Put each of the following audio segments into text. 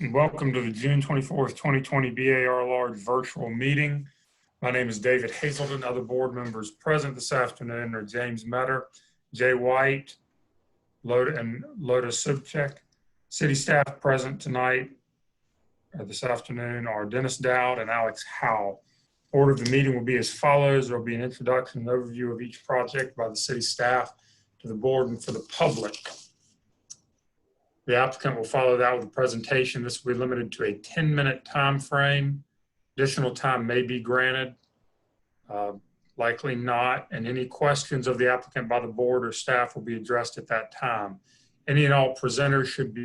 Welcome to the June 24th, 2020 BAR Large virtual meeting. My name is David Hazelton. Other board members present this afternoon are James Metter, Jay White, and Loda Subchek. City staff present tonight this afternoon are Dennis Dowd and Alex Howell. Order of the meeting will be as follows. There will be an introduction and overview of each project by the city staff to the board and for the public. The applicant will follow that with a presentation. This will be limited to a 10-minute time frame. Additional time may be granted, likely not, and any questions of the applicant by the board or staff will be addressed at that time. Any and all presenters should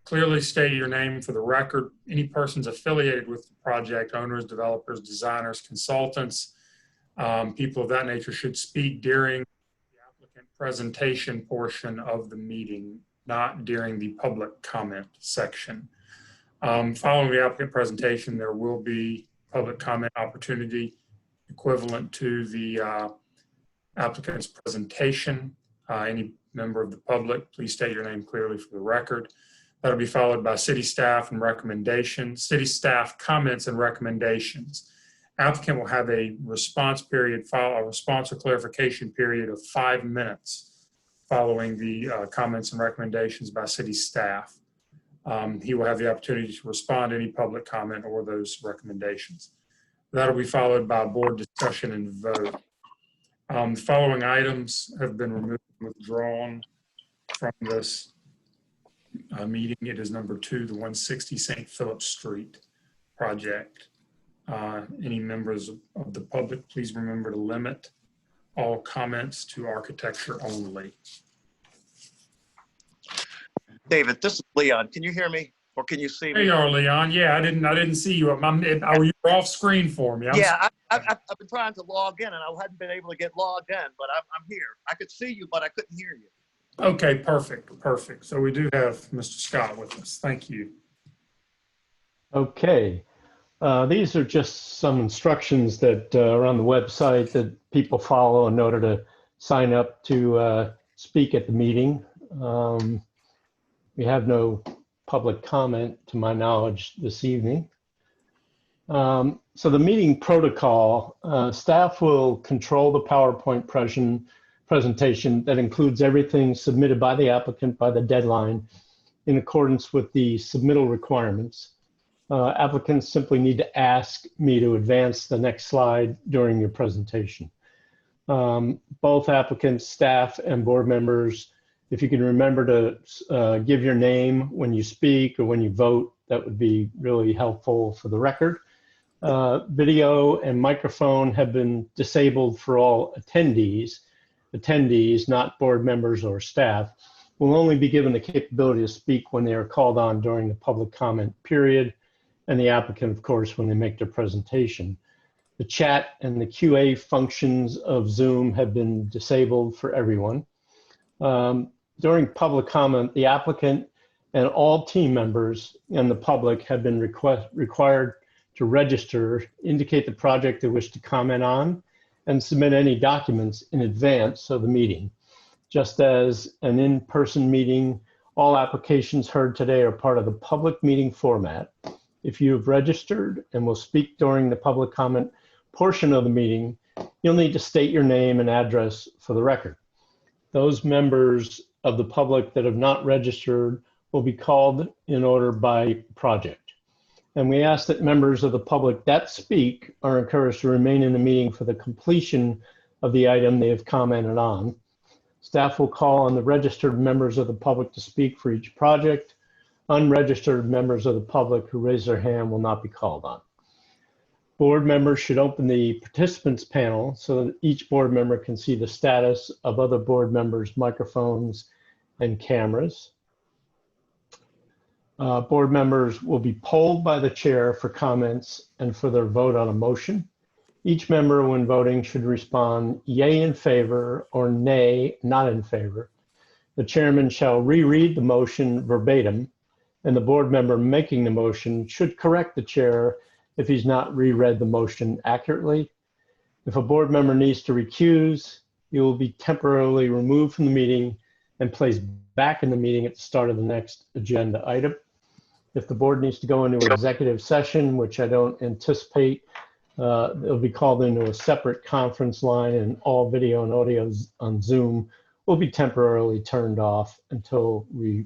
clearly state your name for the record. Any persons affiliated with the project, owners, developers, designers, consultants, people of that nature should speak during presentation portion of the meeting, not during the public comment section. Following the applicant presentation, there will be public comment opportunity equivalent to the applicant's presentation. Any member of the public, please state your name clearly for the record. That'll be followed by city staff and recommendations, city staff comments and recommendations. Applicant will have a response period, a response or clarification period of 5 minutes following the comments and recommendations by city staff. He will have the opportunity to respond to any public comment or those recommendations. That'll be followed by board discussion and vote. The following items have been removed and withdrawn from this meeting. It is number 2, the 160 St. Phillips Street project. Any members of the public, please remember to limit all comments to architecture only. David, this is Leon. Can you hear me or can you see me? There you are, Leon. Yeah, I didn't see you. You were off screen for me. I've been trying to log in and I hadn't been able to get logged in, but I'm here. I could see you, but I couldn't hear you. Okay, perfect. So we do have Mr. Scott with us. Thank you. Okay. These are just some instructions that are on the website that people follow in order to sign up to speak at the meeting. We have no public comment to my knowledge this evening. So the meeting protocol, staff will control the PowerPoint presentation that includes everything submitted by the applicant by the deadline in accordance with the submittal requirements. Applicants simply need to ask me to advance the next slide during your presentation. Both applicants, staff, and board members, if you can remember to give your name when you speak or when you vote, that would be really helpful for the record. Video and microphone have been disabled for all attendees. Attendees, not board members or staff, will only be given the capability to speak when they are called on during the public comment period, and the applicant, of course, when they make their presentation. The chat and the QA functions of Zoom have been disabled for everyone. During public comment, the applicant and all team members and the public have been required to register, indicate the project they wish to comment on, and submit any documents in advance of the meeting. Just as an in-person meeting, all applications heard today are part of the public meeting format. If you have registered and will speak during the public comment portion of the meeting, you'll need to state your name and address for the record. Those members of the public that have not registered will be called in order by project. And we ask that members of the public that speak are encouraged to remain in the meeting for the completion of the item they have commented on. Staff will call on the registered members of the public to speak for each project. Unregistered members of the public who raise their hand will not be called on. Board members should open the participants panel so that each board member can see the status of other board members' microphones and cameras. Board members will be polled by the chair for comments and for their vote on a motion. Each member, when voting, should respond yay in favor or nay not in favor. The chairman shall reread the motion verbatim, and the board member making the motion should correct the chair if he's not reread the motion accurately. If a board member needs to recuse, you will be temporarily removed from the meeting and placed back in the meeting at the start of the next agenda item. If the board needs to go into executive session, which I don't anticipate, it'll be called into a separate conference line, and all video and audio on Zoom will be temporarily turned off until we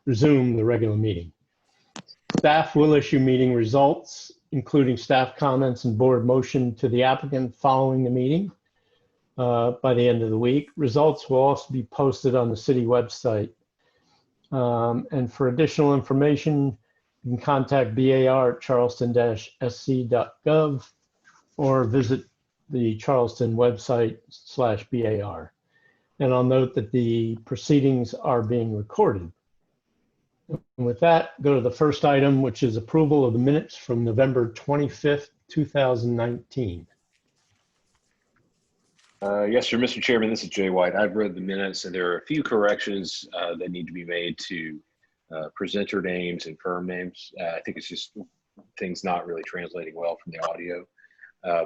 resume the regular meeting. Staff will issue meeting results, including staff comments and board motion to the applicant following the meeting by the end of the week. Results will also be posted on the city website. And for additional information, you can contact BAR at charleston-sc.gov or visit the Charleston website /BAR. And I'll note that the proceedings are being recorded. And with that, go to the first item, which is approval of the minutes from November 25th, 2019. Yes, sir, Mr. Chairman, this is Jay White. I've read the minutes, and there are a few corrections that need to be made to presenter names and firm names. I think it's just things not really translating well from the audio.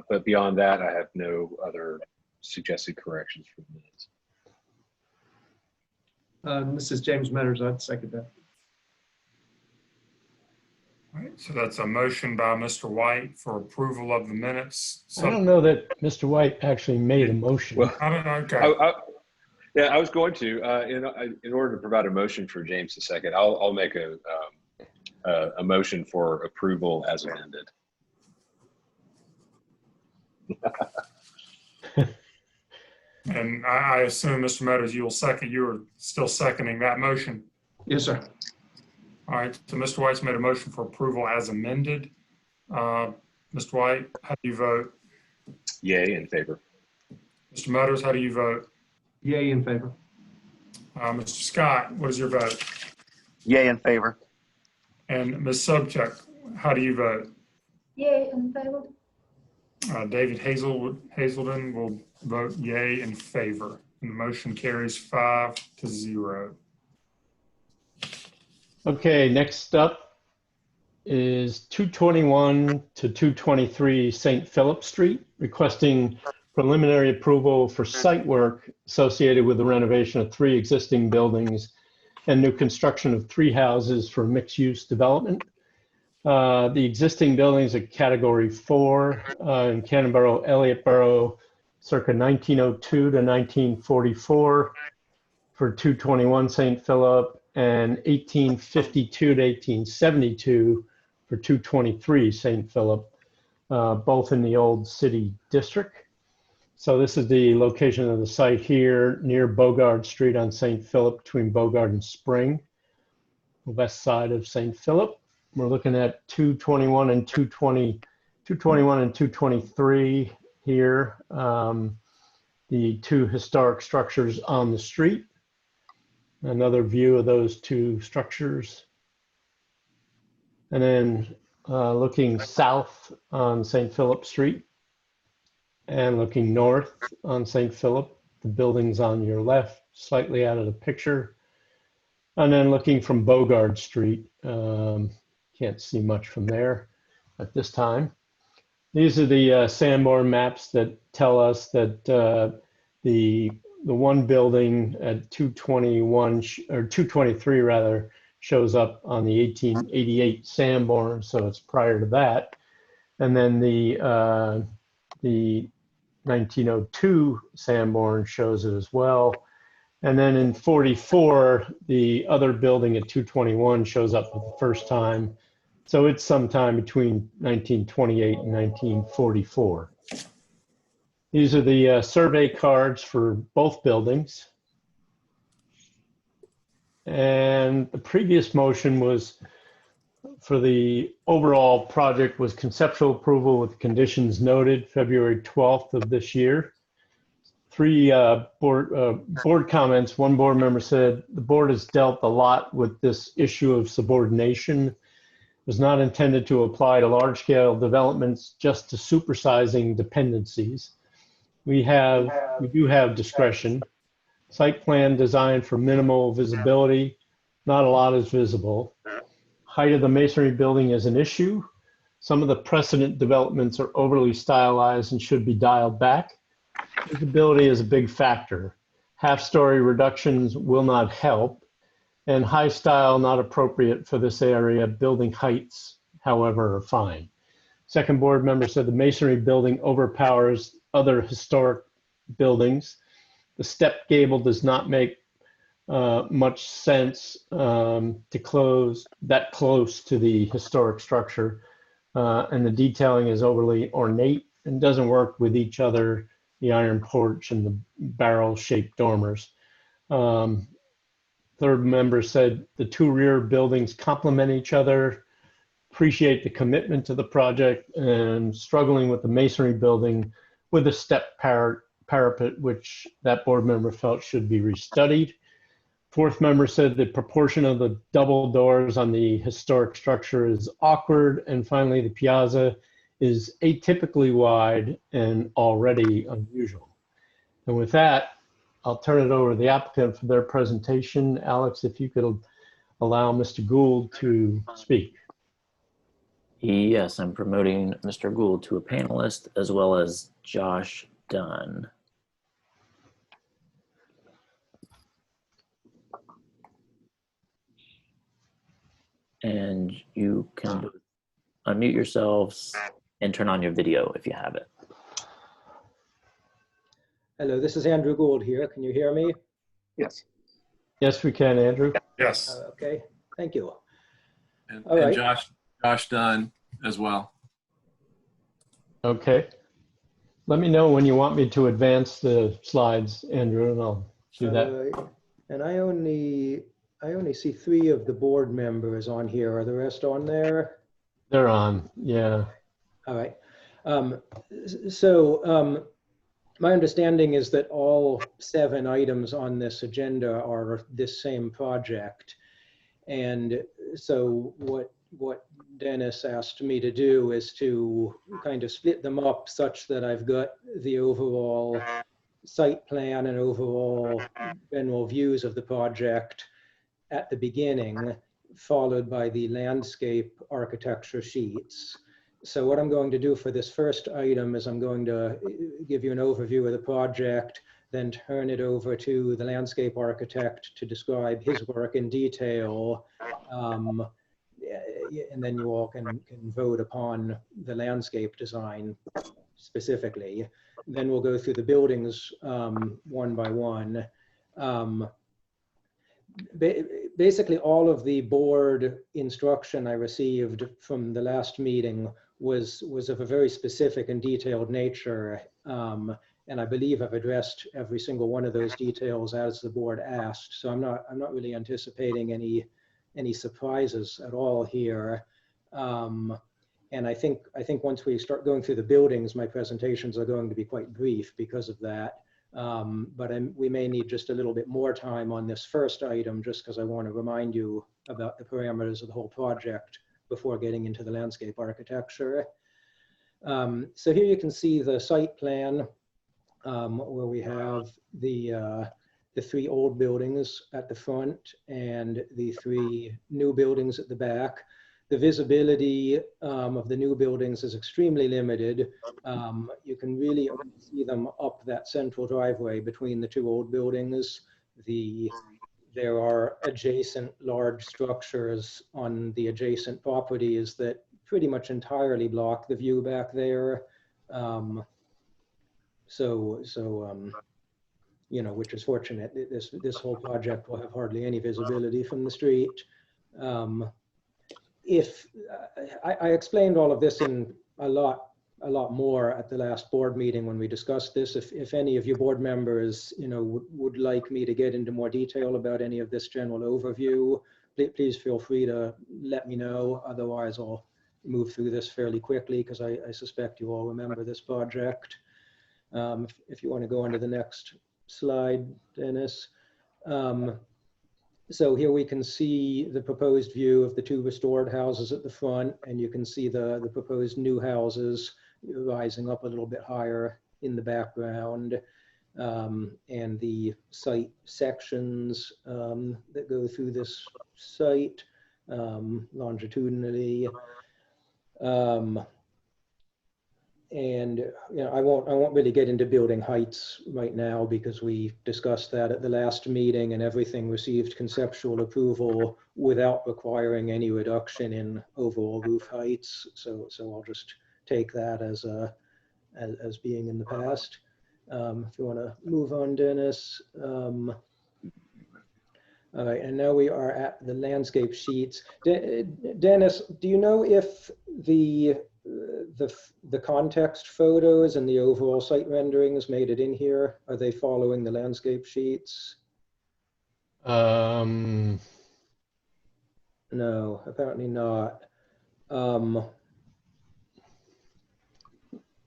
But beyond that, I have no other suggested corrections for the minutes. This is James Metters. I'd second that. All right, so that's a motion by Mr. White for approval of the minutes. I don't know that Mr. White actually made a motion. Well, I don't know. Okay. Yeah, I was going to. In order to provide a motion for James II, I'll make a motion for approval as amended. And I assume, Mr. Meadows, you are still seconding that motion. Yes, sir. All right, so Mr. White's made a motion for approval as amended. Mr. White, how do you vote? Yay, in favor. Mr. Meadows, how do you vote? Yay, in favor. Mr. Scott, what is your vote? Yay in favor. And Ms. Sobchak, how do you vote? Yay in favor. David Hazelden will vote yay in favor. And the motion carries 5-0. Okay, next up is 221 to 223 St. Philip Street, requesting preliminary approval for site work associated with the renovation of 3 existing buildings and new construction of 3 houses for mixed-use development. The existing buildings are category 4 in Canterbury, Elliott Barrow, circa 1902 to 1944 for 221 St. Philip, and 1852 to 1872 for 223 St. Philip, both in the old city district. So this is the location of the site here near Bogard Street on St. Philip, between Bogard and Spring, west side of St. Philip. We're looking at 221 and 223 here. The 2 historic structures on the street. Another view of those 2 structures. And then looking south on St. Philip Street and looking north on St. Philip, the buildings on your left, slightly out of the picture. And then looking from Bogard Street, can't see much from there at this time. These are the Sanborn maps that tell us that the one building at 221 or 223 rather shows up on the 1888 Sanborn, so it's prior to that. And then the 1902 Sanborn shows it as well. And then in 44, the other building at 221 shows up for the first time. So it's sometime between 1928 and 1944. These are the survey cards for both buildings. And the previous motion was for the overall project was conceptual approval with conditions noted February 12th of this year. 3 board comments. One board member said, the board has dealt a lot with this issue of subordination. It was not intended to apply to large scale developments, just to supersizing dependencies. We do have discretion. Site plan designed for minimal visibility. Not a lot is visible. Height of the masonry building is an issue. Some of the precedent developments are overly stylized and should be dialed back. Visibility is a big factor. Half-story reductions will not help. And high style not appropriate for this area. Building heights, however, are fine. Second board member said the masonry building overpowers other historic buildings. The step gable does not make much sense to close that close to the historic structure. And the detailing is overly ornate and doesn't work with each other, the iron porch and the barrel-shaped dormers. Third member said the two rear buildings complement each other, appreciate the commitment to the project, and struggling with the masonry building with a step parapet, which that board member felt should be restudied. Fourth member said the proportion of the double doors on the historic structure is awkward. And finally, the piazza is atypically wide and already unusual. And with that, I'll turn it over to the applicant for their presentation. Alex, if you could allow Mr. Gould to speak. Yes, I'm promoting Mr. Gould to a panelist as well as Josh Dunn. And you can both unmute yourselves and turn on your video if you have it. Hello, this is Andrew Gould here. Can you hear me? Yes. Yes, we can, Andrew. Yes. Okay, thank you. And, All right. and Josh Dunn as well. Okay. Let me know when you want me to advance the slides, Andrew, and I'll do that. And I only see 3 of the board members on here. Are the rest on there? They're on, yeah. All right. My understanding is that all 7 items on this agenda are this same project. And so what Dennis asked me to do is to kind of split them up such that I've got the overall site plan and overall general views of the project at the beginning, followed by the landscape architecture sheets. So what I'm going to do for this first item is I'm going to give you an overview of the project, then turn it over to the landscape architect to describe his work in detail. And then you all can vote upon the landscape design specifically. Then we'll go through the buildings one by one. Basically, all of the board instruction I received from the last meeting was of a very specific and detailed nature. And I believe I've addressed every single one of those details as the board asked. So I'm not really anticipating any surprises at all here. And I think once we start going through the buildings, my presentations are going to be quite brief because of that. But we may need just a little bit more time on this first item, just because I want to remind you about the parameters of the whole project before getting into the landscape architecture. So here you can see the site plan where we have the 3 old buildings at the front and the 3 new buildings at the back. The visibility of the new buildings is extremely limited. You can really only see them up that central driveway between the 2 old buildings. There are adjacent large structures on the adjacent properties that pretty much entirely block the view back there. You know, which is fortunate. This whole project will have hardly any visibility from the street. I explained all of this in a lot more at the last board meeting when we discussed this. If any of you board members, you know, would like me to get into more detail about any of this general overview, please feel free to let me know. Otherwise, I'll move through this fairly quickly because I suspect you all remember this project. If you want to go on to the next slide, Dennis. So here we can see the proposed view of the 2 restored houses at the front, and you can see the proposed new houses rising up a little bit higher in the background, and the site sections that go through this site longitudinally. And I won't really get into building heights right now because we discussed that at the last meeting, and everything received conceptual approval without requiring any reduction in overall roof heights. So I'll just take that as being in the past. If you want to move on, Dennis. All right, and now we are at the landscape sheets. Dennis, do you know if the context photos and the overall site renderings made it in here? Are they following the landscape sheets? Um, No, apparently not.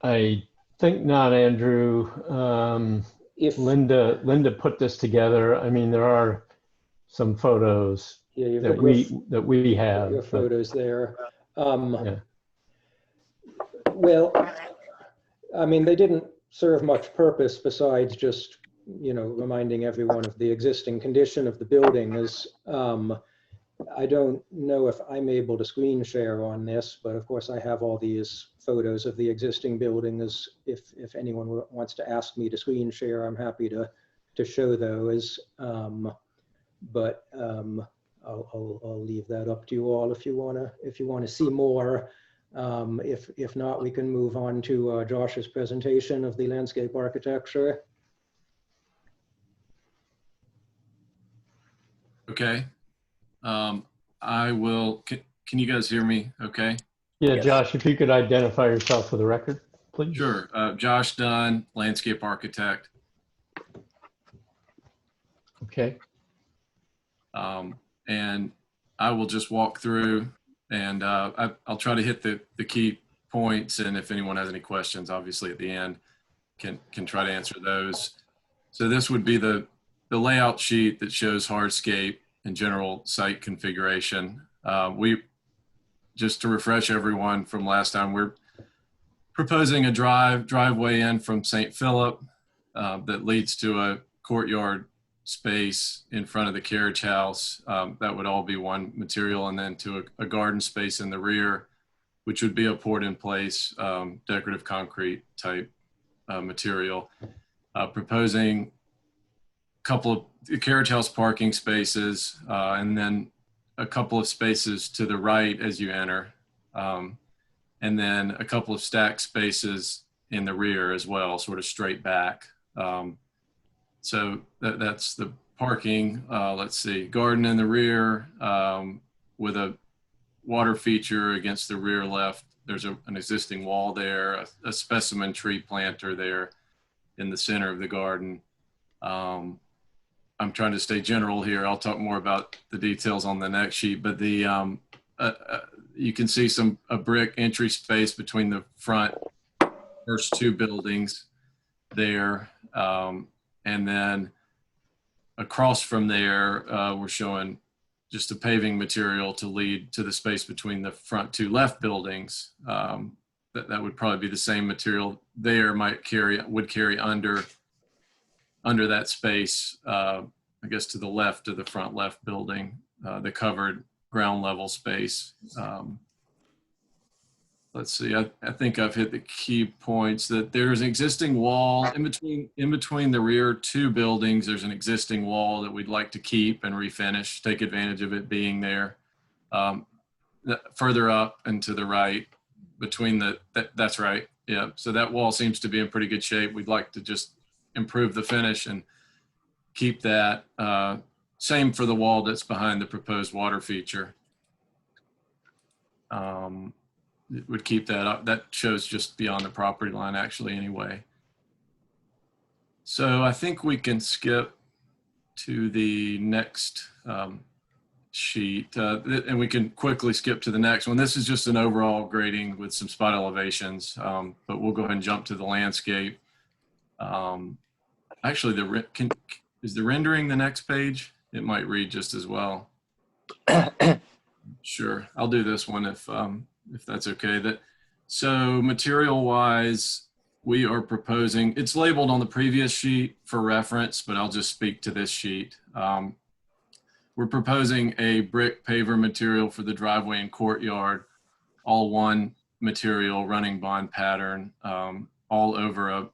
I think not, Andrew. If Linda put this together. I mean, there are some photos yeah, you've that got we have. your but- photos there. Yeah. Well, I mean, they didn't serve much purpose besides just, reminding everyone of the existing condition of the building. I don't know if I'm able to screen share on this, but of course I have all these photos of the existing buildings. If anyone wants to ask me to screen share, I'm happy to show those. But I'll leave that up to you all if you want to see more. If not, we can move on to Josh's presentation of the landscape architecture. Okay. I will, can you guys hear me okay? Yeah, Yes. Josh, if you could identify yourself for the record, please. Sure. Josh Dunn, landscape architect. Okay. And I will just walk through and I'll try to hit the key points. And if anyone has any questions, obviously at the end, can try to answer those. So this would be the layout sheet that shows hardscape and general site configuration. Just to refresh everyone from last time, we're proposing a driveway in from St. Philip that leads to a courtyard space in front of the carriage house. That would all be one material, and then to a garden space in the rear, which would be a poured in place decorative concrete type material. Proposing a couple of carriage house parking spaces and then a couple of spaces to the right as you enter. And then a couple of stacked spaces in the rear as well, sort of straight back. So that's the parking. Let's see, garden in the rear with a water feature against the rear left. There's an existing wall there, a specimen tree planter there in the center of the garden. I'm trying to stay general here. I'll talk more about the details on the next sheet, but the you can see a brick entry space between the first two buildings there. And then across from there, we're showing just a paving material to lead to the space between the front two left buildings. That would probably be the same material there, would carry under that space, I guess to the left of the front left building, the covered ground level space. Let's see, I think I've hit the key points. That there's an existing wall in between the rear two buildings. There's an existing wall that we'd like to keep and refinish, take advantage of it being there. Further up and to the right between that's right. Yeah, so that wall seems to be in pretty good shape. We'd like to just improve the finish and keep that. Same for the wall that's behind the proposed water feature. It would keep that up. That shows just beyond the property line actually anyway. So I think we can skip to the next sheet and we can quickly skip to the next one. This is just an overall grading with some spot elevations, but we'll go ahead and jump to the landscape. Actually, is the rendering the next page? It might read just as well. Sure, I'll do this one if that's okay. So material wise, we are proposing, it's labeled on the previous sheet for reference, but I'll just speak to this sheet. We're proposing a brick paver material for the driveway and courtyard, all one material, running bond pattern, all over a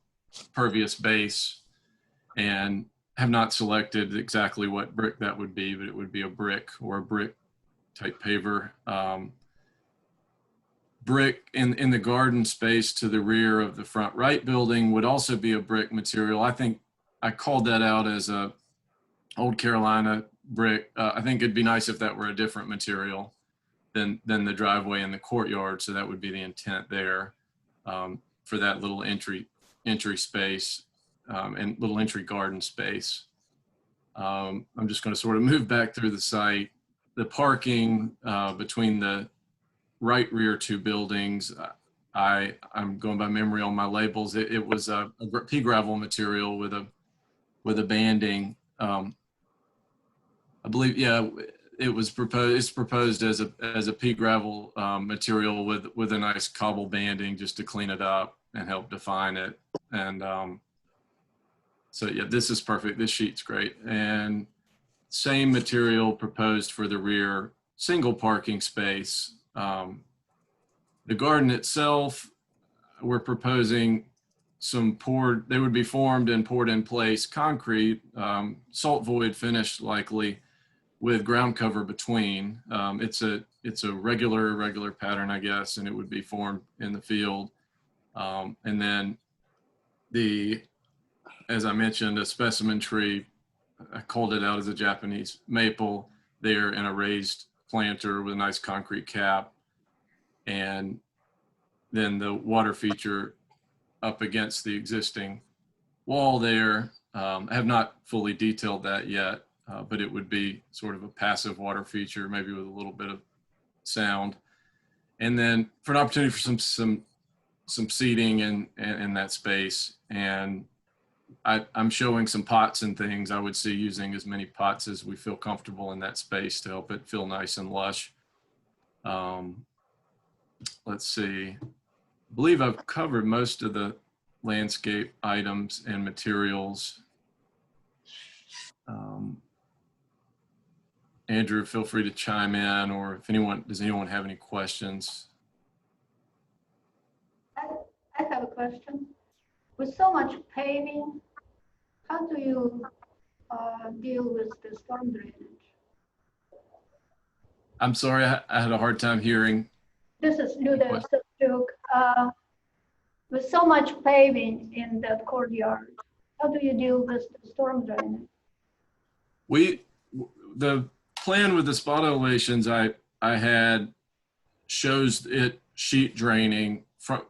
pervious base, and have not selected exactly what brick that would be, but it would be a brick or a brick type paver. Brick in the garden space to the rear of the front right building would also be a brick material. I think I called that out as a Old Carolina brick. I think it'd be nice if that were a different material than the driveway and the courtyard. So that would be the intent there, for that little entry space, and little entry garden space. I'm just going to sort of move back through the site. The parking between the right rear two buildings, I'm going by memory on my labels. It was a pea gravel material with a banding. I believe, yeah, it's proposed as a pea gravel material with a nice cobble banding just to clean it up and help define it. And so yeah, this is perfect. This sheet's great. And same material proposed for the rear single parking space. The garden itself, we're proposing they would be formed and poured in place concrete, salt void finish likely, with ground cover between. It's a regular pattern, I guess, and it would be formed in the field. And then as I mentioned, a specimen tree, I called it out as a Japanese maple there in a raised planter with a nice concrete cap. And then the water feature up against the existing wall there. I have not fully detailed that yet, but it would be sort of a passive water feature, maybe with a little bit of sound. And then for an opportunity for some seating in that space. And I'm showing some pots and things. I would see using as many pots as we feel comfortable in that space to help it feel nice and lush. Let's see. I believe I've covered most of the landscape items and materials. Andrew, feel free to chime in, or if does anyone have any questions? I have a question. With so much paving, how do you deal with the storm drainage? I'm sorry, I had a hard time hearing. This is Luda Suk. With so much paving in that courtyard, how do you deal with the storm drainage? The plan with the spot elevations I had shows it sheet draining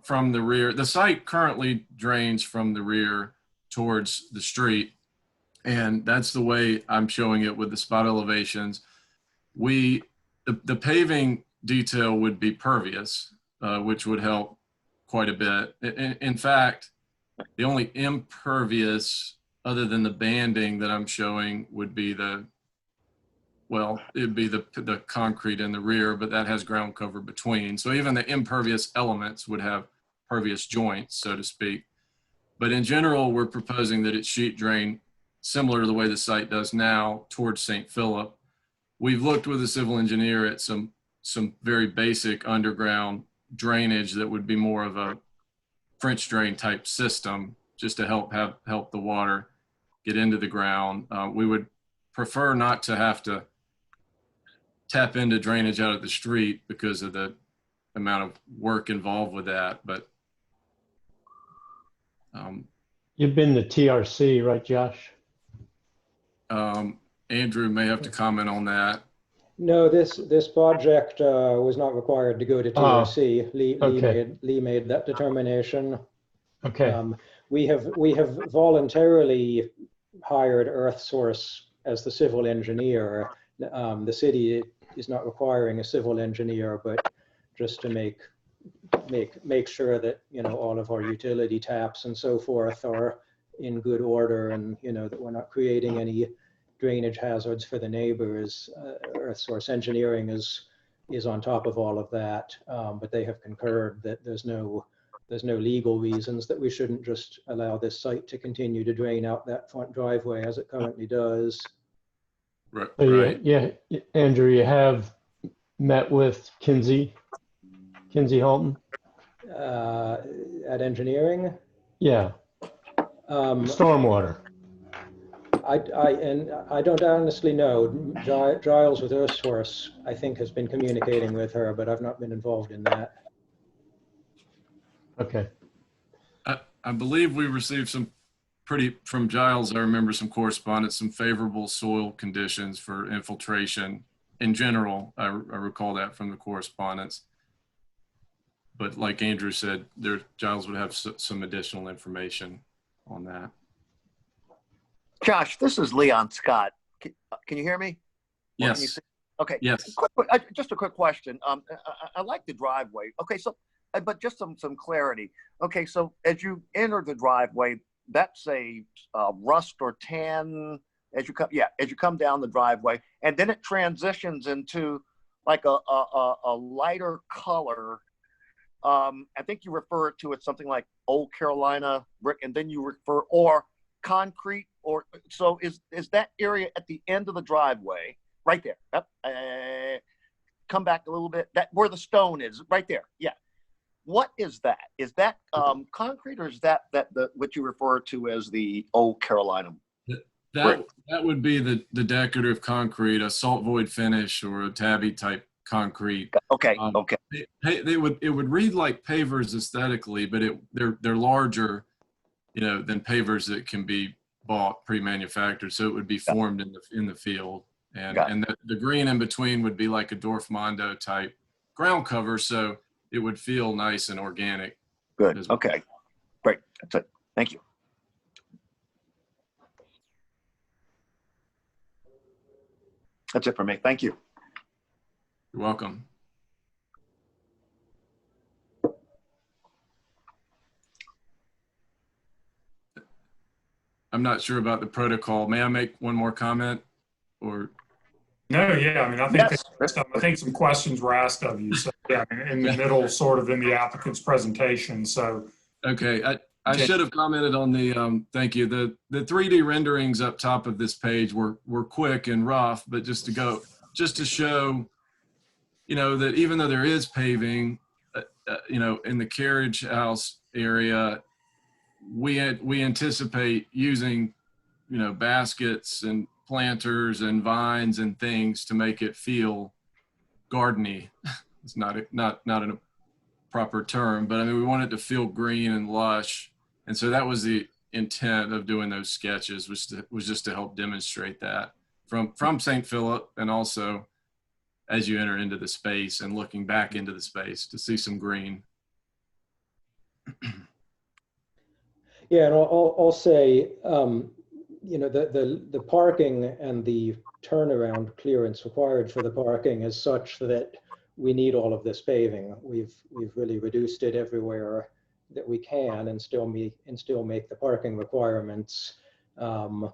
from the rear. The site currently drains from the rear towards the street, and that's the way I'm showing it with the spot elevations. The paving detail would be pervious, which would help quite a bit. In fact, the only impervious other than the banding that I'm showing would be it'd be the concrete in the rear, but that has ground cover between. So even the impervious elements would have pervious joints, so to speak. But in general, we're proposing that it sheet drain similar to the way the site does now towards St. Philip. We've looked with the civil engineer at some very basic underground drainage that would be more of a French drain type system, just to help the water get into the ground. We would prefer not to have to tap into drainage out of the street because of the amount of work involved with that. But You've been to TRC, right, Josh? Andrew may have to comment on that. No, this project was not required to go to TRC. Lee made that determination. Okay. We have voluntarily hired EarthSource as the civil engineer. The city is not requiring a civil engineer, but just to make sure that all of our utility taps and so forth are in good order, and that we're not creating any drainage hazards for the neighbors. EarthSource Engineering is on top of all of that, but they have concurred that there's no legal reasons that we shouldn't just allow this site to continue to drain out that front driveway as it currently does. Right. So Right. yeah, Andrew, you have met with Kinsey Halton? At engineering. Yeah, stormwater. I don't honestly know. Giles with Earthsource, I think, has been communicating with her, but I've not been involved in that. Okay. I believe we received from Giles, I remember some correspondence, some favorable soil conditions for infiltration in general. I recall that from the correspondence. But like Andrew said, Giles would have some additional information on that. Josh, this is Leon Scott. Can you hear me? Yes. Okay. Yes. Just a quick question. I like the driveway. Okay, so, but just some clarity. Okay, so as you enter the driveway, that's a rust or tan as you come. Yeah, as you come down the driveway, and then it transitions into like a lighter color. I think you refer to it something like Old Carolina brick, and then you refer or concrete, or so is that area at the end of the driveway right there. Come back a little bit, that where the stone is right there. Yeah, what is that? Is that concrete, or is that the what you refer to as the Old Carolina? That would be the decorative concrete, a salt void finish or a tabby type concrete. Okay. Okay. It would read like pavers aesthetically, but they're larger, than pavers that can be bought pre-manufactured. So it would be formed in the field, and the green in between would be like a Dorfmondo type ground cover. So it would feel nice and organic. Good. Well. Okay. Great. That's it. Thank you. That's it for me. Thank you. You're welcome. I'm not sure about the protocol. May I make one more comment? Or No, yeah, I mean, I think some questions were asked of you. So yeah, I mean, in the middle, sort of in the applicant's presentation. So okay, I should have commented on the thank you. The 3D renderings up top of this page were quick and rough, but just to show, that even though there is paving, in the carriage house area, we anticipate using, baskets and planters and vines and things to make it feel gardeny. It's not a proper term, but I mean, we want it to feel green and lush. And so that was the intent of doing those sketches, was just to help demonstrate that from St. Philip, and also as you enter into the space and looking back into the space to see some green. Yeah, and I'll say, the parking and the turnaround clearance required for the parking is such that we need all of this paving. We've really reduced it everywhere that we can, and still make the parking requirements. And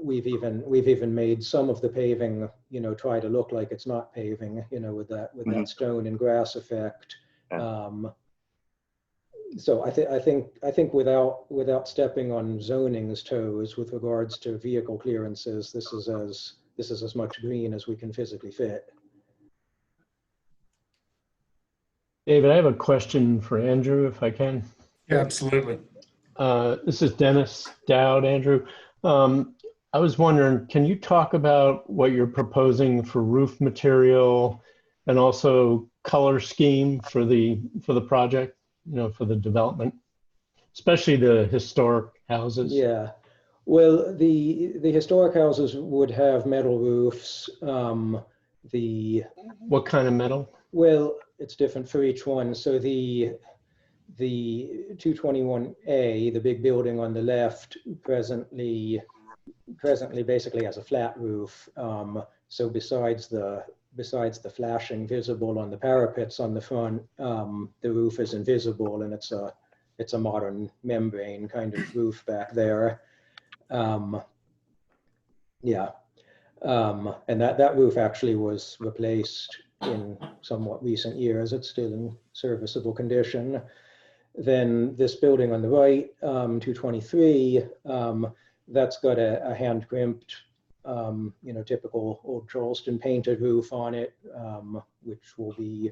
we've even made some of the paving, try to look like it's not paving, with that stone and grass effect. So I think without stepping on zoning's toes with regards to vehicle clearances, this is as much green as we can physically fit. David, I have a question for Andrew, if I can. yeah, absolutely. This is Dennis Dowd, Andrew. I was wondering, can you talk about what you're proposing for roof material and also color scheme for the project? For the development, especially the historic houses? Yeah, well, the historic houses would have metal roofs. What kind of metal? Well, it's different for each one. So the 221A, the big building on the left, presently basically has a flat roof. So besides the flashing visible on the parapets on the front, the roof is invisible, and it's a modern membrane kind of roof back there. And that roof actually was replaced in somewhat recent years. It's still in serviceable condition. Then this building on the right, 223, that's got a hand crimped, typical old Charleston painted roof on it, which will be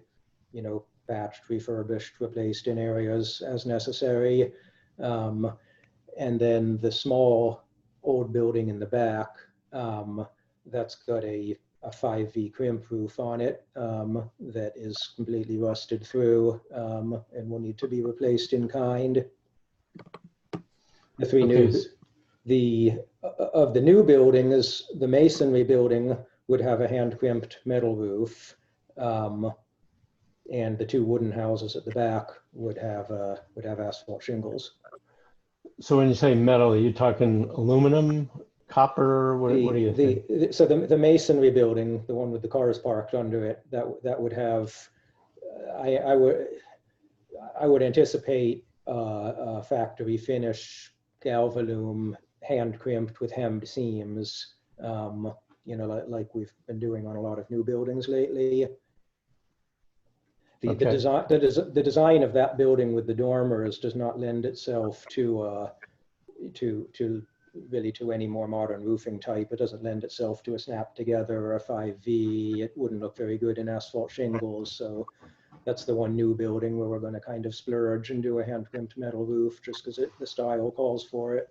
patched, refurbished, replaced in areas as necessary. And then the small old building in the back, that's got a 5V crimp roof on it that is completely rusted through and will need to be replaced in kind. The three new, of the new buildings, the masonry building would have a hand crimped metal roof, and the two wooden houses at the back would have asphalt shingles. So when you say metal, are you talking aluminum, copper? What do you think? So the masonry building, the one with the cars parked under it, that would have, I would anticipate a factory finish galvalume, hand crimped with hemmed seams, like we've been doing on a lot of new buildings lately. The design of that building with the dormers does not lend itself to really to any more modern roofing type. It doesn't lend itself to a snap together or a 5V. It wouldn't look very good in asphalt shingles. So that's the one new building where we're going to kind of splurge and do a hand crimped metal roof just because the style calls for it.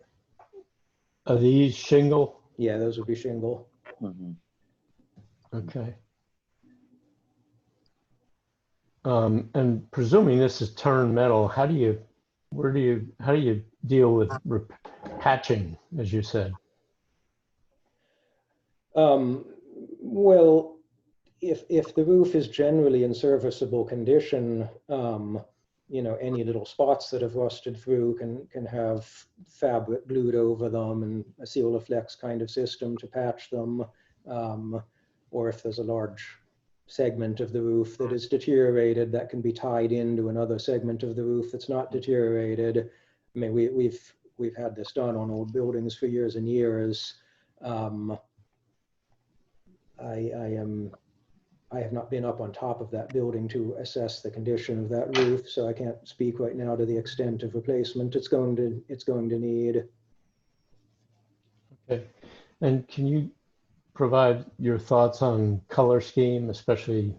Are these shingle? Yeah, those would be shingle. Mm-hmm. Okay. And presuming this is turned metal, how do you deal with patching, as you said? Well, if the roof is generally in serviceable condition, any little spots that have rusted through can have fabric glued over them and a seal-a-flex kind of system to patch them. Or if there's a large segment of the roof that is deteriorated, that can be tied into another segment of the roof that's not deteriorated. I mean, we've had this done on old buildings for years and years. I have not been up on top of that building to assess the condition of that roof, so I can't speak right now to the extent of replacement it's going to need. Okay, and can you provide your thoughts on color scheme, especially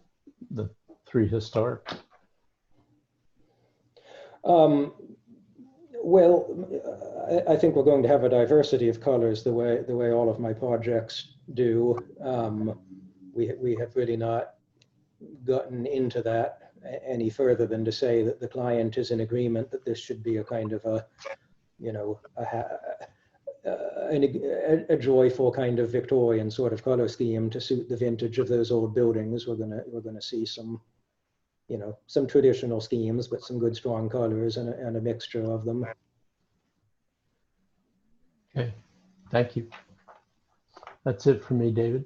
the three historic? Well, I think we're going to have a diversity of colors the way all of my projects do. We have really not gotten into that any further than to say that the client is in agreement that this should be a kind of a joyful kind of Victorian sort of color scheme to suit the vintage of those old buildings. We're gonna see some traditional schemes, but some good strong colors and a mixture of them. Okay, thank you. That's it for me, David.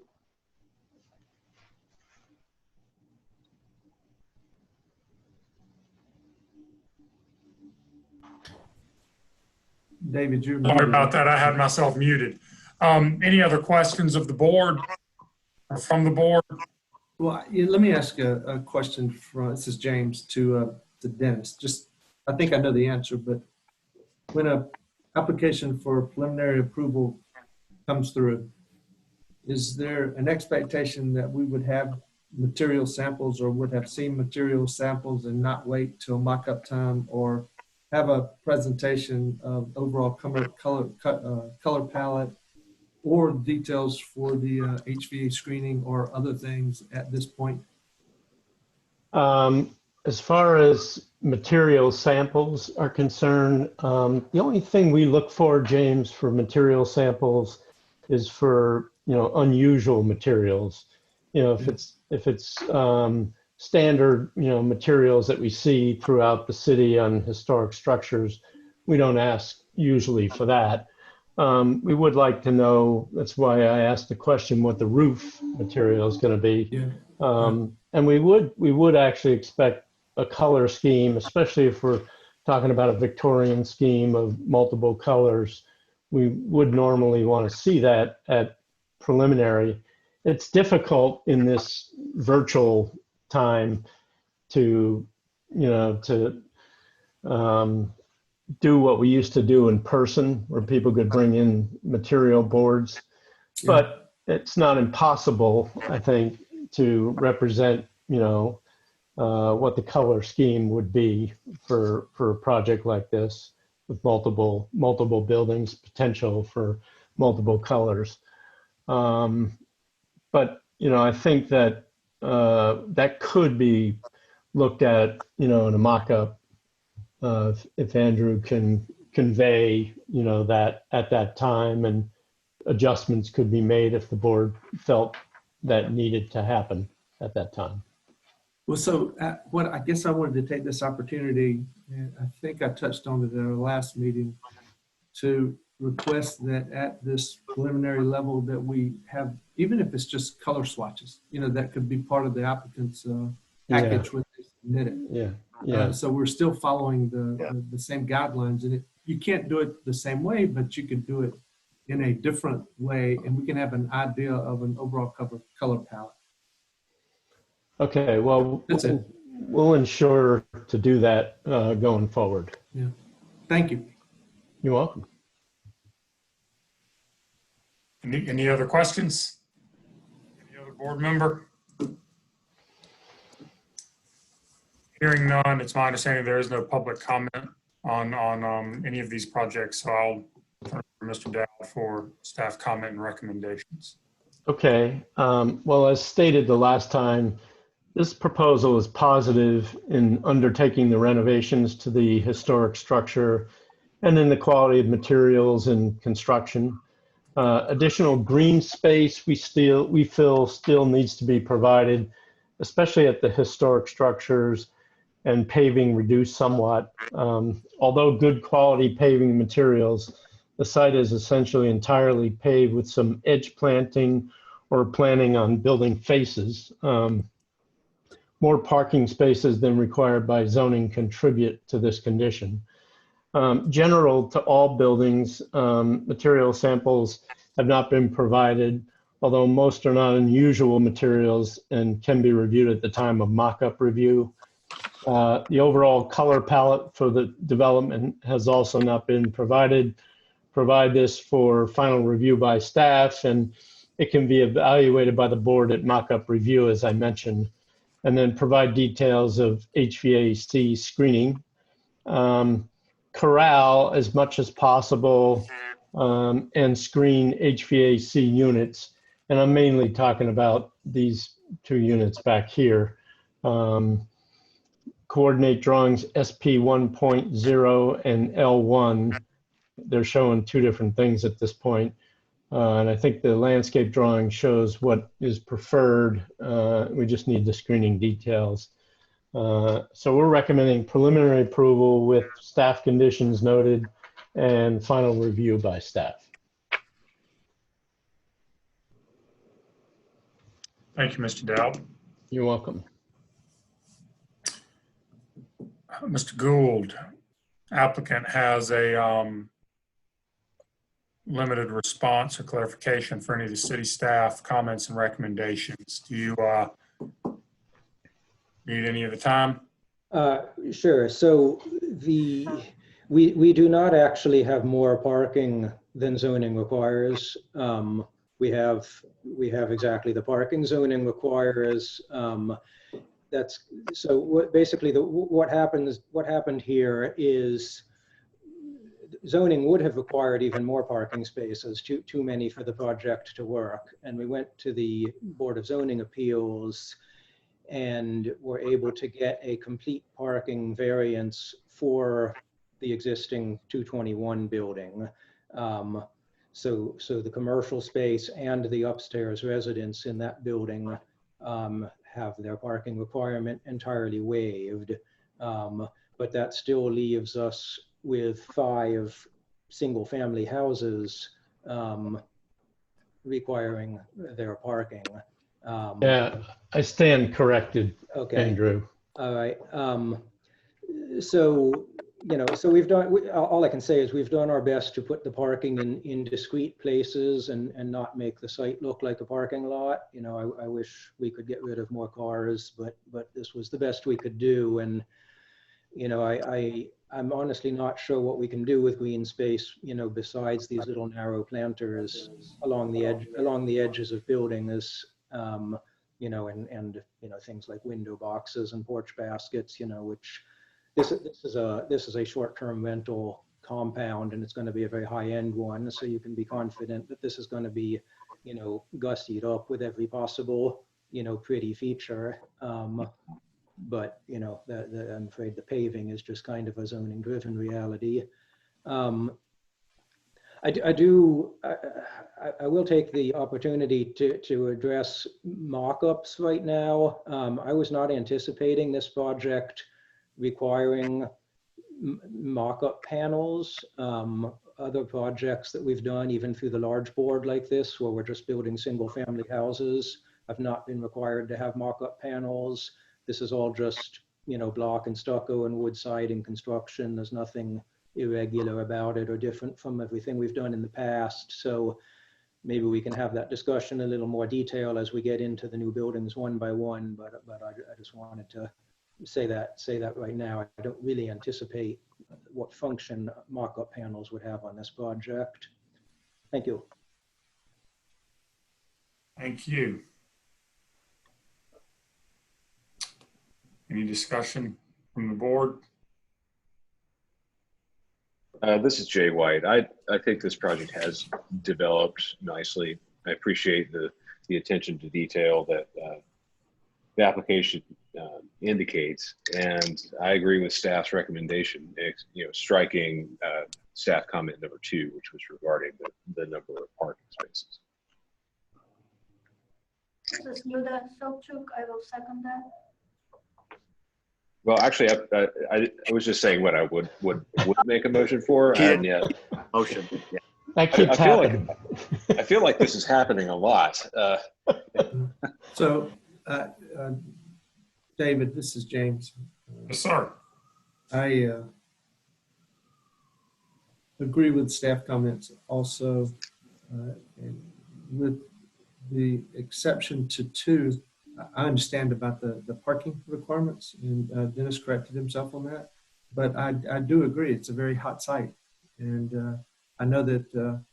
David, you're Sorry muted. about that. I had myself muted. Any other questions of the board or from the board? Well, let me ask a question this is James, to Dennis. I think I know the answer, but when a application for preliminary approval comes through, is there an expectation that we would have material samples or would have seen material samples and not wait till mock-up time, or have a presentation of overall color palette or details for the HVA screening or other things at this point? As far as material samples are concerned, the only thing we look for, James, for material samples is for unusual materials. If it's standard materials that we see throughout the city on historic structures, we don't ask usually for that. We would like to know, that's why I asked the question, what the roof material is going to be. Yeah. And we would actually expect a color scheme, especially if we're talking about a Victorian scheme of multiple colors. We would normally want to see that at preliminary. It's difficult in this virtual time to do what we used to do in person, where people could bring in material boards. Yeah. But it's not impossible, I think, to represent what the color scheme would be for a project like this with multiple buildings, potential for multiple colors. But I think that that could be looked at, in a mock-up, if Andrew can convey, that at that time, and adjustments could be made if the board felt that needed to happen at that time. Well, so what I guess I wanted to take this opportunity, and I think I touched on it at our last meeting, to request that at this preliminary level that we have, even if it's just color swatches, that could be part of the applicant's package when they submit it. Yeah. So we're still following the same guidelines, and you can't do it the same way, but you could do it in a different way, and we can have an idea of an overall color palette. Okay, well, That's it. we'll ensure to do that going forward. Yeah. Thank you. You're welcome. Any other questions? Any other board member? Hearing none, it's my understanding there is no public comment on any of these projects, so I'll turn to Mr. Dowd for staff comment and recommendations. Okay, well, as stated the last time, this proposal is positive in undertaking the renovations to the historic structure and in the quality of materials and construction. Additional green space we feel still needs to be provided, especially at the historic structures, and paving reduced somewhat. Although good quality paving materials, the site is essentially entirely paved with some edge planting or planting on building faces. More parking spaces than required by zoning contribute to this condition. General to all buildings, material samples have not been provided, although most are not unusual materials and can be reviewed at the time of mock-up review. The overall color palette for the development has also not been provided. Provide this for final review by staff, and it can be evaluated by the board at mock-up review, as I mentioned, and then provide details of HVAC screening. Corral as much as possible and screen HVAC units. And I'm mainly talking about these two units back here. Coordinate drawings SP 1.0 and L1. They're showing two different things at this point. And I think the landscape drawing shows what is preferred. We just need the screening details. So we're recommending preliminary approval with staff conditions noted and final review by staff. Thank you, Mr. Dowd. You're welcome. Mr. Gould, applicant has a limited response or clarification for any of the city staff comments and recommendations. Do you need any of the time? Sure. So we do not actually have more parking than zoning requires. We have exactly the parking zoning requires. That's so. What happened here is zoning would have required even more parking spaces, too many for the project to work, and we went to the Board of Zoning Appeals and were able to get a complete parking variance for the existing 221 building. So the commercial space and the upstairs residents in that building have their parking requirement entirely waived. But that still leaves us with 5 single-family houses requiring their parking. Yeah, I stand corrected, Okay. Andrew. All right. So we've done, all I can say is we've done our best to put the parking in discrete places and not make the site look like a parking lot. I wish we could get rid of more cars, but this was the best we could do. And, I'm honestly not sure what we can do with green space, besides these little narrow planters along the edges of buildings. and things like window boxes and porch baskets, which this is a short-term rental compound, and it's going to be a very high-end one. So you can be confident that this is going to be, gussied up with every possible, pretty feature. But I'm afraid the paving is just kind of a zoning-driven reality. I will take the opportunity to address mock-ups right now. I was not anticipating this project requiring mock-up panels. Other projects that we've done, even through the large board like this, where we're just building single-family houses, have not been required to have mock-up panels. This is all just, block and stucco and wood siding construction. There's nothing irregular about it or different from everything we've done in the past. So maybe we can have that discussion in a little more detail as we get into the new buildings one by one. But I just wanted to say that right now. I don't really anticipate what function mock-up panels would have on this project. Thank you. Thank you. Any discussion from the board? This is Jay White. I think this project has developed nicely. I appreciate the attention to detail that the application indicates, and I agree with staff's recommendation. Striking staff comment number 2, which was regarding the number of parking spaces. This is Luda Sobchuk. I will second that. Well, actually, I was just saying what I would make a motion for, and yet Motion. Yeah. That keeps happening. I feel like this is happening a lot. So, David, this is James. Yes, sir. I agree with staff comments also, and with the exception to 2. I understand about the parking requirements, and Dennis corrected himself on that. But I do agree it's a very hot site, and I know that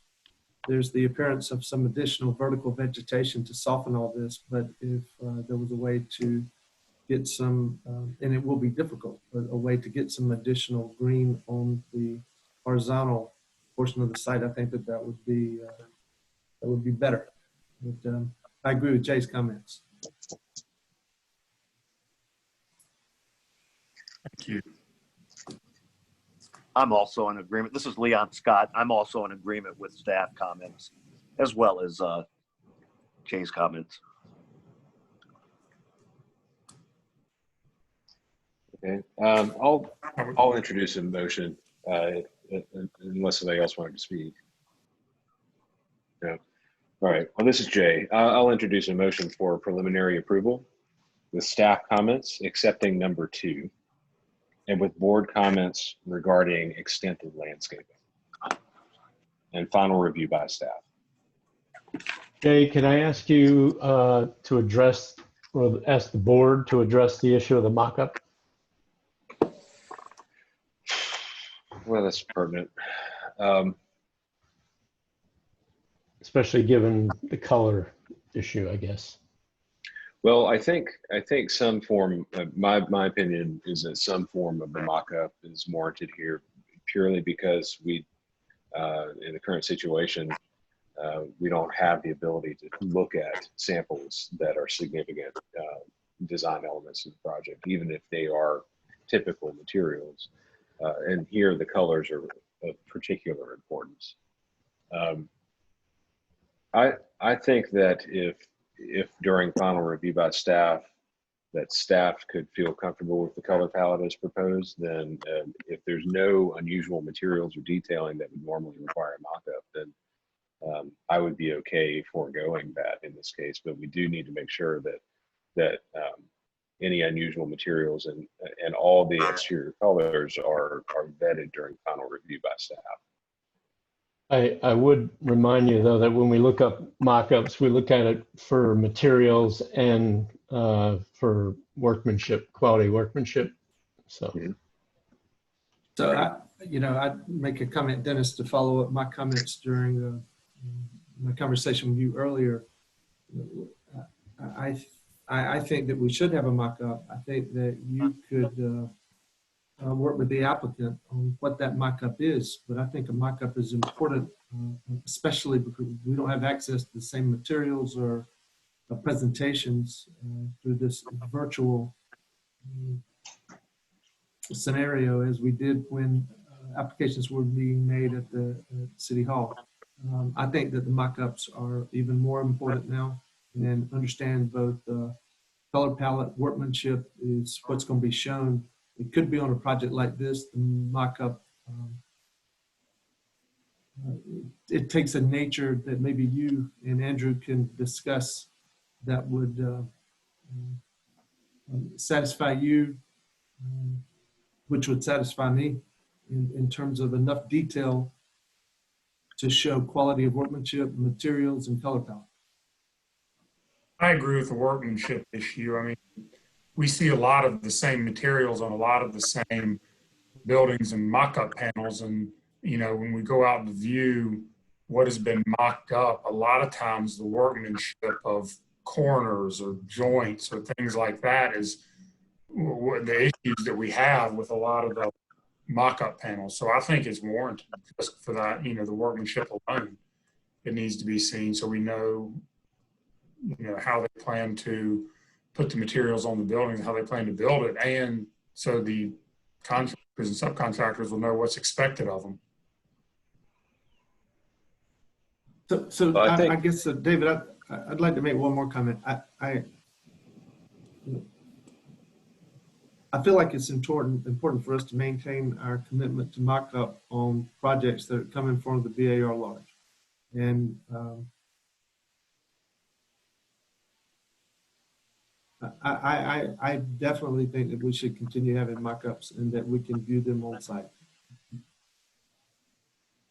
there's the appearance of some additional vertical vegetation to soften all this. But if there was a way to get some, and it will be difficult, but a way to get some additional green on the horizontal portion of the site, I think that would be better. But I agree with Jay's comments. Thank you. I'm also in agreement. This is Leon Scott. I'm also in agreement with staff comments as well as Jay's comments. Okay, I'll introduce a motion unless somebody else wanted to speak. No. All right. Well, this is Jay. I'll introduce a motion for preliminary approval with staff comments accepting number 2, and with board comments regarding extent of landscaping, and final review by staff. Jay, can I ask you to address, or ask the board to address the issue of the mock-up? Well, that's pertinent. Especially given the color issue, I guess. Well, I think some form, my opinion is that some form of the mock-up is warranted here, purely because we, in the current situation, we don't have the ability to look at samples that are significant design elements of the project, even if they are typical materials. And here the colors are of particular importance. I think that if during final review by staff, that staff could feel comfortable with the color palette as proposed, then if there's no unusual materials or detailing that would normally require a mock-up, then I would be okay foregoing that in this case. But we do need to make sure that any unusual materials and all the exterior colors are vetted during final review by staff. I would remind you, though, that when we look up mock-ups, we look at it for materials and for workmanship, quality workmanship. So, So I'd make a comment, Dennis, to follow up my comments during my conversation with you earlier. I I think that we should have a mock-up. I think that you could work with the applicant on what that mock-up is, but I think a mock-up is important, especially because we don't have access to the same materials or presentations through this virtual scenario as we did when applications were being made at the City Hall. I think that the mock-ups are even more important now, and understand both color palette, workmanship is what's going to be shown. It could be on a project like this, the mock-up. It takes a nature that maybe you and Andrew can discuss that would satisfy you, which would satisfy me in terms of enough detail to show quality of workmanship, materials, and color palette. I agree with the workmanship issue. I mean, we see a lot of the same materials on a lot of the same buildings and mock-up panels. And, you know, when we go out and view what has been mocked up, a lot of times the workmanship of corners or joints or things like that is the issues that we have with a lot of the mock-up panels. So I think it's warranted just for that, you know, the workmanship alone. It needs to be seen so we know, you know, how they plan to put the materials on the buildings, how they plan to build it, and so the contractors and subcontractors will know what's expected of them. So I guess, David, I'd like to make one more comment. I feel like it's important for us to maintain our commitment to mock-up on projects that come in front of the BAR large. And I definitely think that we should continue having mock-ups and that we can view them on site.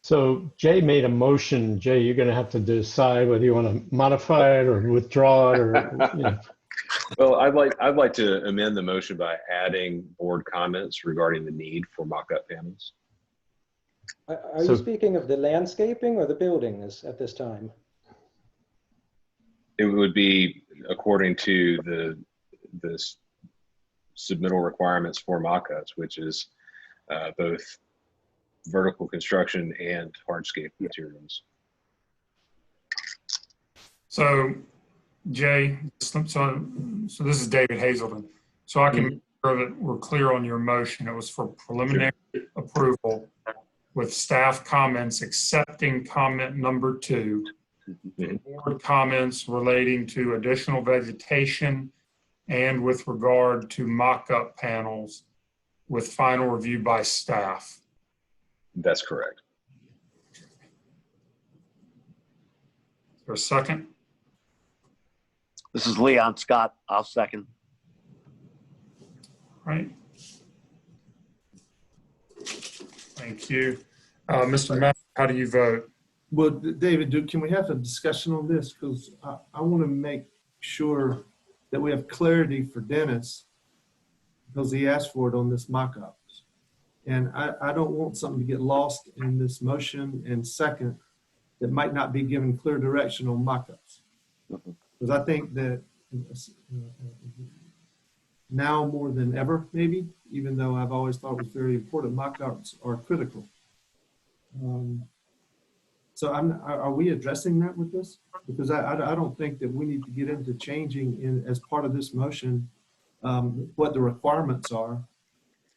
So Jay made a motion. Jay, you're going to have to decide whether you want to modify it or withdraw it, or you know. Well, I'd like to amend the motion by adding board comments regarding the need for mock-up panels. Are you speaking of the landscaping or the buildings at this time? It would be according to the submittal requirements for mock-ups, which is both vertical construction and hardscape materials. So, Jay, so this is David Hazelton. So I can make sure that we're clear on your motion. It was for preliminary approval with staff comments accepting comment number 2, board comments relating to additional vegetation and with regard to mock-up panels with final review by staff. That's correct. Is there a second? This is Leon Scott. I'll second. Right. Thank you. Mr. Matt, how do you vote? Well, David, can we have a discussion on this? Because I want to make sure that we have clarity for Dennis, because he asked for it on this mock-ups. And I don't want something to get lost in this motion and second that might not be given clear direction on mock-ups. Because I think that now more than ever, maybe, even though I've always thought it was very important, mock-ups are critical. So are we addressing that with this? Because I don't think that we need to get into changing as part of this motion what the requirements are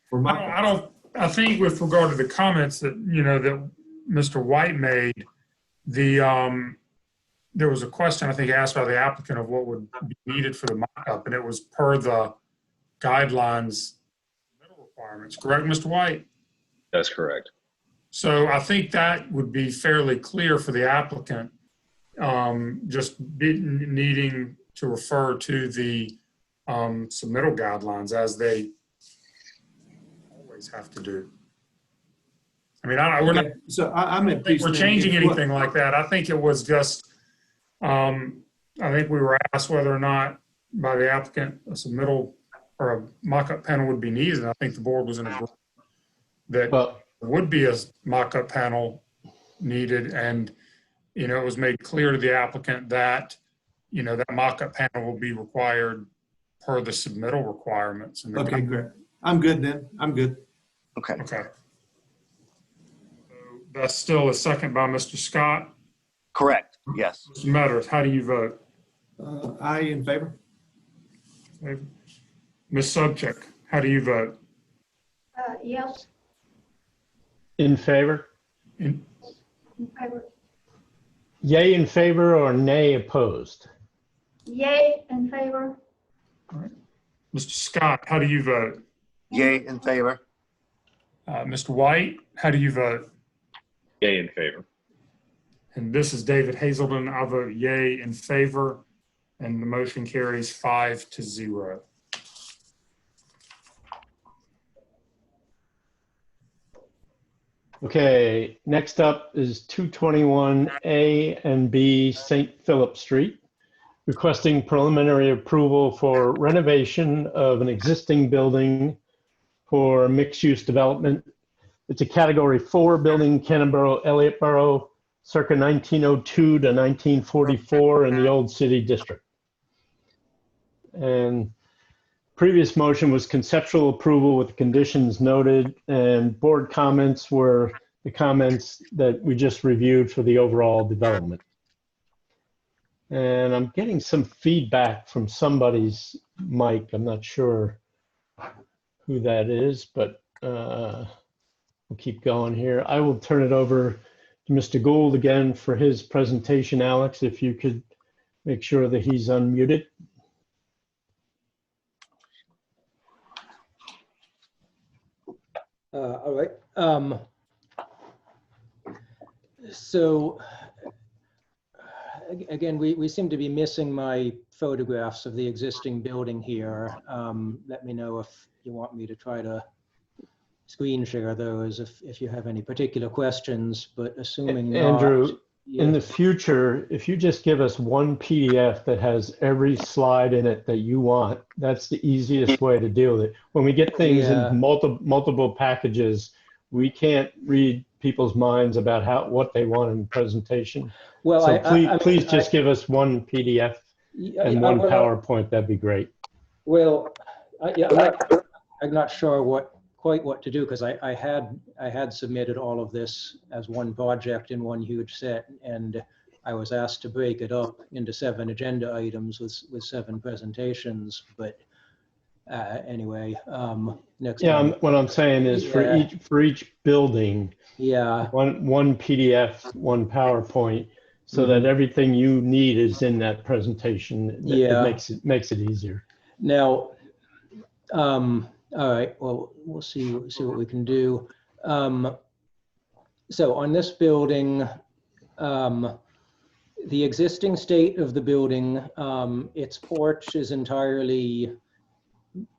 for mock-ups. I think with regard to the comments that, you know, that Mr. White made, there was a question I think asked by the applicant of what would be needed for the mock-up, and it was per the guidelines requirements. Correct, Mr. White? That's correct. So I think that would be fairly clear for the applicant, just needing to refer to the submittal guidelines as they always have to do. I mean, we're not. So I'm at peace. We're changing anything like that. I think it was just. I think we were asked whether or not by the applicant a submittal or a mock-up panel would be needed. I think the board was in agreement that there would be a mock-up panel needed, and you know it was made clear to the applicant that that mock-up panel will be required per the submittal requirements. And Okay, great. I'm good then. I'm good. Okay. Okay. So that's still a second by Mr. Scott. Correct. Yes. Mr. Metters, how do you vote? Aye in favor. Ms. Sobchak, how do you vote? Yes, In favor? In- in favor. Yay in favor or nay opposed? Yay, in favor. Mr. Scott, how do you vote? Yay in favor. Mr. White, how do you vote? Yay in favor. And this is David Hazelden. I vote yay in favor, and the motion carries 5-0. Okay, next up is 221 A and B St. Philip Street, requesting preliminary approval for renovation of an existing building for mixed-use development. It's a Category 4 building, Canterbury, Elliott Barrow, circa 1902 to 1944 in the Old City District. And previous motion was conceptual approval with the conditions noted, and board comments were the comments that we just reviewed for the overall development. And I'm getting some feedback from somebody's mic. I'm not sure who that is, but we'll keep going here. I will turn it over to Mr. Gould again for his presentation. Alex, if you could make sure that he's unmuted. All right. So again, we seem to be missing my photographs of the existing building here. Let me know if you want me to try to screen share those if you have any particular questions, but assuming Andrew, not, yeah. in the future, if you just give us one PDF that has every slide in it that you want, that's the easiest way to deal with it. When we get things Yeah. in multiple packages, we can't read people's minds about what they want in the presentation. Well, So please mean, just give us one PDF and one PowerPoint. That'd be great. Well, I'm not sure quite what to do, because I had submitted all of this as one project in one huge set, and I was asked to break it up into 7 agenda items with 7 presentations. But anyway, next time. What I'm saying is for each building, one PDF, one PowerPoint, so that everything you need is in that presentation. It makes it easier. Now, all right, well, we'll see what we can do. So on this building, the existing state of the building, its porch is entirely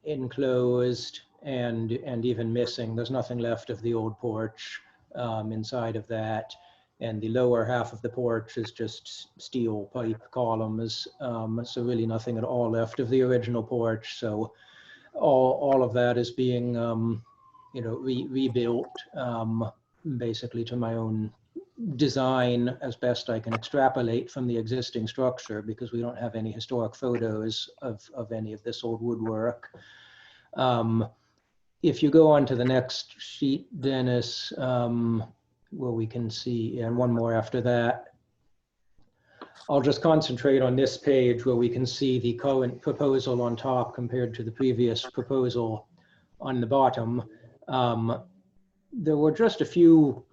enclosed and even missing. There's nothing left of the old porch inside of that. And the lower half of the porch is just steel pipe columns. So really nothing at all left of the original porch. So all of that is being, rebuilt basically to my own design as best I can extrapolate from the existing structure, because we don't have any historic photos of any of this old woodwork. If you go on to the next sheet, Dennis, where we can see, and one more after that, I'll just concentrate on this page where we can see the current proposal on top compared to the previous proposal on the bottom. There were just a few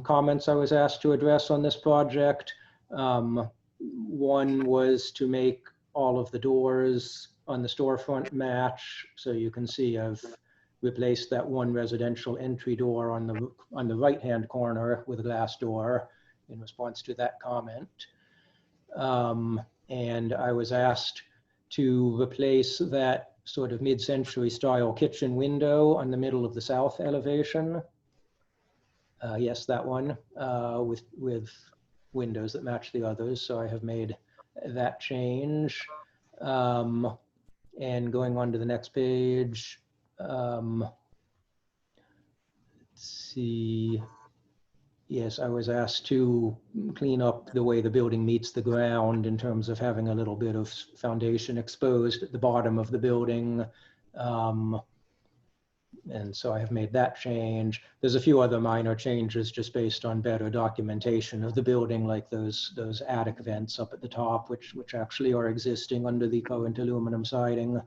comments I was asked to address on this project. One was to make all of the doors on the storefront match. So you can see I've replaced that one residential entry door on the right-hand corner with a glass door in response to that comment. And I was asked to replace that sort of mid-century style kitchen window on the middle of the south elevation. Yes, that one with windows that match the others. So I have made that change. And going on to the next page, let's see. yes, I was asked to clean up the way the building meets the ground in terms of having a little bit of foundation exposed at the bottom of the building. And so I have made that change. There's a few other minor changes just based on better documentation of the building, like those attic vents up at the top, which actually are existing under the current aluminum siding.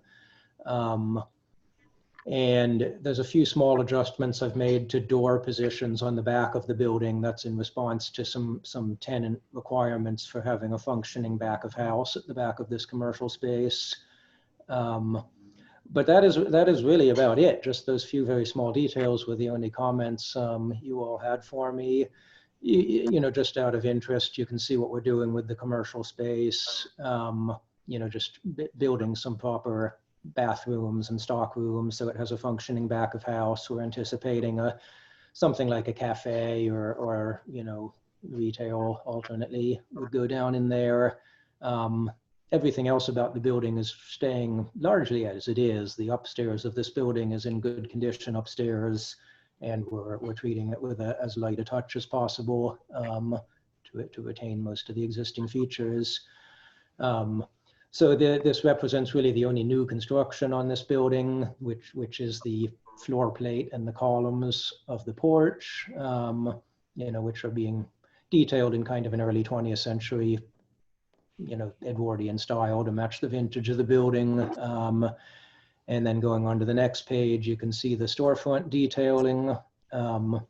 And there's a few small adjustments I've made to door positions on the back of the building. That's in response to some tenant requirements for having a functioning back of house at the back of this commercial space. But that is really about it. Just those few very small details were the only comments you all had for me. You know, just out of interest, you can see what we're doing with the commercial space. You know, just building some proper bathrooms and stock rooms so it has a functioning back of house. We're anticipating something like a cafe or you know, retail alternately would go down in there. Everything else about the building is staying largely as it is. The upstairs of this building is in good condition upstairs, and we're treating it with as light a touch as possible to retain most of the existing features. So this represents really the only new construction on this building, which is the floor plate and the columns of the porch, you know, which are being detailed in kind of an early 20th century, you know, Edwardian style to match the vintage of the building. And then going on to the next page, you can see the storefront detailing. I'm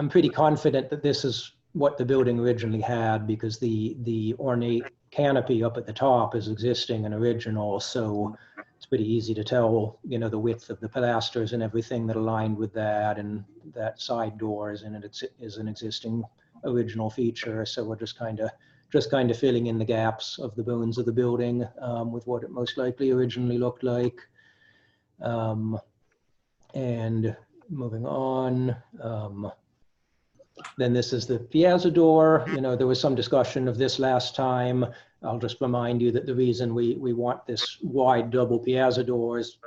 pretty confident that this is what the building originally had, because the ornate canopy up at the top is existing and original. So it's pretty easy to tell, you know, the width of the pilasters and everything that aligned with that, and that side door is an existing original feature. So we're just kind of filling in the gaps of the bones of the building with what it most likely originally looked like. And moving on, then this is the Piazza Door. You know, there was some discussion of this last time. I'll just remind you that the reason we want this wide double Piazza Door is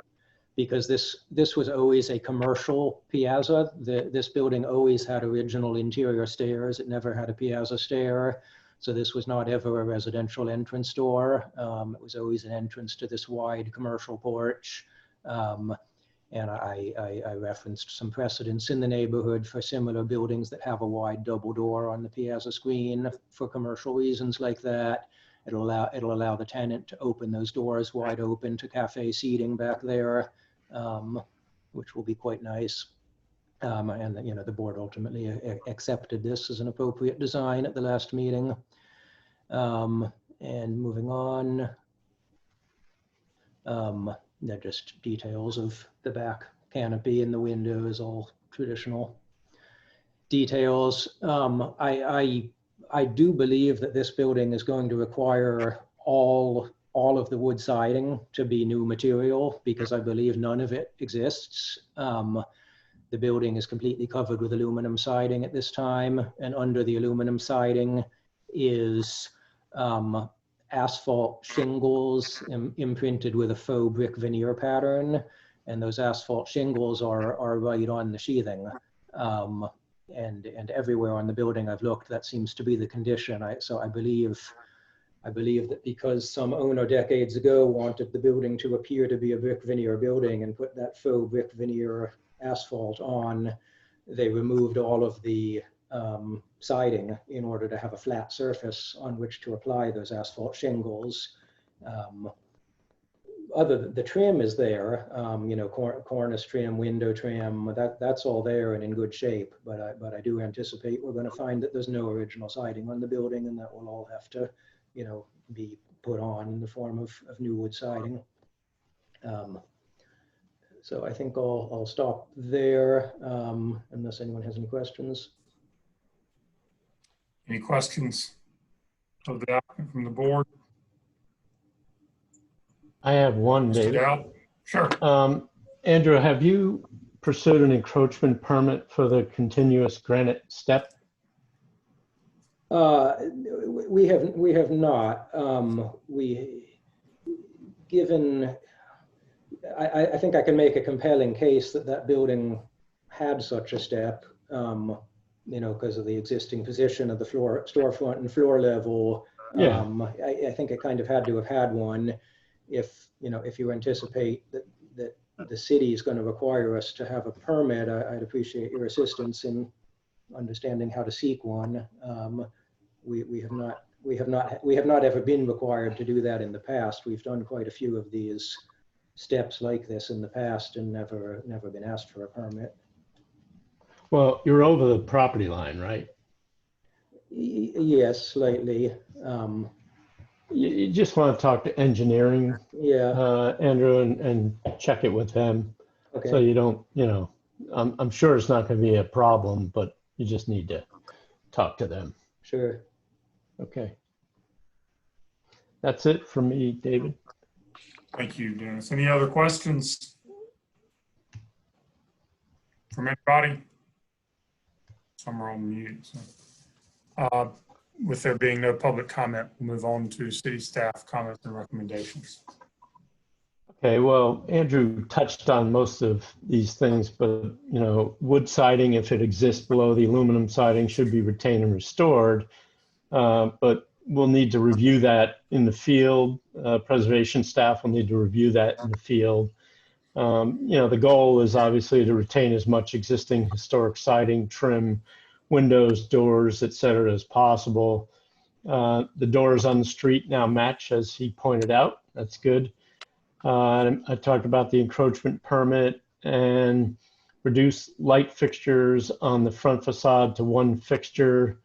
because this was always a commercial piazza. This building always had original interior stairs. It never had a piazza stair. So this was not ever a residential entrance door. It was always an entrance to this wide commercial porch. And I referenced some precedents in the neighborhood for similar buildings that have a wide double door on the piazza screen for commercial reasons like that. It'll allow the tenant to open those doors wide open to cafe seating back there, which will be quite nice. And you know, the board ultimately accepted this as an appropriate design at the last meeting. And moving on, they're just details of the back canopy and the windows, all traditional details. I do believe that this building is going to require all of the wood siding to be new material, because I believe none of it exists. The building is completely covered with aluminum siding at this time, and under the aluminum siding is asphalt shingles imprinted with a faux brick veneer pattern, and those asphalt shingles are right on the sheathing. And everywhere on the building I've looked, that seems to be the condition. So I believe that because some owner decades ago wanted the building to appear to be a brick veneer building and put that faux brick veneer asphalt on, they removed all of the siding in order to have a flat surface on which to apply those asphalt shingles. The trim is there, you know, cornice trim, window trim, that's all there and in good shape. But I do anticipate we're going to find that there's no original siding on the building, and that will all have to, you know, be put on in the form of new wood siding. So I think I'll stop there unless anyone has any questions. Any questions of the applicant from the board? I have one, Mr. David. Dowd? Sure. Andrew, have you pursued an encroachment permit for the continuous granite step? We have not. I think I can make a compelling case that building had such a step, because of the existing position of the storefront and floor level. Yeah. I think it kind of had to have had one if you anticipate that the city is going to require us to have a permit. I'd appreciate your assistance in understanding how to seek one. We have not ever been required to do that in the past. We've done quite a few of these steps like this in the past and never been asked for a permit. Well, you're over the property line, right? Yes, slightly. You just want to talk to engineering, Yeah. Andrew, and check it with them. Okay. So you don't, I'm sure it's not going to be a problem, but you just need to talk to them. Sure. Okay. That's it for me, David. Thank you, Dennis. Any other questions from anybody? Some are on mute. So. With there being no public comment, we'll move on to city staff comments and recommendations. Okay, well, Andrew touched on most of these things, but wood siding, if it exists below the aluminum siding, should be retained and restored. But we'll need to review that in the field. Preservation staff will need to review that in the field. The goal is obviously to retain as much existing historic siding, trim, windows, doors, et cetera, as possible. The doors on the street now match, as he pointed out. That's good. I talked about the encroachment permit and reduce light fixtures on the front facade to one fixture.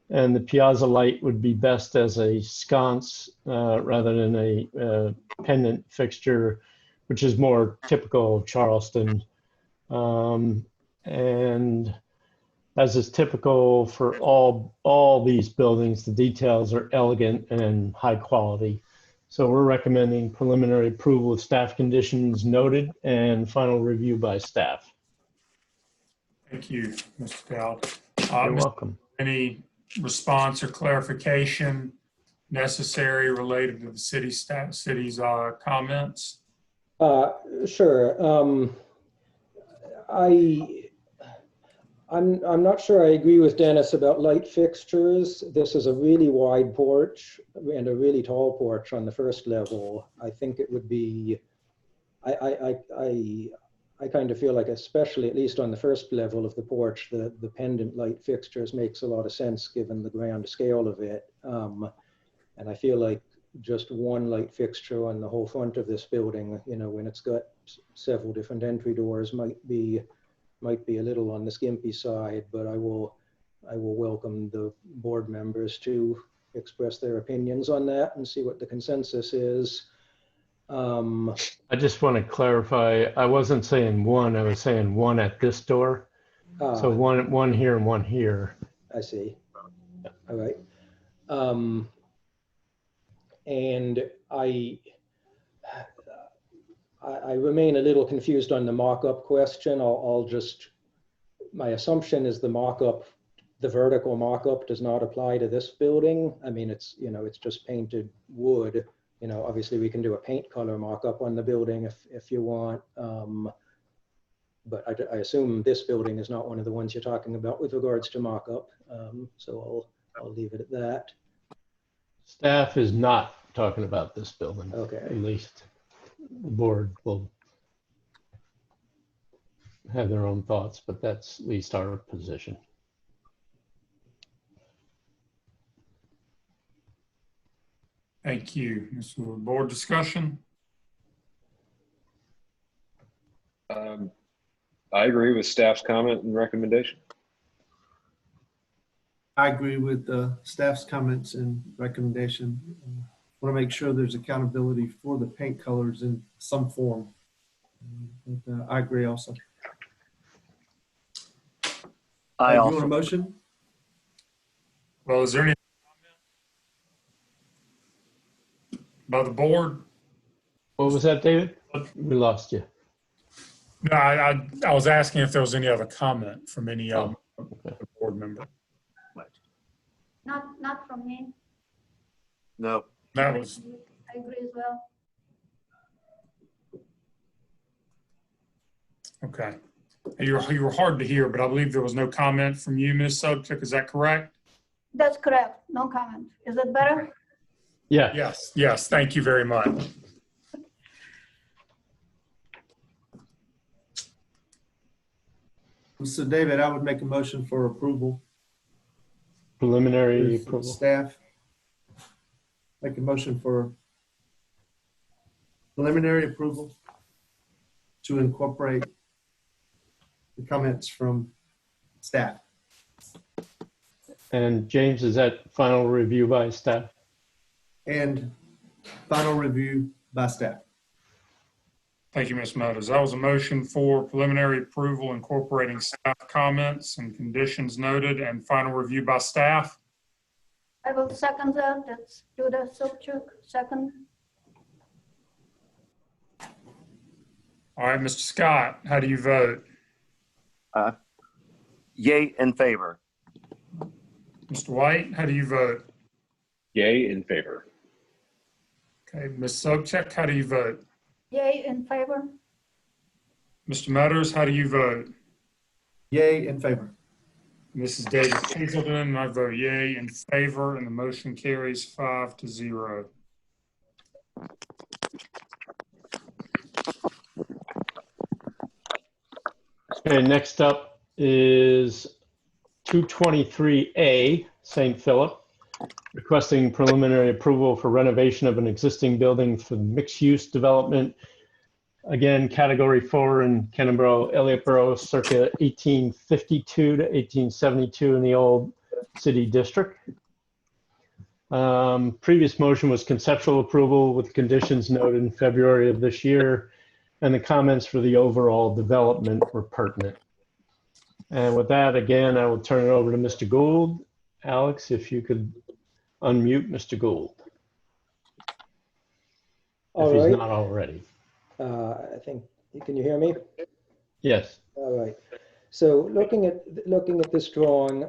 And the piazza light would be best as a sconce rather than a pendant fixture, which is more typical of Charleston. And as is typical for all these buildings, the details are elegant and high quality. So we're recommending preliminary approval with staff conditions noted and final review by staff. Thank you, Mr. Dowd. You're welcome. Any response or clarification necessary related to the city's comments? Sure. I'm not sure I agree with Dennis about light fixtures. This is a really wide porch and a really tall porch on the first level. I think it would be, I kind of feel like, especially at least on the first level of the porch, the pendant light fixtures makes a lot of sense given the grand scale of it. And I feel like just one light fixture on the whole front of this building, when it's got several different entry doors, might be a little on the skimpy side, but I will welcome the board members to express their opinions on that and see what the consensus is. I just want to clarify, I wasn't saying one, I was saying one at this door. So one here and one here. I see. All right. And I remain a little confused on the mock-up question. My assumption is the vertical mock-up does not apply to this building. I mean, it's just painted wood. Obviously we can do a paint color mock-up on the building if you want. But I assume this building is not one of the ones you're talking about with regards to mock-up. So I'll leave it at that. Staff is not talking about this building. Okay. At least the board will have their own thoughts, but that's at least our position. Thank you. This is board discussion. I agree with staff's comment and recommendation. I agree with staff's comments and recommendation. Want to make sure there's accountability for the paint colors in some form. But, I agree also. I You also want a motion? Well, is there any comment by the board? What was that, David? We lost you. No, I was asking if there was any other comment from any Oh, board member. Not from me. no. That was I agree as well. okay. You were hard to hear, but I believe there was no comment from you, Ms. Sobchak. Is that correct? That's correct. No comment. Is it better? Yeah. Yes. Yes. Thank you very much. So David, I would make a motion for approval. Preliminary with approval. Staff. Make a motion for preliminary approval to incorporate the comments from staff. And James, is that final review by staff? And final review by staff. Thank you, Ms. Meadows. That was a motion for preliminary approval incorporating staff comments and conditions noted and final review by staff. I will second that. That's Judah Sobchuk, second. All right, Mr. Scott, how do you vote? Yay in favor. Mr. White, how do you vote? Yay in favor. Okay, Ms. Sobchak, how do you vote? Yay in favor. Mr. Meadows, how do you vote? Yay in favor. This is David Hazelden, and I vote yay in favor, and the motion carries 5-0. Okay, next up is 223A, St. Philip, requesting preliminary approval for renovation of an existing building for mixed-use development. Again, Category 4 in Kenneborough, Elliott Borough, circa 1852 to 1872 in the old city district. Previous motion was conceptual approval with conditions noted in February of this year, and the comments for the overall development were pertinent. And with that, again, I will turn it over to Mr. Gould. Alex, if you could unmute Mr. Gould. If he's not already. I think, can you hear me? Yes. All right. So looking at this drawing,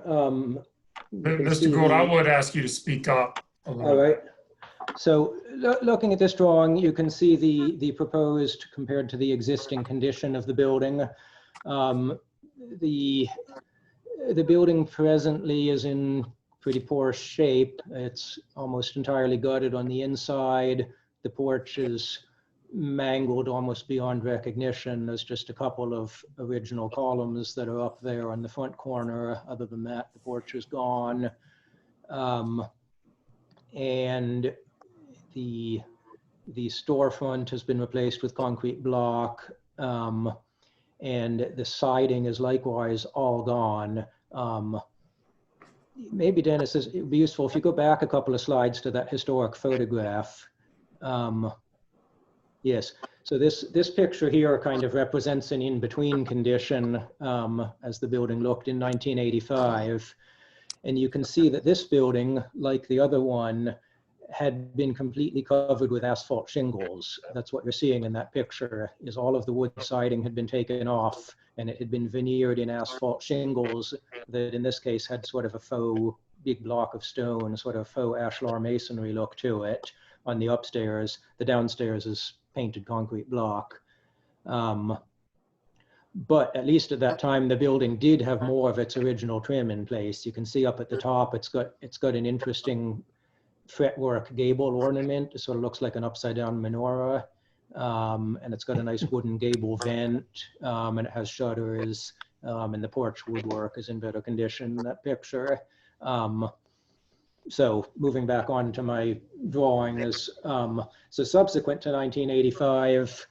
Mr. Gould, I would ask you to speak up a little. All right. So looking at this drawing, you can see the proposed compared to the existing condition of the building. The building presently is in pretty poor shape. It's almost entirely gutted on the inside. The porch is mangled almost beyond recognition. There's just a couple of original columns that are up there on the front corner. Other than that, the porch is gone. And the storefront has been replaced with concrete block. And the siding is likewise all gone. Maybe Dennis, it would be useful if you go back a couple of slides to that historic photograph. Yes, so this picture here kind of represents an in-between condition as the building looked in 1985. And you can see that this building, like the other one, had been completely covered with asphalt shingles. That's what you're seeing in that picture, is all of the wood siding had been taken off and it had been veneered in asphalt shingles that in this case had sort of a faux big block of stone, sort of faux ashlar masonry look to it on the upstairs. The downstairs is painted concrete block. But at least at that time, the building did have more of its original trim in place. You can see up at the top, it's got an interesting fretwork gable ornament. It sort of looks like an upside down menorah. And it's got a nice wooden gable vent, and it has shutters, and the porch woodwork is in better condition in that picture. So moving back on to my drawing is, so subsequent to 1985,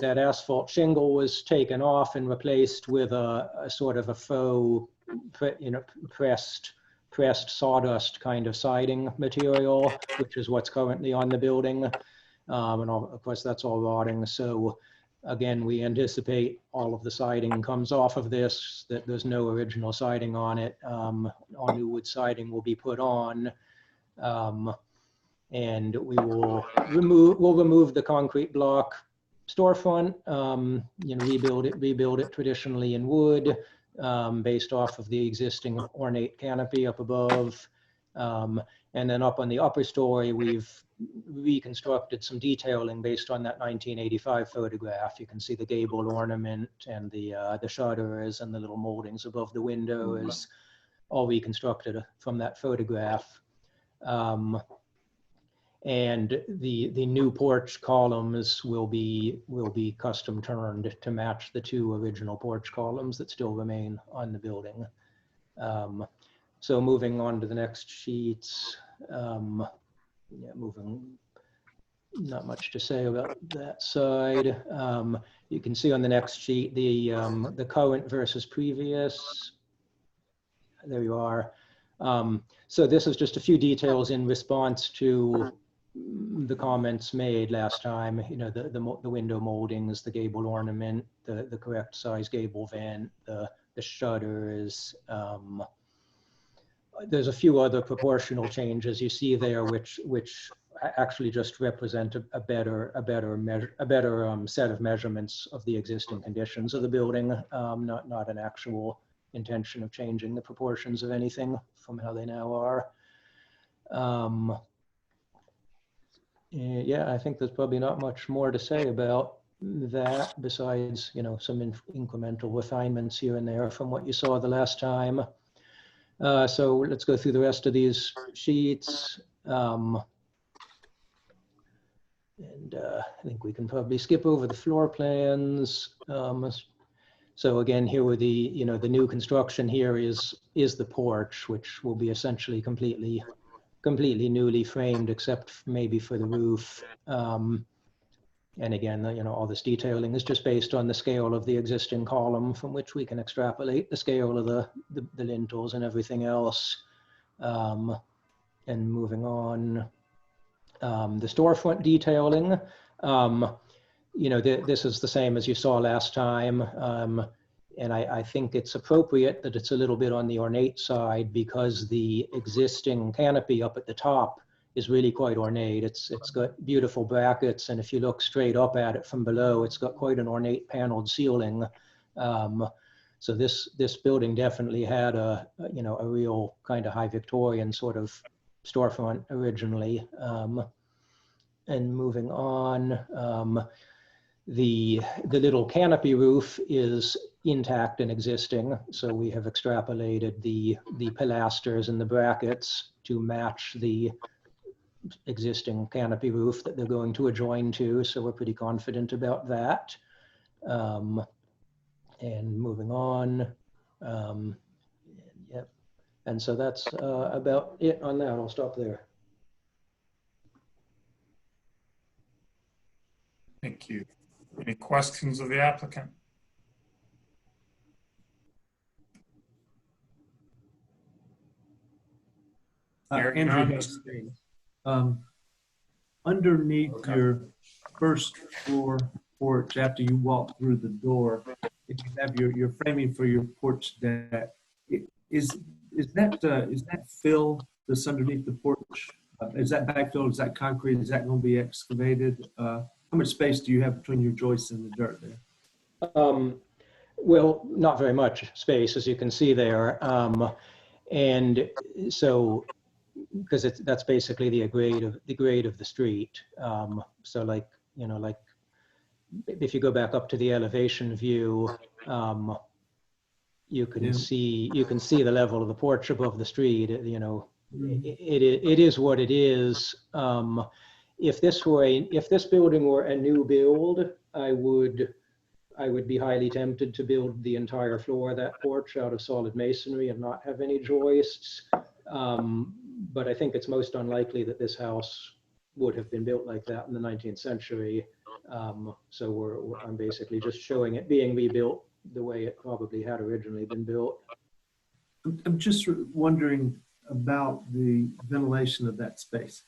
that asphalt shingle was taken off and replaced with a sort of a faux, pressed sawdust kind of siding material, which is what's currently on the building. And of course, that's all rotting. So again, we anticipate all of the siding comes off of this, that there's no original siding on it. All new wood siding will be put on. And we will remove the concrete block storefront, rebuild it traditionally in wood, based off of the existing ornate canopy up above. And then up on the upper story, we've reconstructed some detailing based on that 1985 photograph. You can see the gable ornament and the shutters and the little moldings above the window is all reconstructed from that photograph. And the new porch columns will be custom turned to match the two original porch columns that still remain on the building. So moving on to the next sheets, not much to say about that side. You can see on the next sheet the current versus previous. There you are. So this is just a few details in response to the comments made last time. You know, the window moldings, the gable ornament, the correct size gable vent, the shutters. There's a few other proportional changes you see there, which actually just represent a better set of measurements of the existing conditions of the building, not an actual intention of changing the proportions of anything from how they now are. Yeah, I think there's probably not much more to say about that besides, you know, some incremental refinements here and there from what you saw the last time. So let's go through the rest of these sheets. And I think we can probably skip over the floor plans. So again, here with the, you know, the new construction here is the porch, which will be essentially completely newly framed, except maybe for the roof. And again, you know, all this detailing is just based on the scale of the existing column from which we can extrapolate the scale of the lintels and everything else. And moving on, the storefront detailing, you know, this is the same as you saw last time. And I think it's appropriate that it's a little bit on the ornate side because the existing canopy up at the top is really quite ornate. It's got beautiful brackets, and if you look straight up at it from below, it's got quite an ornate paneled ceiling. So this building definitely had a real kind of high Victorian sort of storefront originally. And moving on, the little canopy roof is intact and existing. So we have extrapolated the pilasters and the brackets to match the existing canopy roof that they're going to adjoin to. So we're pretty confident about that. And moving on. Yep. And so that's about it on that. I'll stop there. Thank you. Any questions of the applicant? Andrew has underneath your first floor porch, after you walk through the door, if you have your framing for your porch deck, is that fill that's underneath the porch? Is that backfill? Is that concrete? Is that going to be excavated? How much space do you have between your joists and the dirt there? Well, not very much space, as you can see there. And so, because that's basically the grade of the street. So like, you know, like if you go back up to the elevation view, you can see the level of the porch above the street. You know, it is what it is. If this building were a new build, I would be highly tempted to build the entire floor of that porch out of solid masonry and not have any joists. But I think it's most unlikely that this house would have been built like that in the 19th century. So I'm basically just showing it being rebuilt the way it probably had originally been built. I'm just wondering about the ventilation of that space.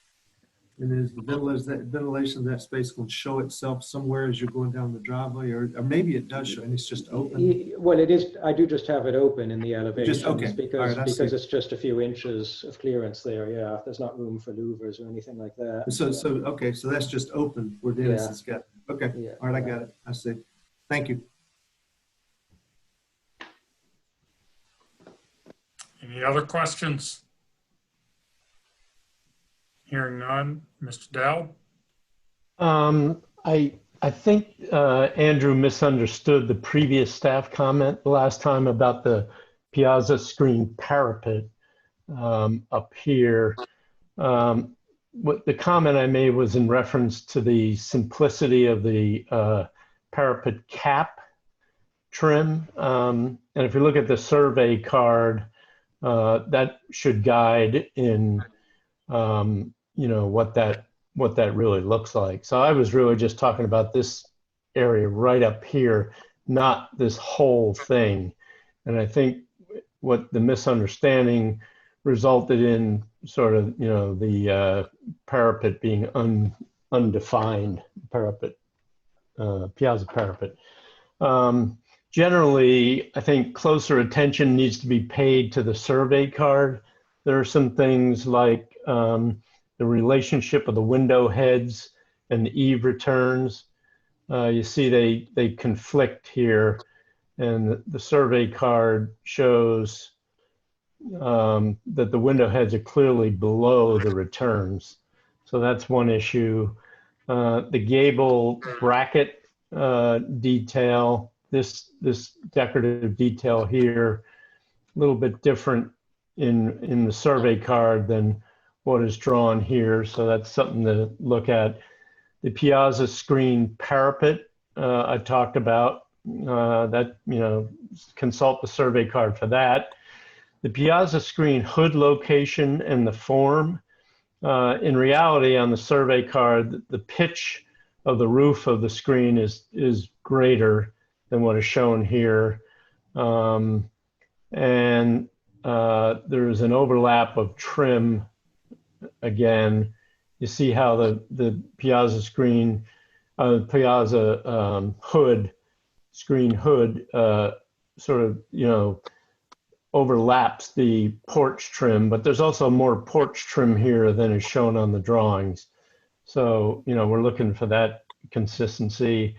And is the ventilation of that space going to show itself somewhere as you're going down the driveway, or maybe it does show and it's just open? Well, it is. I do just have it open in the elevations because it's just a few inches of clearance there. Yeah, there's not room for louvers or anything like that. So okay, so that's just open where Dennis has got it. Okay, yeah, all right, I got it. I see. Thank you. Any other questions? Hearing none. Mr. Dowd? I think Andrew misunderstood the previous staff comment the last time about the piazza screen parapet up here. What the comment I made was in reference to the simplicity of the parapet cap trim. And if you look at the survey card, that should guide in, you know, what that really looks like. So I was really just talking about this area right up here, not this whole thing. And I think what the misunderstanding resulted in sort of, you know, the parapet being undefined parapet, piazza parapet. Generally, I think closer attention needs to be paid to the survey card. There are some things like the relationship of the window heads and the eave returns. You see they conflict here, and the survey card shows that the window heads are clearly below the returns. So that's one issue. The gable bracket detail, this decorative detail here, a little bit different in the survey card than what is drawn here. So that's something to look at. The piazza screen parapet I talked about, that, you know, consult the survey card for that. The piazza screen hood location and the form. In reality, on the survey card, the pitch of the roof of the screen is greater than what is shown here. And there is an overlap of trim. Again, you see how the piazza screen, piazza hood, screen hood sort of, you know, overlaps the porch trim, but there's also more porch trim here than is shown on the drawings. So, you know, we're looking for that consistency.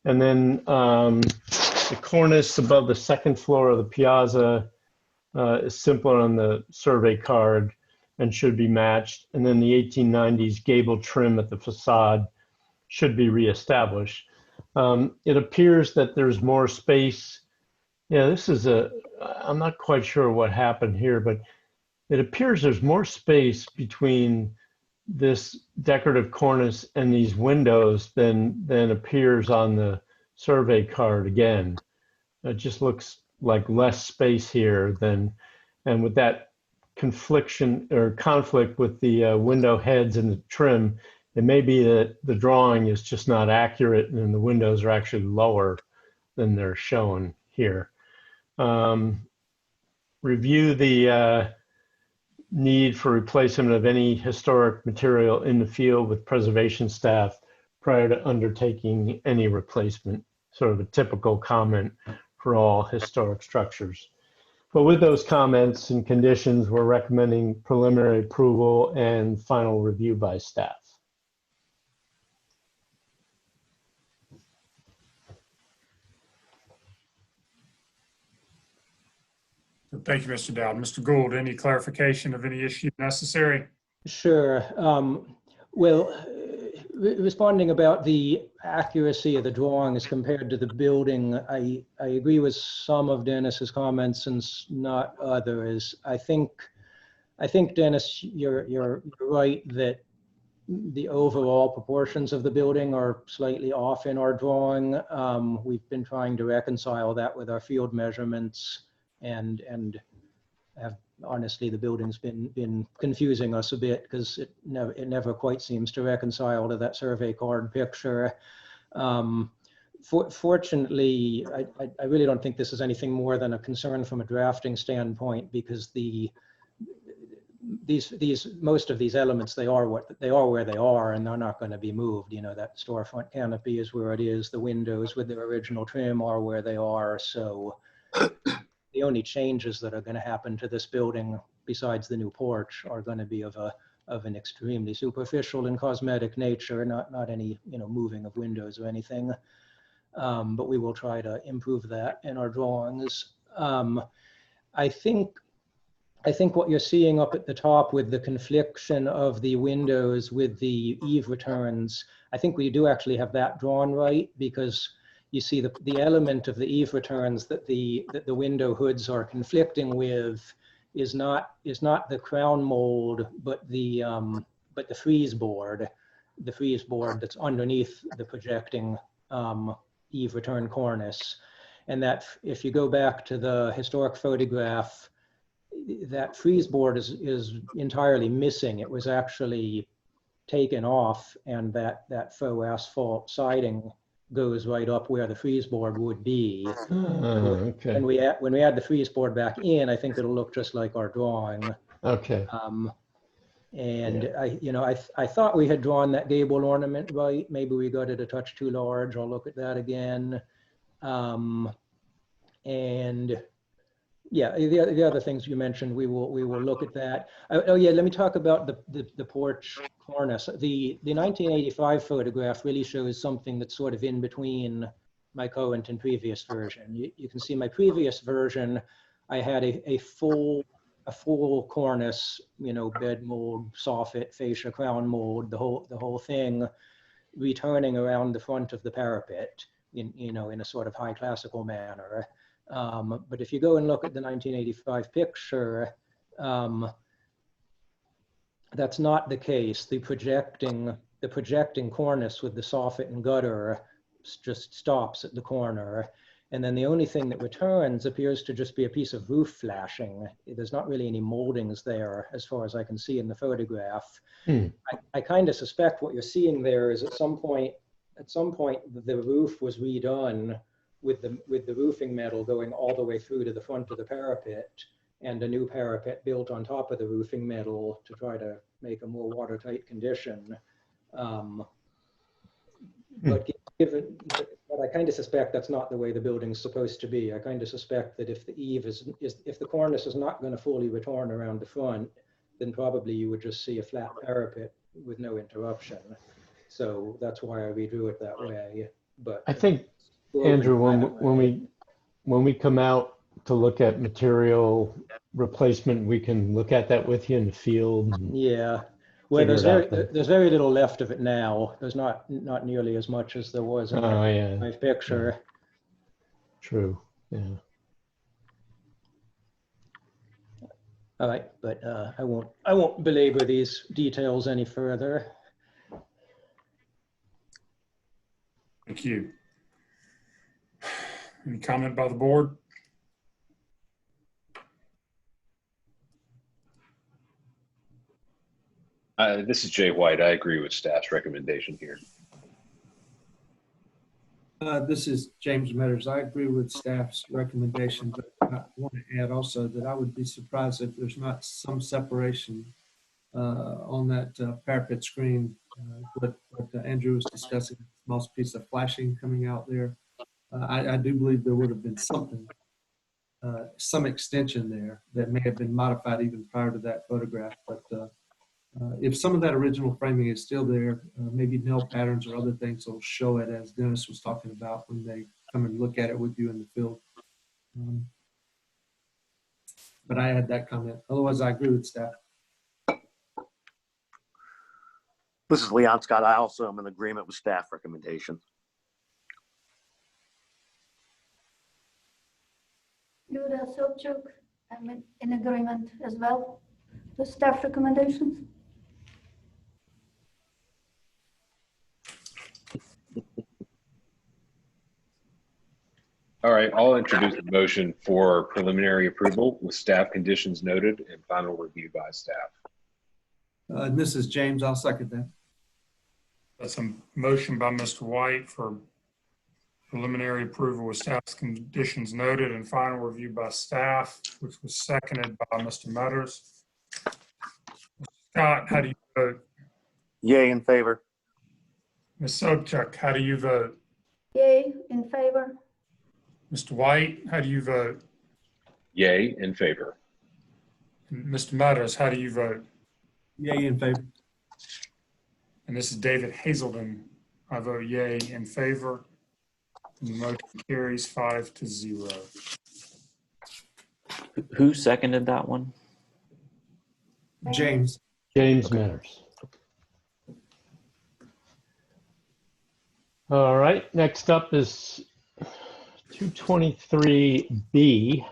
And then the cornice above the second floor of the piazza is simpler on the survey card and should be matched. And then the 1890s gable trim at the facade should be reestablished. It appears that there's more space. Yeah, this is I'm not quite sure what happened here, but it appears there's more space between this decorative cornice and these windows than appears on the survey card again. It just looks like less space here than, and with that conflict with the window heads and the trim, it may be that the drawing is just not accurate and the windows are actually lower than they're shown here. Review the need for replacement of any historic material in the field with preservation staff prior to undertaking any replacement, sort of a typical comment for all historic structures. But with those comments and conditions, we're recommending preliminary approval and final review by staff. Thank you, Mr. Dowd. Mr. Gould, any clarification of any issue necessary? Sure. Well, responding about the accuracy of the drawings compared to the building, I agree with some of Dennis's comments and not others. I think Dennis, you're right that the overall proportions of the building are slightly off in our drawing. We've been trying to reconcile that with our field measurements, and have, honestly, the building's been confusing us a bit because it never quite seems to reconcile to that survey card picture. Fortunately, I really don't think this is anything more than a concern from a drafting standpoint, because most of these elements, they are where they are, and they're not going to be moved. You know, that storefront canopy is where it is. The windows with their original trim are where they are. So the only changes that are going to happen to this building, besides the new porch, are going to be of an extremely superficial and cosmetic nature, not any, you know, moving of windows or anything. But we will try to improve that in our drawings. I think I think what you're seeing up at the top with the confliction of the windows with the eave returns, I think we do actually have that drawn right, because you see the element of the eave returns that the window hoods are conflicting with is not the crown mold, but the frieze board, that's underneath the projecting eave return cornice. And that if you go back to the historic photograph, that frieze board is entirely missing. It was actually taken off, and that faux asphalt siding goes right up where the frieze board would be. Okay. When we add the frieze board back in, I think it'll look just like our drawing. Okay. And I thought we had drawn that gable ornament right. Maybe we got it a touch too large. I'll look at that again. And yeah, the other things you mentioned, we will look at that. Oh yeah, let me talk about the porch cornice. The 1985 photograph really shows something that's sort of in between my current and previous version. You can see my previous version, I had a full cornice, bed mold, soffit, fascia, crown mold, the whole thing, returning around the front of the parapet in a sort of high classical manner. But if you go and look at the 1985 picture, that's not the case. The projecting cornice with the soffit and gutter just stops at the corner. And then the only thing that returns appears to just be a piece of roof flashing. There's not really any moldings there as far as I can see in the photograph. I kind of suspect what you're seeing there is at some point the roof was redone with the roofing metal going all the way through to the front of the parapet, and a new parapet built on top of the roofing metal to try to make a more watertight condition. But I kind of suspect that's not the way the building's supposed to be. I kind of suspect that if the eave if the cornice is not going to fully return around the front, then probably you would just see a flat parapet with no interruption. So that's why I redrew it that way. But I think, Andrew, when we come out to look at material replacement, we can look at that with you in the field. Yeah, well, there's very little left of it now. There's not nearly as much as there was in my picture. Yeah. True. Yeah. All right, but I won't belabor these details any further. Thank you. Any comment by the board? This is Jay White. I agree with staff's recommendation here. This is James Metters. I agree with staff's recommendation, but I want to add also that I would be surprised if there's not some separation on that parapet screen. What Andrew was discussing, a small piece of flashing coming out there. I do believe there would have been something, some extension there that may have been modified even prior to that photograph. But if some of that original framing is still there, maybe nail patterns or other things will show it, as Dennis was talking about, when they come and look at it with you in the field. But I had that comment. Otherwise, I agree with staff. This is Leon Scott. I also am in agreement with staff recommendation. Yuda Sobchuk, I'm in agreement as well with staff recommendations. All right, I'll introduce the motion for preliminary approval with staff conditions noted and final review by staff. This is James. I'll second that. That's a motion by Mr. White for preliminary approval with staff's conditions noted and final review by staff, which was seconded by Mr. Metters. Scott, how do you vote? Yay in favor. Ms. Sobchuk, how do you vote? Yay, in favor. Mr. White, how do you vote? Yay in favor. And Mr. Metters, how do you vote? Yay in favor. And this is David Hazelden. I vote yay in favor. And the motion carries 5-0. Who seconded that one? James. James Okay. Manners. All right, next up is 223B,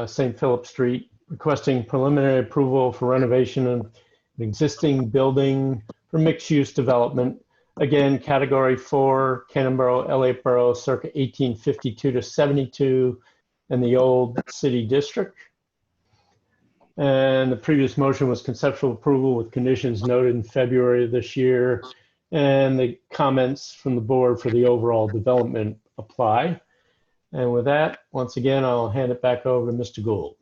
St. Philip Street, requesting preliminary approval for renovation of an existing building for mixed-use development. Again, category 4, Cannon-Borough, Elliott Borough, circa 1852 to 72 in the old city district. And the previous motion was conceptual approval with conditions noted in February of this year. And the comments from the board for the overall development apply. And with that, once again, I'll hand it back over to Mr. Gould.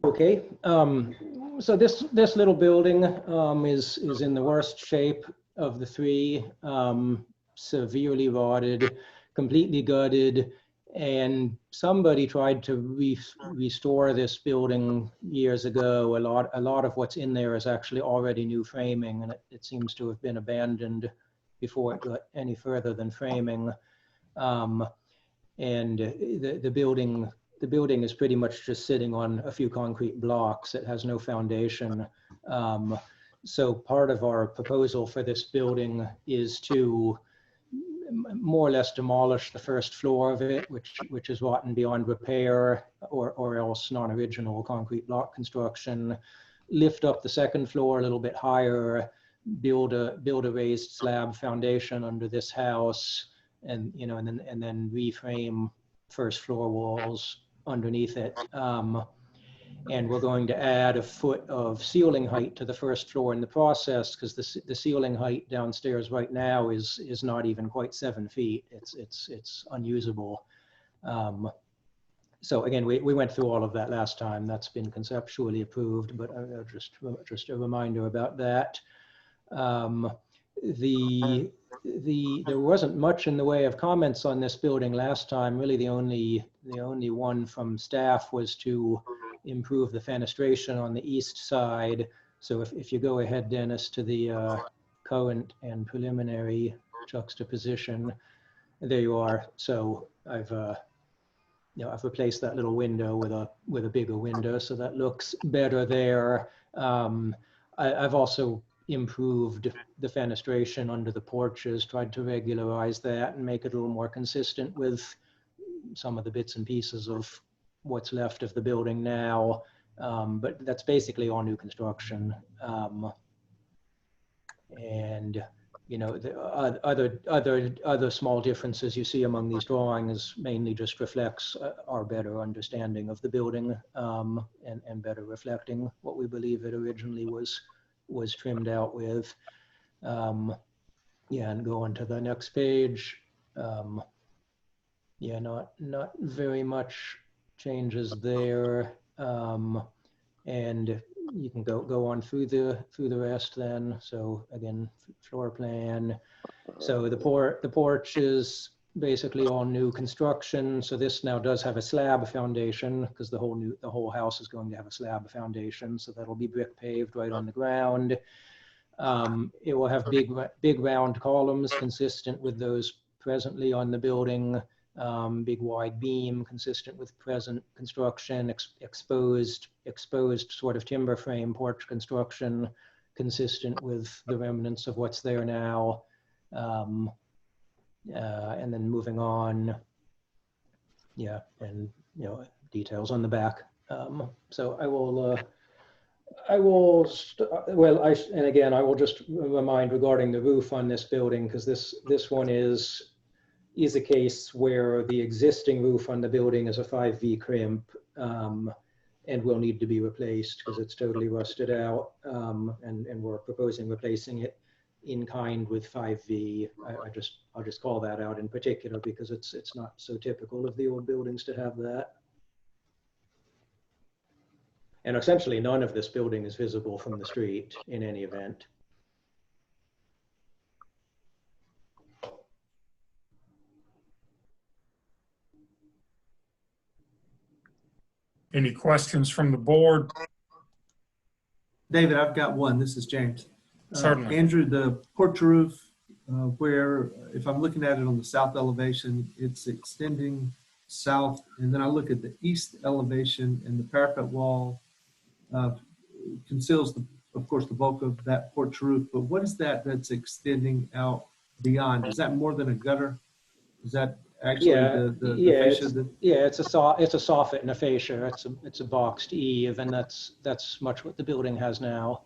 Okay, so this little building is in the worst shape of the three, severely rotted, completely gutted, and somebody tried to restore this building years ago. A lot of what's in there is actually already new framing, and it seems to have been abandoned before it got any further than framing. And the building is pretty much just sitting on a few concrete blocks. It has no foundation. So part of our proposal for this building is to more or less demolish the first floor of it, which is rotten beyond repair, or else non-original concrete block construction. Lift up the second floor a little bit higher, build a raised slab foundation under this house, and then reframe first floor walls underneath it. And we're going to add a foot of ceiling height to the first floor in the process, because the ceiling height downstairs right now is not even quite 7 feet. It's unusable. So again, we went through all of that last time. That's been conceptually approved, but just a reminder about that. There wasn't much in the way of comments on this building last time. Really, the only one from staff was to improve the fenestration on the east side. So if you go ahead, Dennis, to the current and preliminary juxtaposition, there you are. So I've replaced that little window with a bigger window, so that looks better there. I've also improved the fenestration under the porches, tried to regularize that and make it a little more consistent with some of the bits and pieces of what's left of the building now. But that's basically all new construction. And the other small differences you see among these drawings mainly just reflects our better understanding of the building, and better reflecting what we believe it originally was trimmed out with. And go on to the next page. Not very much changes there. And you can go on through the rest then. So again, floor plan. So the porch is basically all new construction. So this now does have a slab foundation, because the whole house is going to have a slab foundation. So that'll be brick paved right on the ground. It will have big round columns consistent with those presently on the building. Big wide beam consistent with present construction, exposed sort of timber frame porch construction consistent with the remnants of what's there now. And then moving on, and details on the back. So I will and again, I will just remind regarding the roof on this building, because this one is a case where the existing roof on the building is a 5V crimp, and will need to be replaced because it's totally rusted out, and we're proposing replacing it in kind with 5V. I'll just call that out in particular because it's not so typical of the old buildings to have that. And essentially none of this building is visible from the street in any event. Any questions from the board? David, I've got one. This is James. Certainly. Andrew, the porch roof, where if I'm looking at it on the south elevation, it's extending south. And then I look at the east elevation and the parapet wall conceals, of course, the bulk of that porch roof. But what is that that's extending out beyond? Is that more than a gutter? Is that actually the fascia? It's a soffit and a fascia. It's a boxed eave, and that's much what the building has now.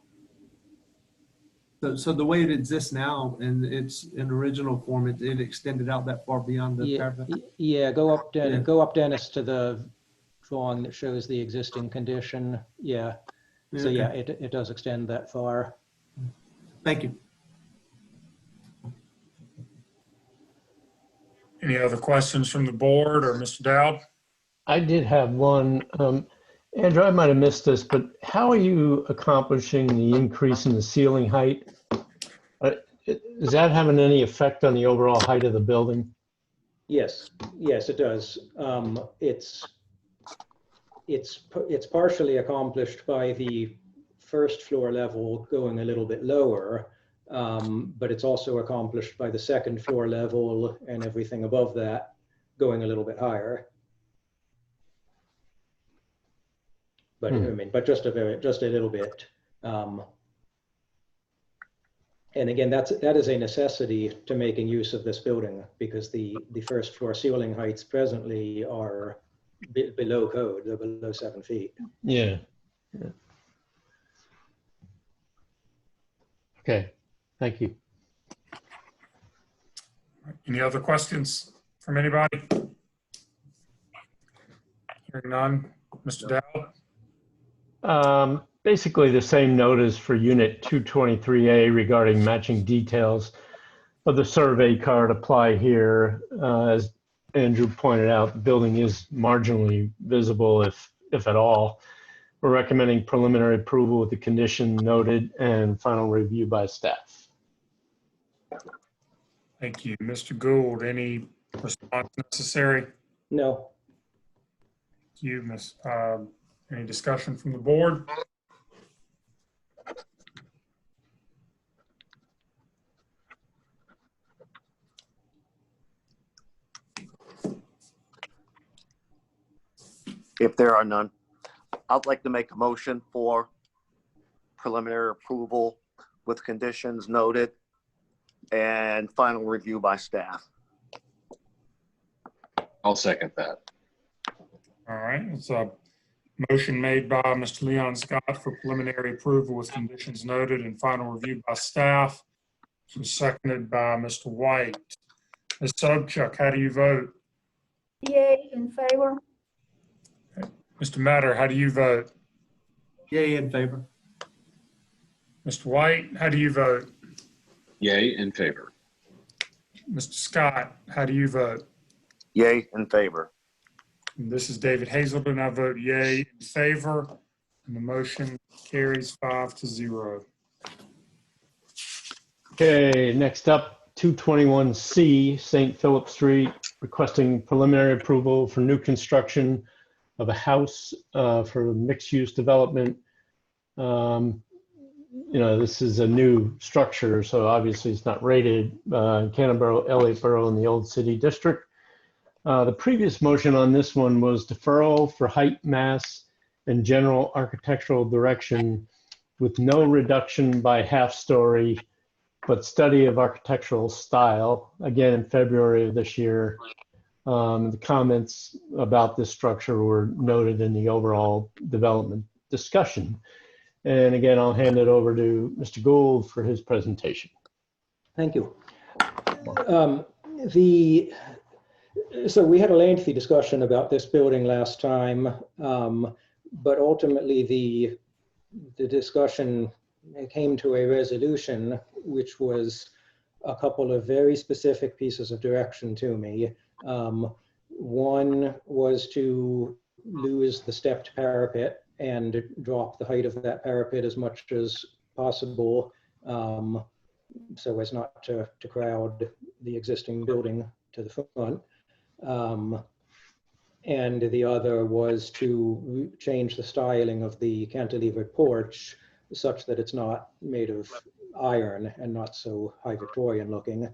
So the way it exists now, and it's in original form, it extended out that far beyond the parapet? Yeah, go up, Dennis, to the drawing that shows the existing condition. Yeah. So Okay. yeah, it does extend that far. Thank you. Any other questions from the board or Mr. Dowd? I did have one. Andrew, I might have missed this, but how are you accomplishing the increase in the ceiling height? Is that having any effect on the overall height of the building? Yes, it does. It's partially accomplished by the first floor level going a little bit lower, but it's also accomplished by the second floor level and everything above that going a little bit higher. But I mean, but just a little bit. And again, that is a necessity to making use of this building, because the first floor ceiling heights presently are below code. They're below 7 feet. Yeah. Okay, thank you. Any other questions from anybody? Hearing none. Mr. Dowd? Basically the same notice for Unit 223A regarding matching details of the survey card apply here. As Andrew pointed out, the building is marginally visible, if at all. We're recommending preliminary approval with the condition noted and final review by staff. Thank you. Mr. Gould, any response necessary? No. Thank you, Ms. Any discussion from the board? If there are none, I'd like to make a motion for preliminary approval with conditions noted and final review by staff. I'll second that. All right, it's a motion made by Mr. Leon Scott for preliminary approval with conditions noted and final review by staff. Seconded by Mr. White. Ms. Sobchak, how do you vote? Yay, in favor. Mr. Matter, how do you vote? Yay, in favor. Mr. White, how do you vote? Yay, in favor. Mr. Scott, how do you vote? Yay, in favor. And this is David Hazelton. I vote yay in favor, and the motion carries 5-0. Okay, next up, 221C, St. Philip Street, requesting preliminary approval for new construction of a house for mixed-use development. This is a new structure, so obviously it's not rated in Canterbury, Elliott Borough in the Old City District. The previous motion on this one was deferral for height, mass, and general architectural direction with no reduction by half story, but study of architectural style, again in February of this year. The comments about this structure were noted in the overall development discussion. And again, I'll hand it over to Mr. Gould for his presentation. Thank you. So we had a lengthy discussion about this building last time, but ultimately the discussion came to a resolution, which was a couple of very specific pieces of direction to me. One was to lose the stepped parapet and drop the height of that parapet as much as possible, so as not to crowd the existing building to the front. And the other was to change the styling of the cantilevered porch such that it's not made of iron and not so high Victorian looking.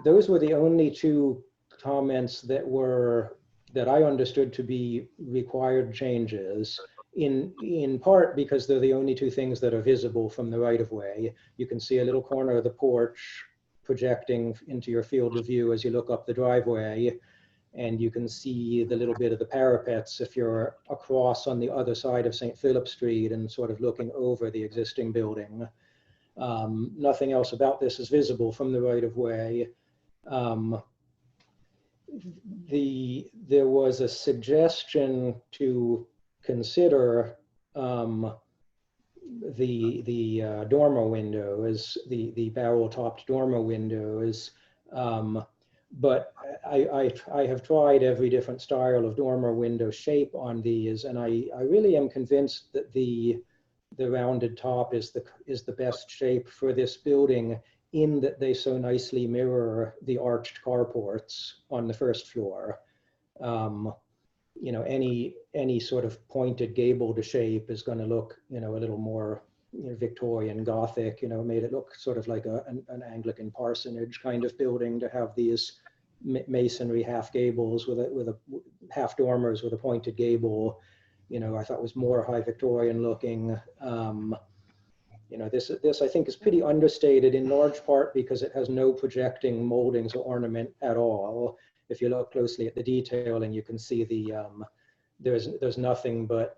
Those were the only two comments that were that I understood to be required changes, in part because they're the only two things that are visible from the right of way. You can see a little corner of the porch projecting into your field of view as you look up the driveway, and you can see the little bit of the parapets if you're across on the other side of St. Philip Street and sort of looking over the existing building. Nothing else about this is visible from the right of way. There was a suggestion to consider the dormer windows, the barrel-topped dormer windows, but I have tried every different style of dormer window shape on these, and I really am convinced that the rounded top is the best shape for this building, in that they so nicely mirror the arched carports on the first floor. You know, any sort of pointed gabled shape is going to look, you know, a little more, you know, Victorian Gothic. You know, made it look sort of like an Anglican parsonage kind of building, to have these masonry half gables with a half dormers with a pointed gable. You know, I thought was more high Victorian looking. You know, this I think is pretty understated, in large part because it has no projecting moldings or ornament at all. If you look closely at the detailing, you can see the there's nothing but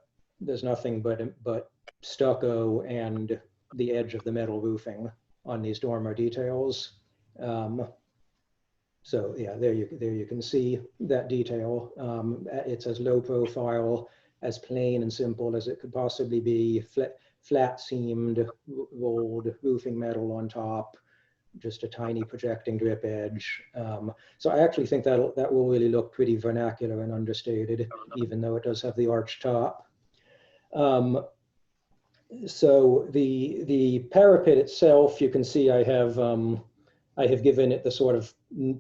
stucco and the edge of the metal roofing on these dormer details. So yeah, there you can see that detail. It's as low profile, as plain and simple as it could possibly be. Flat seamed rolled roofing metal on top, just a tiny projecting drip edge. So I actually think that will really look pretty vernacular and understated, even though it does have the arched top. So the parapet itself, you can see I have given it the sort of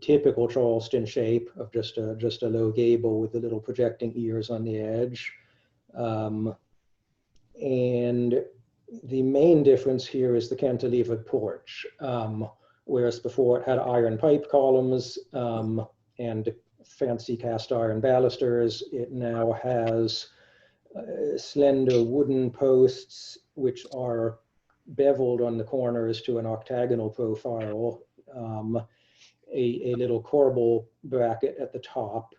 typical Charleston shape of just a low gable with the little projecting ears on the edge. And the main difference here is the cantilevered porch. Whereas before it had iron pipe columns and fancy cast iron balusters, it now has slender wooden posts which are beveled on the corners to an octagonal profile, a little corbel bracket at the top,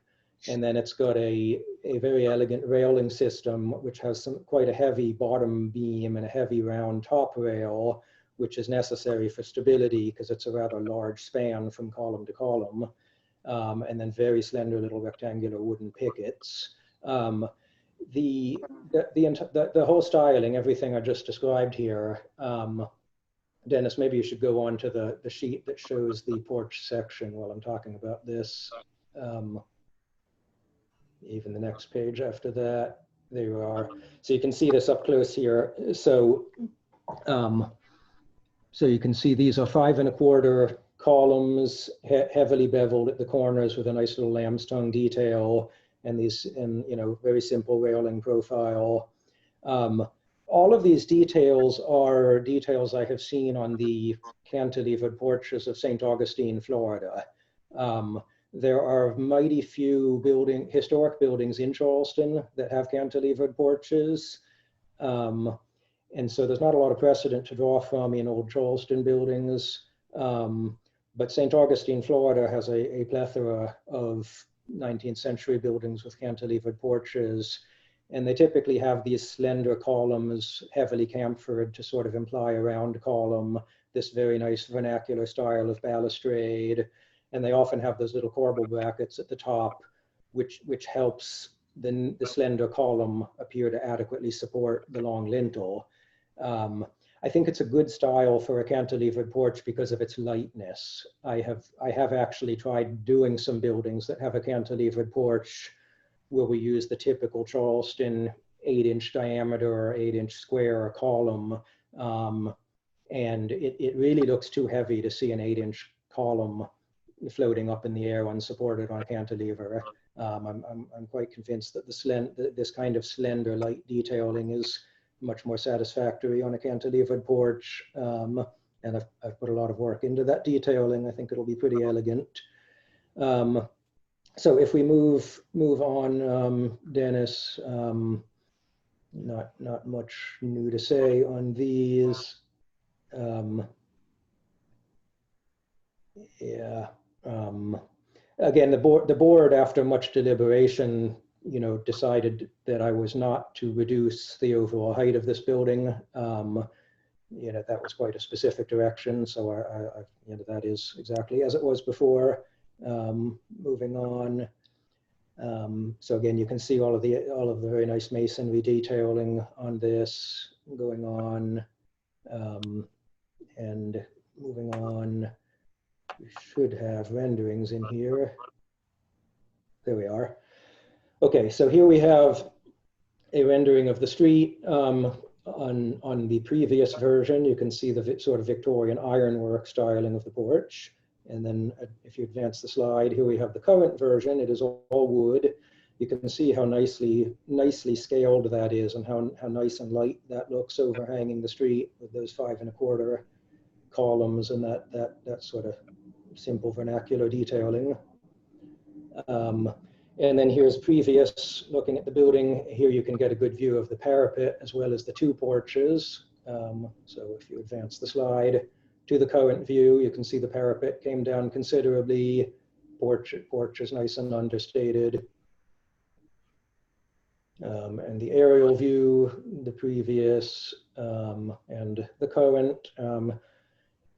and then it's got a very elegant railing system which has quite a heavy bottom beam and a heavy round top rail, which is necessary for stability because it's a rather large span from column to column, and then very slender little rectangular wooden pickets. The whole styling, everything I just described here, Dennis, maybe you should go on to the sheet that shows the porch section while I'm talking about this. Even the next page after that, there you are. So you can see this up close here. So you can see these are 5 1/4 columns, heavily beveled at the corners with a nice little lamb's tongue detail, and these, you know, very simple railing profile. All of these details are details I have seen on the cantilevered porches of St. Augustine, Florida. There are mighty few historic buildings in Charleston that have cantilevered porches. And so there's not a lot of precedent to draw from in old Charleston buildings. But St. Augustine, Florida has a plethora of 19th century buildings with cantilevered porches. And they typically have these slender columns, heavily chamfered to sort of imply a round column, this very nice vernacular style of balustrade. And they often have those little corbel brackets at the top, which helps the slender column appear to adequately support the long lintel. I think it's a good style for a cantilevered porch because of its lightness. I have actually tried doing some buildings that have a cantilevered porch where we use the typical Charleston 8-inch diameter or 8-inch square column. And it really looks too heavy to see an 8-inch column floating up in the air unsupported on a cantilever. I'm quite convinced that this kind of slender light detailing is much more satisfactory on a cantilevered porch. And I've put a lot of work into that detailing. I think it'll be pretty elegant. So if we move on, Dennis, not much new to say on these. Yeah. Again, the board, after much deliberation, decided that I was not to reduce the overall height of this building. That was quite a specific direction. So that is exactly as it was before. Moving on. So again, you can see all of the very nice masonry detailing on this going on. And moving on, we should have renderings in here. There we are. Okay, so here we have a rendering of the street. On the previous version, you can see the sort of Victorian ironwork styling of the porch. And then if you advance the slide, here we have the current version. It is all wood. You can see how nicely scaled that is and how nice and light that looks overhanging the street with those 5 1/4 columns and that sort of simple vernacular detailing. And then here's previous, looking at the building. Here you can get a good view of the parapet as well as the 2 porches. So if you advance the slide to the current view, you can see the parapet came down considerably. Porch is nice and understated. And the aerial view, the previous and the current.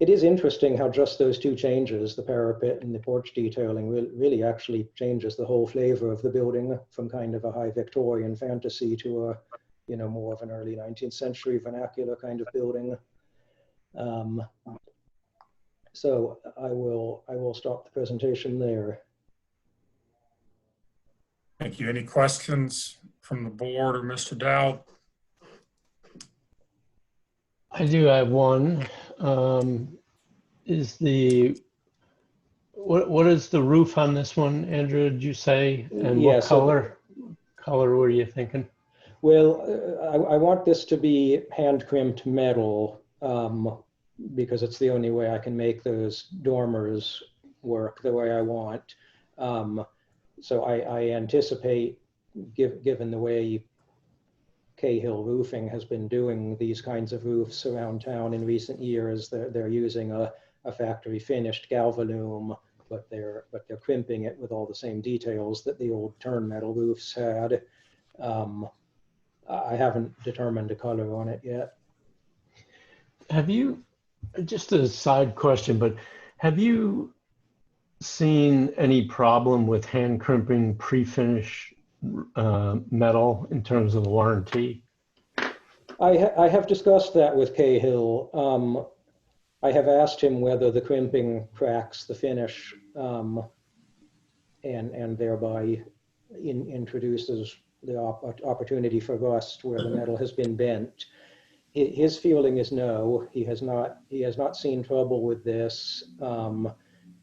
It is interesting how just those 2 changes, the parapet and the porch detailing, really actually changes the whole flavor of the building from kind of a high Victorian fantasy to a, more of an early 19th century vernacular kind of building. So I will stop the presentation there. Thank you. Any questions from the board or Mr. Dowd? I do have one. What is the roof on this one, Andrew, did you say? And Yeah, what color were you thinking? Well, I want this to be hand crimped metal because it's the only way I can make those dormers work the way I want. So I anticipate, given the way Cahill Roofing has been doing these kinds of roofs around town in recent years, they're using a factory finished Galvalume, but they're crimping it with all the same details that the old turn metal roofs had. I haven't determined a color on it yet. Have you, just a side question, but have you seen any problem with hand crimping pre-finish metal in terms of warranty? I have discussed that with Cahill. I have asked him whether the crimping cracks the finish and thereby introduces the opportunity for rust where the metal has been bent. His feeling is no. He has not seen trouble with this.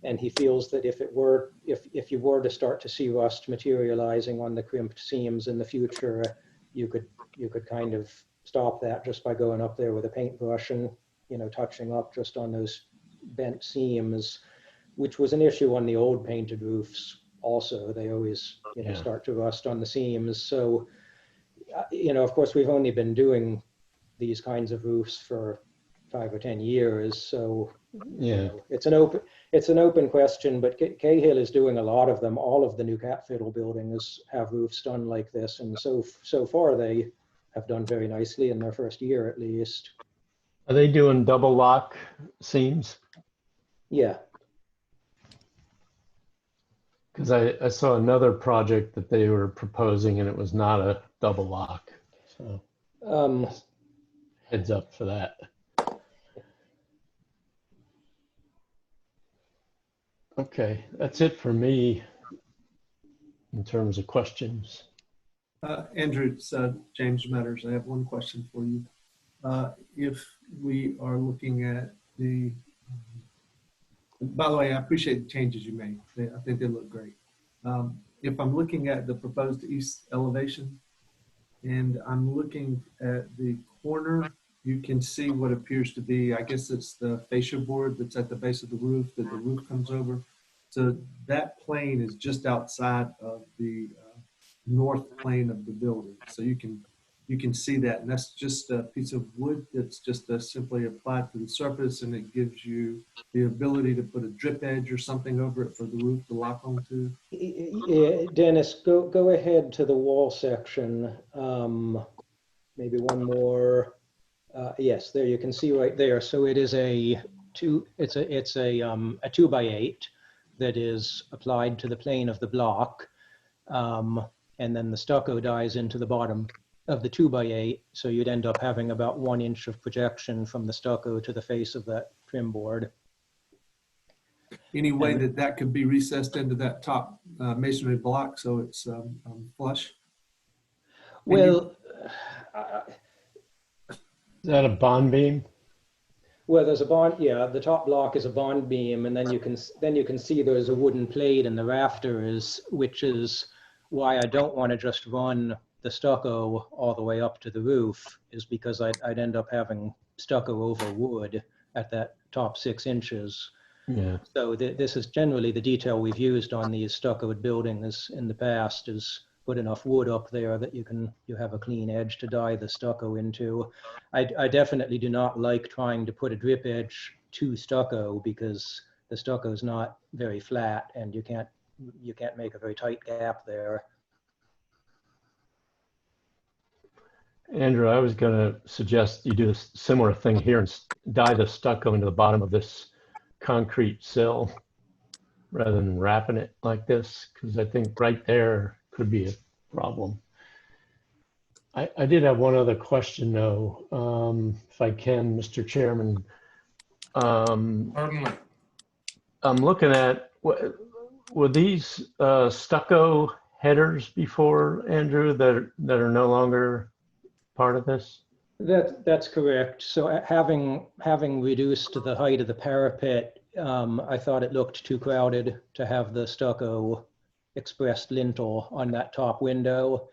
And he feels that if you were to start to see rust materializing on the crimped seams in the future, you could kind of stop that just by going up there with a paintbrush and touching up just on those bent seams, which was an issue on the old painted roofs. Also, they always start to rust on the seams. So of course, we've only been doing these kinds of roofs for 5 or 10 years. So yeah, it's an open question, but Cahill is doing a lot of them. All of the new Cat Fiddle buildings have roofs done like this. And so far they have done very nicely in their first year, at least. Are they doing double lock seams? Yeah. Because I saw another project that they were proposing and it was not a double lock. So heads up for that. Okay, that's it for me in terms of questions. Andrew, it's James Metters. I have one question for you. If we are looking at by the way, I appreciate the changes you made. I think they look great. If I'm looking at the proposed east elevation and I'm looking at the corner, you can see what appears to be, I guess it's the fascia board that's at the base of the roof that the roof comes over. So that plane is just outside of the north plane of the building. So you can see that, and that's just a piece of wood that's just simply applied to the surface, and it gives you the ability to put a drip edge or something over it for the roof to lock onto. Dennis, go ahead to the wall section. Maybe one more. Yes, there you can see right there. So it is a 2x8 that is applied to the plane of the block, and then the stucco dies into the bottom of the 2x8. So you'd end up having about 1 inch of projection from the stucco to the face of that trim board. Any way that could be recessed into that top masonry block so it's flush? Well, Is that a bond beam? well, there's a bond. Yeah, the top block is a bond beam, and then you can see there's a wooden plate in the rafters, which is why I don't want to just run the stucco all the way up to the roof, is because I'd end up having stucco over wood at that top 6 inches. Yeah. So this is generally the detail we've used on these stuccoed buildings in the past, is put enough wood up there that you have a clean edge to die the stucco into. I definitely do not like trying to put a drip edge to stucco, because the stucco is not very flat and you can't make a very tight gap there. Andrew, I was going to suggest you do a similar thing here and dye the stucco into the bottom of this concrete sill rather than wrapping it like this, because I think right there could be a problem. I did have one other question though, if I can, Mr. Chairman. Certainly. I'm looking at, were these stucco headers before, Andrew, that are no longer part of this? That's correct. So having reduced the height of the parapet, I thought it looked too crowded to have the stucco expressed lintel on that top window.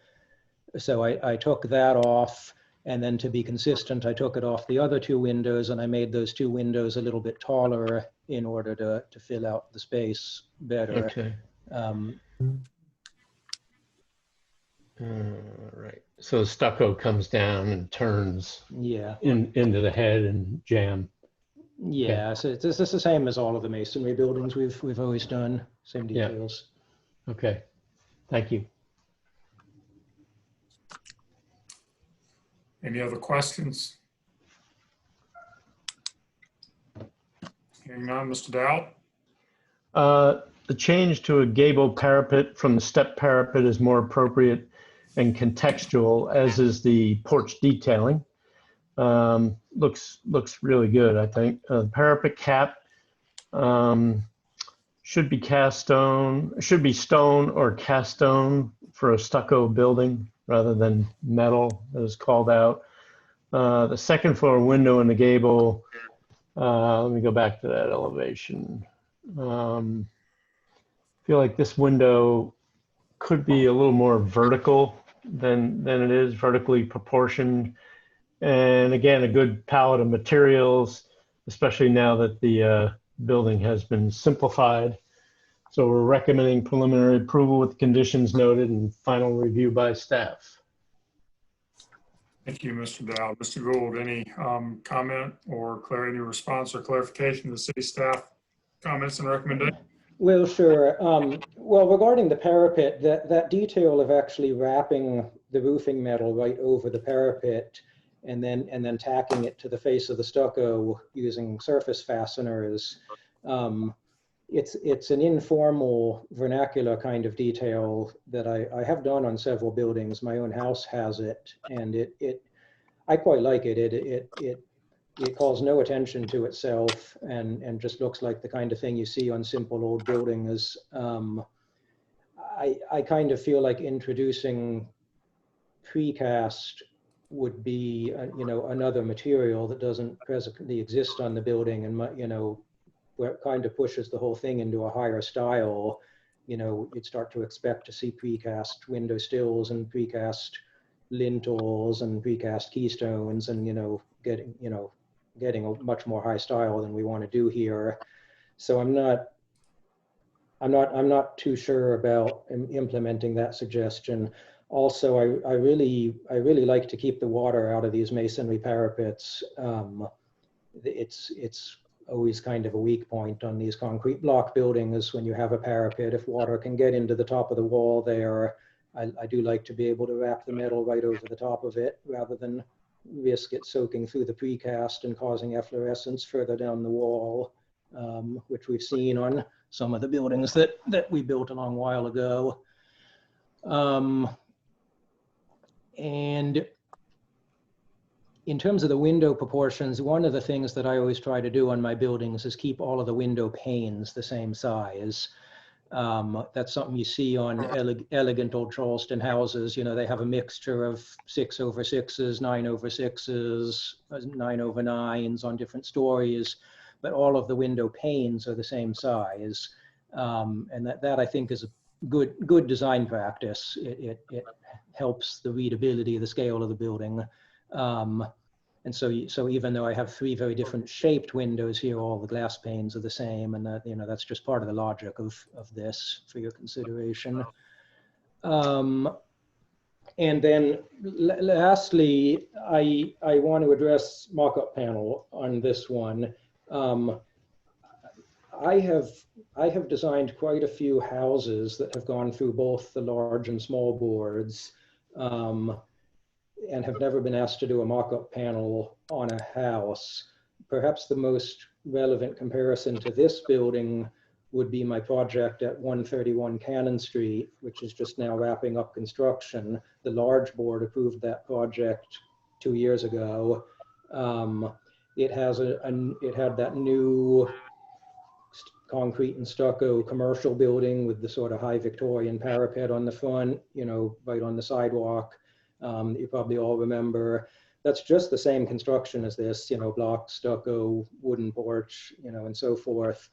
So I took that off, and then to be consistent, I took it off the other 2 windows, and I made those 2 windows a little bit taller in order to fill out the space better. Okay. Right. So the stucco comes down and turns into the head and jam. Yeah, so it's the same as all of the masonry buildings we've always done, same details. Yeah. Okay, thank you. Any other questions? Hearing none, Mr. Dowd? The change to a gable parapet from the step parapet is more appropriate and contextual, as is the porch detailing. Looks really good, I think. The parapet cap should be stone or cast stone for a stucco building rather than metal, as called out. The second floor window in the gable, let me go back to that elevation. I feel like this window could be a little more vertical than it is, vertically proportioned. And again, a good palette of materials, especially now that the building has been simplified. So we're recommending preliminary approval with conditions noted and final review by staff. Thank you, Mr. Dowd. Mr. Gould, any comment or any response or clarification to the city staff comments and recommendations? Well, sure. Well, regarding the parapet, that detail of actually wrapping the roofing metal right over the parapet and then tacking it to the face of the stucco using surface fasteners, it's an informal vernacular kind of detail that I have done on several buildings. My own house has it, and I quite like it. It calls no attention to itself and just looks like the kind of thing you see on simple old buildings. I kind of feel like introducing precast would be another material that doesn't presently exist on the building, and where it kind of pushes the whole thing into a higher style. You'd start to expect to see precast window sills and precast lintels and precast keystones, and getting a much more high style than we want to do here. So I'm not I'm not too sure about implementing that suggestion. Also, I really like to keep the water out of these masonry parapets. It's always kind of a weak point on these concrete block buildings when you have a parapet. If water can get into the top of the wall there, I do like to be able to wrap the metal right over the top of it rather than risk it soaking through the precast and causing efflorescence further down the wall, which we've seen on some of the buildings that we built a long while ago. And in terms of the window proportions, one of the things that I always try to do on my buildings is keep all of the window panes the same size. That's something you see on elegant old Charleston houses. You know, they have a mixture of 6/6s, 9/6s, 9/9s on different stories, but all of the window panes are the same size. And that I think is a good design practice. It helps the readability of the scale of the building. And so even though I have 3 very different shaped windows here, all the glass panes are the same, and that, you know, that's just part of the logic of this for your consideration. And then lastly, I want to address mock-up panel on this one. I have designed quite a few houses that have gone through both the large and small boards, and have never been asked to do a mock-up panel on a house. Perhaps the most relevant comparison to this building would be my project at 131 Cannon Street, which is just now wrapping up construction. The large board approved that project 2 years ago. It had that new concrete and stucco commercial building with the sort of high Victorian parapet on the front, you know, right on the sidewalk. You probably all remember. That's just the same construction as this, you know, block, stucco, wooden porch, you know, and so forth.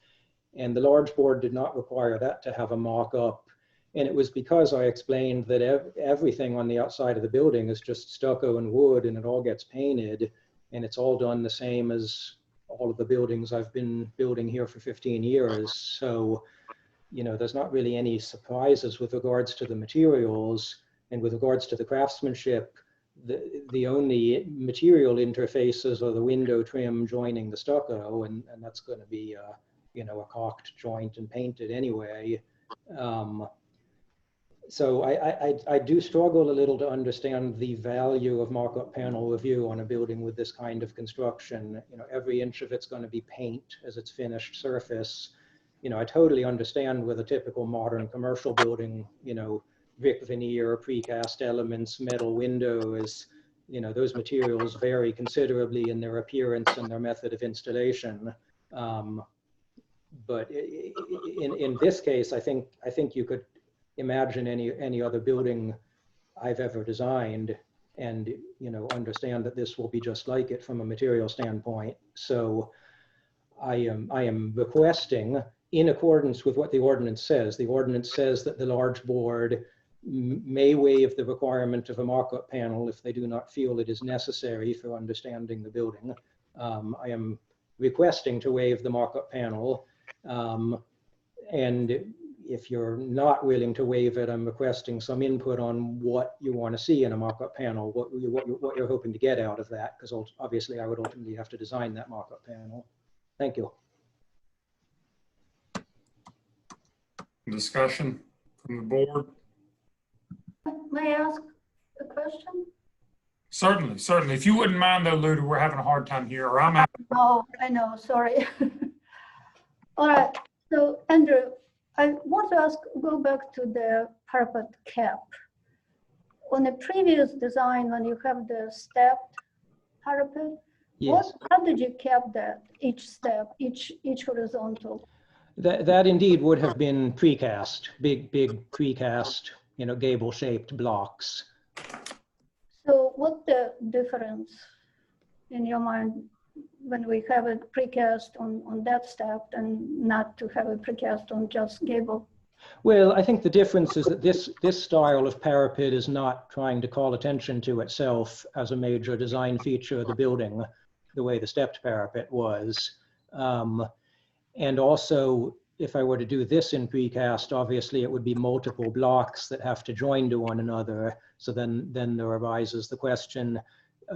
And the large board did not require that to have a mock-up. And it was because I explained that everything on the outside of the building is just stucco and wood, and it all gets painted, and it's all done the same as all of the buildings I've been building here for 15 years. So, you know, there's not really any surprises with regards to the materials. And with regards to the craftsmanship, the only material interfaces are the window trim joining the stucco, and that's going to be, you know, a caulked joint and painted anyway. So I do struggle a little to understand the value of mock-up panel review on a building with this kind of construction. You know, every inch of it's going to be paint as its finished surface. You know, I totally understand with a typical modern commercial building, you know, brick veneer, precast elements, metal windows, you know, those materials vary considerably in their appearance and their method of installation. But in this case, I think you could imagine any other building I've ever designed and, you know, understand that this will be just like it from a material standpoint. So I am requesting, in accordance with what the ordinance says that the large board may waive the requirement of a mock-up panel if they do not feel it is necessary for understanding the building. I am requesting to waive the mock-up panel. And if you're not willing to waive it, I'm requesting some input on what you want to see in a mock-up panel, what you're hoping to get out of that, because obviously I would ultimately have to design that mock-up panel. Thank you. Discussion from the board? May I ask a question? Certainly, certainly. If you wouldn't mind though, Luda, we're having a hard time here, or I'm having. Oh, I know, sorry. All right, so Andrew, I want to go back to the parapet cap. On the previous design, when you have the stepped parapet, Yes. how did you cap that, each step, each horizontal? That indeed would have been precast, big precast, you know, gable-shaped blocks. So what's the difference in your mind when we have a precast on that step and not to have a precast on just gable? Well, I think the difference is that this style of parapet is not trying to call attention to itself as a major design feature of the building, the way the stepped parapet was. And also, if I were to do this in precast, obviously it would be multiple blocks that have to join to one another. So then there arises the question,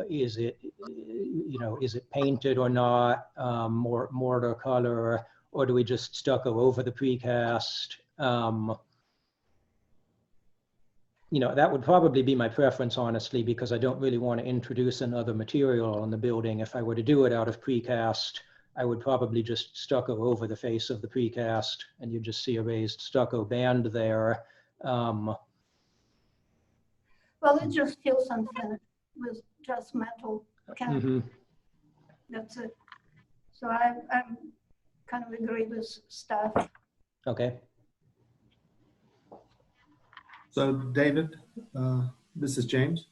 is it painted or not, mortar color, or do we just stucco over the precast? That would probably be my preference, honestly, because I don't really want to introduce another material on the building. If I were to do it out of precast, I would probably just stucco over the face of the precast, and you just see a raised stucco band there. Well, it just feels unfinished with just metal cap. Mm-hmm. That's it. So I'm kind of agree with staff. Okay. So David, this is James.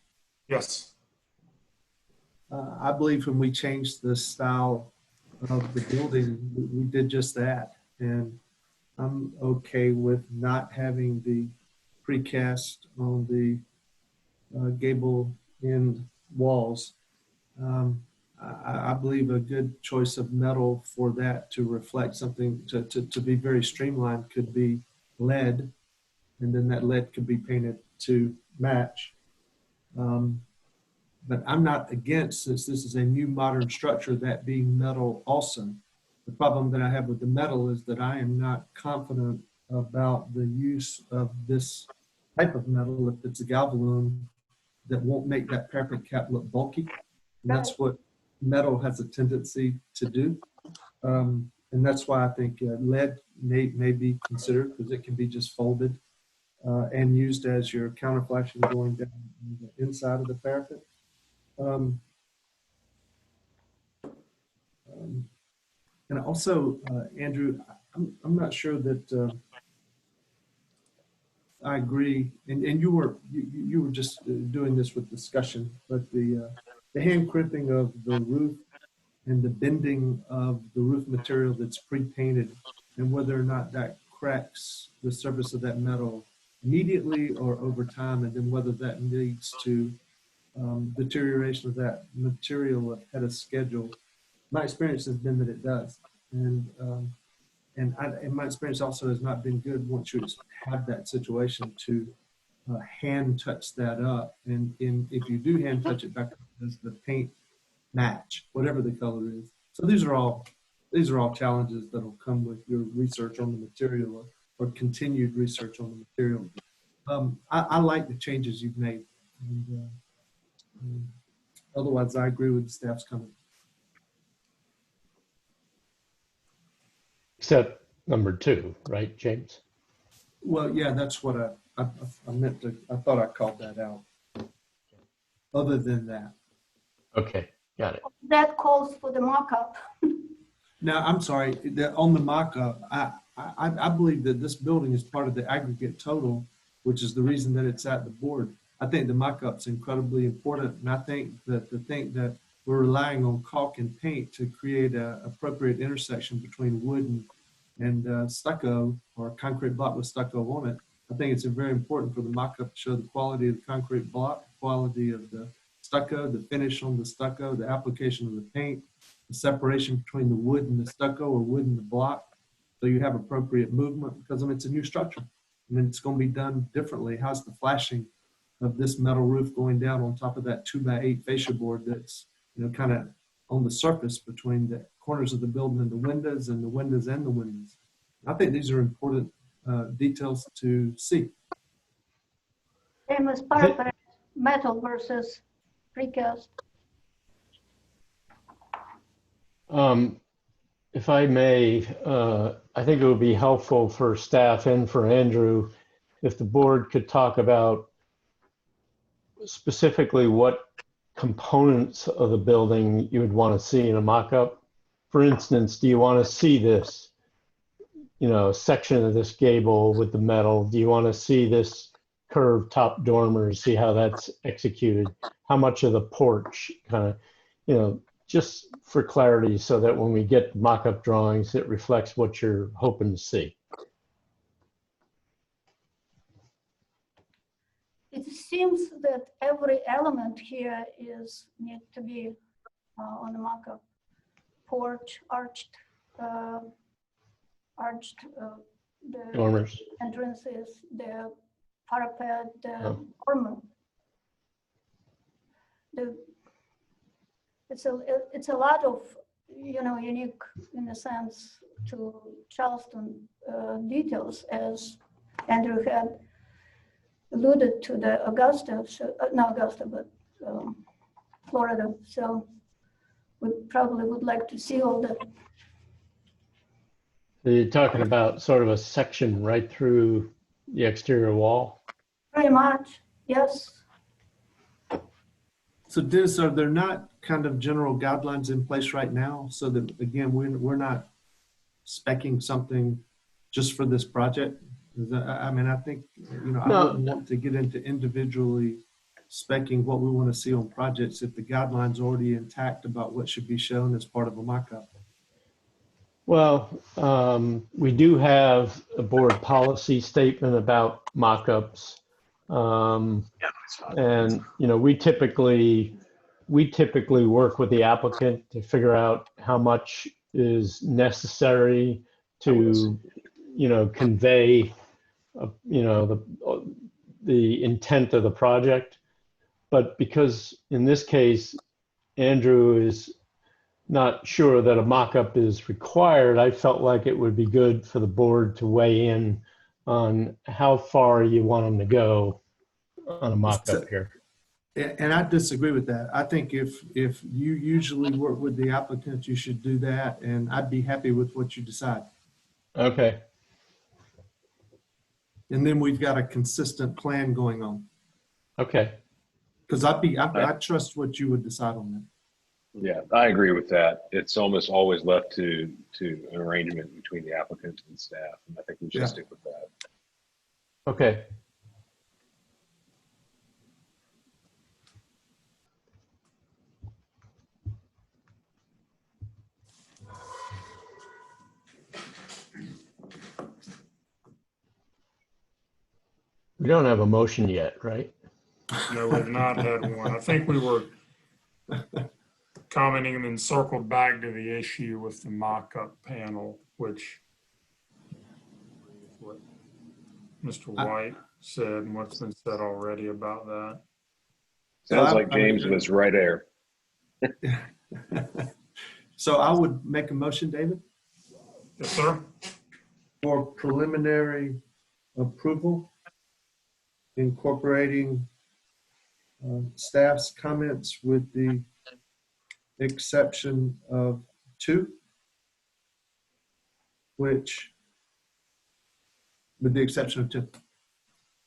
Yes. I believe when we changed the style of the building, we did just that. And I'm okay with not having the precast on the gable end walls. I believe a good choice of metal for that to reflect something, to be very streamlined, could be lead. And then that lead could be painted to match. But I'm not against, since this is a new modern structure, that being metal also. The problem that I have with the metal is that I am not confident about the use of this type of metal if it's a galvalume that won't make that parapet cap look bulky. And that's what metal has a tendency to do. And that's why I think lead may be considered, because it can be just folded and used as your counterflashing going down the inside of the parapet. And also, Andrew, I'm not sure that I agree. And you were just doing this with discussion, but the hand crimping of the roof and the bending of the roof material that's pre-painted, and whether or not that cracks the surface of that metal immediately or over time, and then whether that leads to deterioration of that material ahead of schedule. My experience has been that it does, and my experience also has not been good once you have that situation to hand touch that up, and if you do hand touch it back up, does the paint match whatever the color is? So these are all challenges that will come with your research on the material or continued research on the material. I like the changes you've made, and otherwise I agree with the staff's comment. Except number 2, right, James? Well, yeah, that's what I meant to. I thought I called that out. Other than that. Okay, got it. That calls for the mock-up. Now, I'm sorry, on the mock-up, I believe that this building is part of the aggregate total, which is the reason that it's at the board. I think the mock-up's incredibly important, and I think that we're relying on caulk and paint to create an appropriate intersection between wood and stucco, or a concrete block with stucco on it. I think it's very important for the mock-up to show the quality of the concrete block, quality of the stucco, the finish on the stucco, the application of the paint, the separation between the wood and the stucco, or wood and the block, so you have appropriate movement, because it's a new structure. And it's going to be done differently. How's the flashing of this metal roof going down on top of that 2x8 fascia board that's kind of on the surface between the corners of the building and the windows, and the windows and the windows? I think these are important details to see. Same as parapet, metal versus precast. If I may, I think it would be helpful for staff and for Andrew if the board could talk about specifically what components of the building you would want to see in a mock-up. For instance, do you want to see this, section of this gable with the metal? Do you want to see this curved top dormer, see how that's executed? How much of the porch kind of, just for clarity, so that when we get mock-up drawings, it reflects what you're hoping to see. It seems that every element here need to be on the mock-up. Porch, arched arched the Dormers. entrances, the parapet, the Oh. dormer. It's a lot of, unique in a sense to Charleston details, as Andrew had alluded to the Augusta, not Augusta, but Florida. So we probably would like to see all that. So you're talking about sort of a section right through the exterior wall? Pretty much, yes. So Dennis, are there not kind of general guidelines in place right now so that, again, we're not speccing something just for this project? I mean, I think, I No. wouldn't want to get into individually speccing what we want to see on projects if the guidelines are already intact about what should be shown as part of a mock-up. Well, we do have a board policy statement about mock-ups. And, we typically work with the applicant to figure out how much is necessary to, convey, the intent of the project. But because in this case, Andrew is not sure that a mock-up is required, I felt like it would be good for the board to weigh in on how far you want them to go on a mock-up here. And I disagree with that. I think if you usually work with the applicant, you should do that, and I'd be happy with what you decide. Okay. And then we've got a consistent plan going on. Okay. Because I trust what you would decide on that. Yeah, I agree with that. It's almost always left to an arrangement between the applicant and staff, and I think we should stick with that. Okay. We don't have a motion yet, right? No, we've not had one. I think we were commenting and then circled back to the issue with the mock-up panel, which what Mr. White said and what's been said already about that. Sounds like James was right there. So I would make a motion, David, Yes, sir. for preliminary approval, incorporating staff's comments with the exception of 2, with the exception of 2.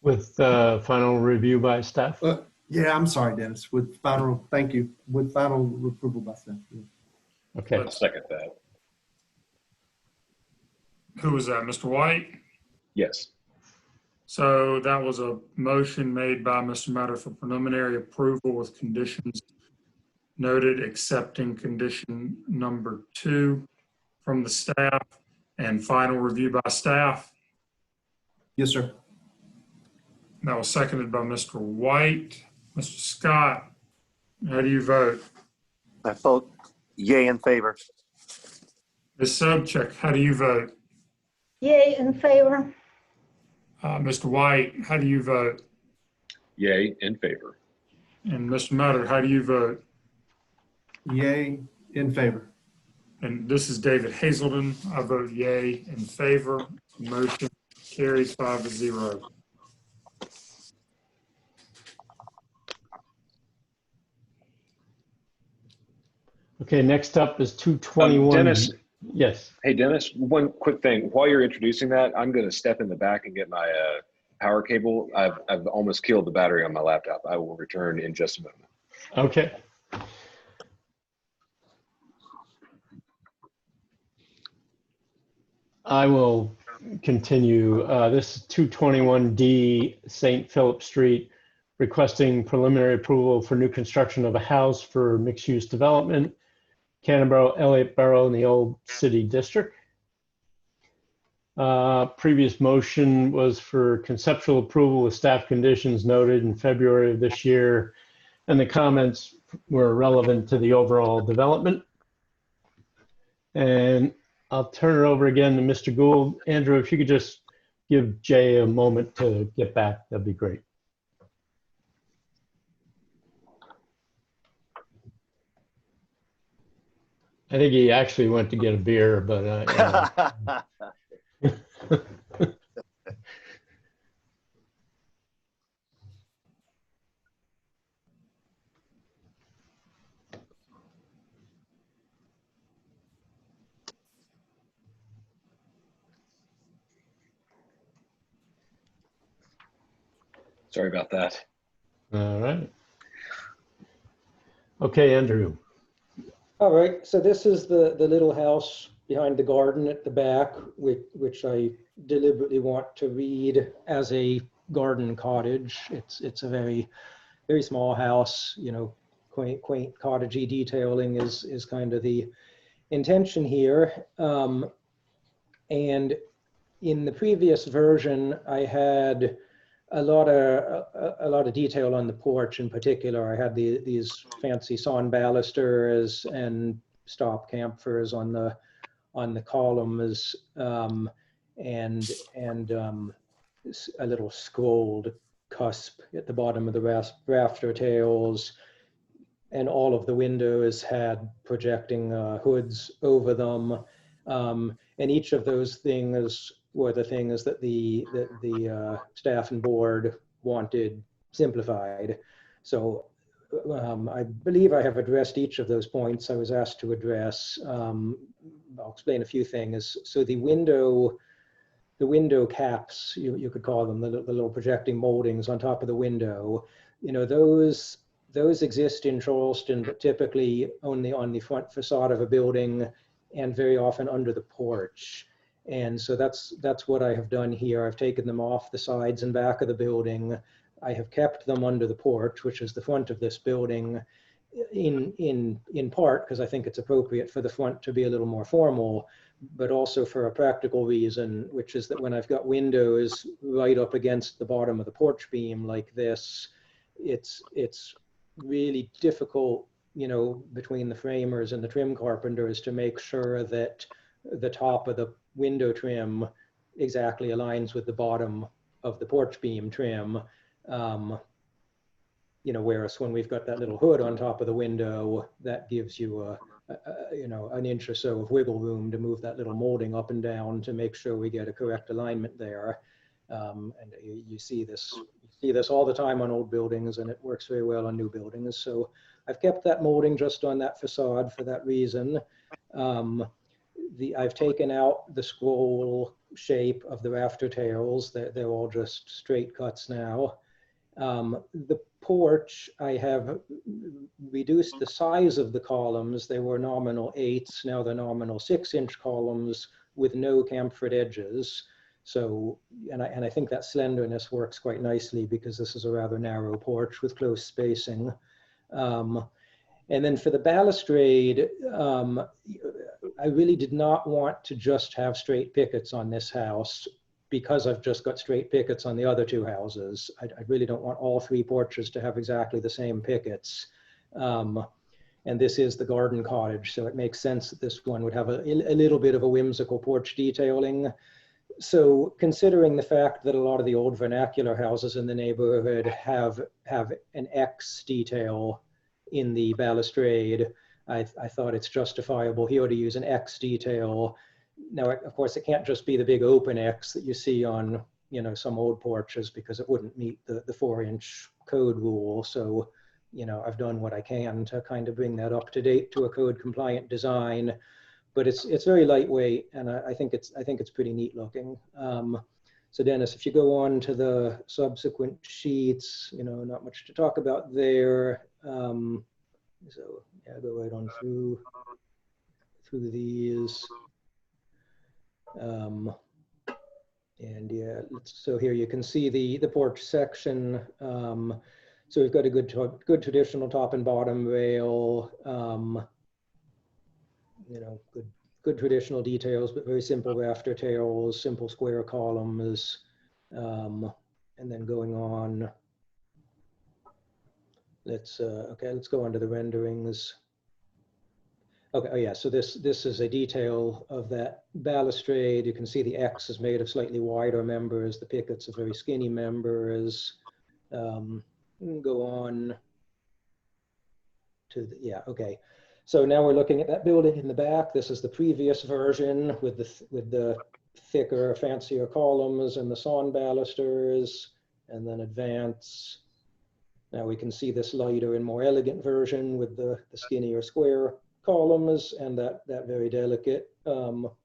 With final review by staff? Yeah, I'm sorry, Dennis, thank you, with final approval by staff. Yeah. Okay. I'll second that. Who was that, Mr. White? Yes. So that was a motion made by Mr. Metter for preliminary approval with conditions noted, accepting condition number 2 from the staff and final review by staff. Yes, sir. That was seconded by Mr. White. Mr. Scott, how do you vote? I vote yay in favor. Ms. Sobchak, how do you vote? Yay, in favor. Mr. White, how do you vote? Yay, in favor. And Mr. Metter, how do you vote? Yay, in favor. And this is David Hazelden. I vote yay in favor. Motion carries 5-0. Okay, next up is 221. Dennis. Yes. Hey, Dennis, one quick thing. While you're introducing that, I'm going to step in the back and get my power cable. I've almost killed the battery on my laptop. I will return in just a moment. Okay. I will continue. This is 221D St. Philip Street, requesting preliminary approval for new construction of a house for mixed-use development, Canterbury, Elliott, Barrow in the Old City District. Previous motion was for conceptual approval with staff conditions noted in February of this year, and the comments were relevant to the overall development. And I'll turn it over again to Mr. Gould. Andrew, if you could just give Jay a moment to get back, that'd be great. I think he actually went to get a beer, but Sorry about that. all right. Okay, Andrew. All right, so this is the little house behind the garden at the back, which I deliberately want to read as a garden cottage. It's a very small house, you know, quaint cottagey detailing is kind of the intention here. And in the previous version, I had a lot of detail on the porch in particular. I had these fancy sawn balusters and stop camphors on the columns, and a little scrolled cusp at the bottom of the rafter tails, and all of the windows had projecting hoods over them, and each of those things were the things that the staff and board wanted simplified. So I believe I have addressed each of those points I was asked to address. I'll explain a few things. So the window caps, you could call them, the little projecting moldings on top of the window, you know, those exist in Charleston, but typically only on the front facade of a building and very often under the porch. And so that's what I have done here. I've taken them off the sides and back of the building. I have kept them under the porch, which is the front of this building, in part because I think it's appropriate for the front to be a little more formal, but also for a practical reason, which is that when I've got windows right up against the bottom of the porch beam like this, it's really difficult, you know, between the framers and the trim carpenters to make sure that the top of the window trim exactly aligns with the bottom of the porch beam trim. You know, whereas when we've got that little hood on top of the window, that gives you you know, an inch or so of wiggle room to move that little molding up and down to make sure we get a correct alignment there. And you see this all the time on old buildings, and it works very well on new buildings. So I've kept that molding just on that facade for that reason. I've taken out the scroll shape of the rafter tails. They're all just straight cuts now. The porch, I have reduced the size of the columns. They were nominal 8s, now they're nominal 6-inch columns with no chamfered edges. So, and I think that slenderness works quite nicely because this is a rather narrow porch with close spacing. And then for the balustrade, I really did not want to just have straight pickets on this house because I've just got straight pickets on the other two houses. I really don't want all 3 porches to have exactly the same pickets. And this is the garden cottage, so it makes sense that this one would have a little bit of a whimsical porch detailing. So considering the fact that a lot of the old vernacular houses in the neighborhood have an X detail in the balustrade, I thought it's justifiable here to use an X detail. Now, of course, it can't just be the big open X that you see on, you know, some old porches because it wouldn't meet the 4-inch code rule. So, you know, I've done what I can to kind of bring that up to date to a code compliant design, but it's very lightweight, and I think it's pretty neat looking. So Dennis, if you go on to the subsequent sheets, you know, not much to talk about there. So yeah, go right on through these. And yeah, so here you can see the porch section. So we've got a good traditional top and bottom rail. You know, good traditional details, but very simple rafter tails, simple square columns, and then going on. Let's go on to the renderings. Okay, oh yeah, so this is a detail of that balustrade. You can see the X is made of slightly wider members. The pickets are very skinny members. Go on to the, yeah, okay. So now we're looking at that building in the back. This is the previous version with the thicker, fancier columns and the sawn balusters, and then advance. Now we can see this lighter and more elegant version with the skinnier square columns and that very delicate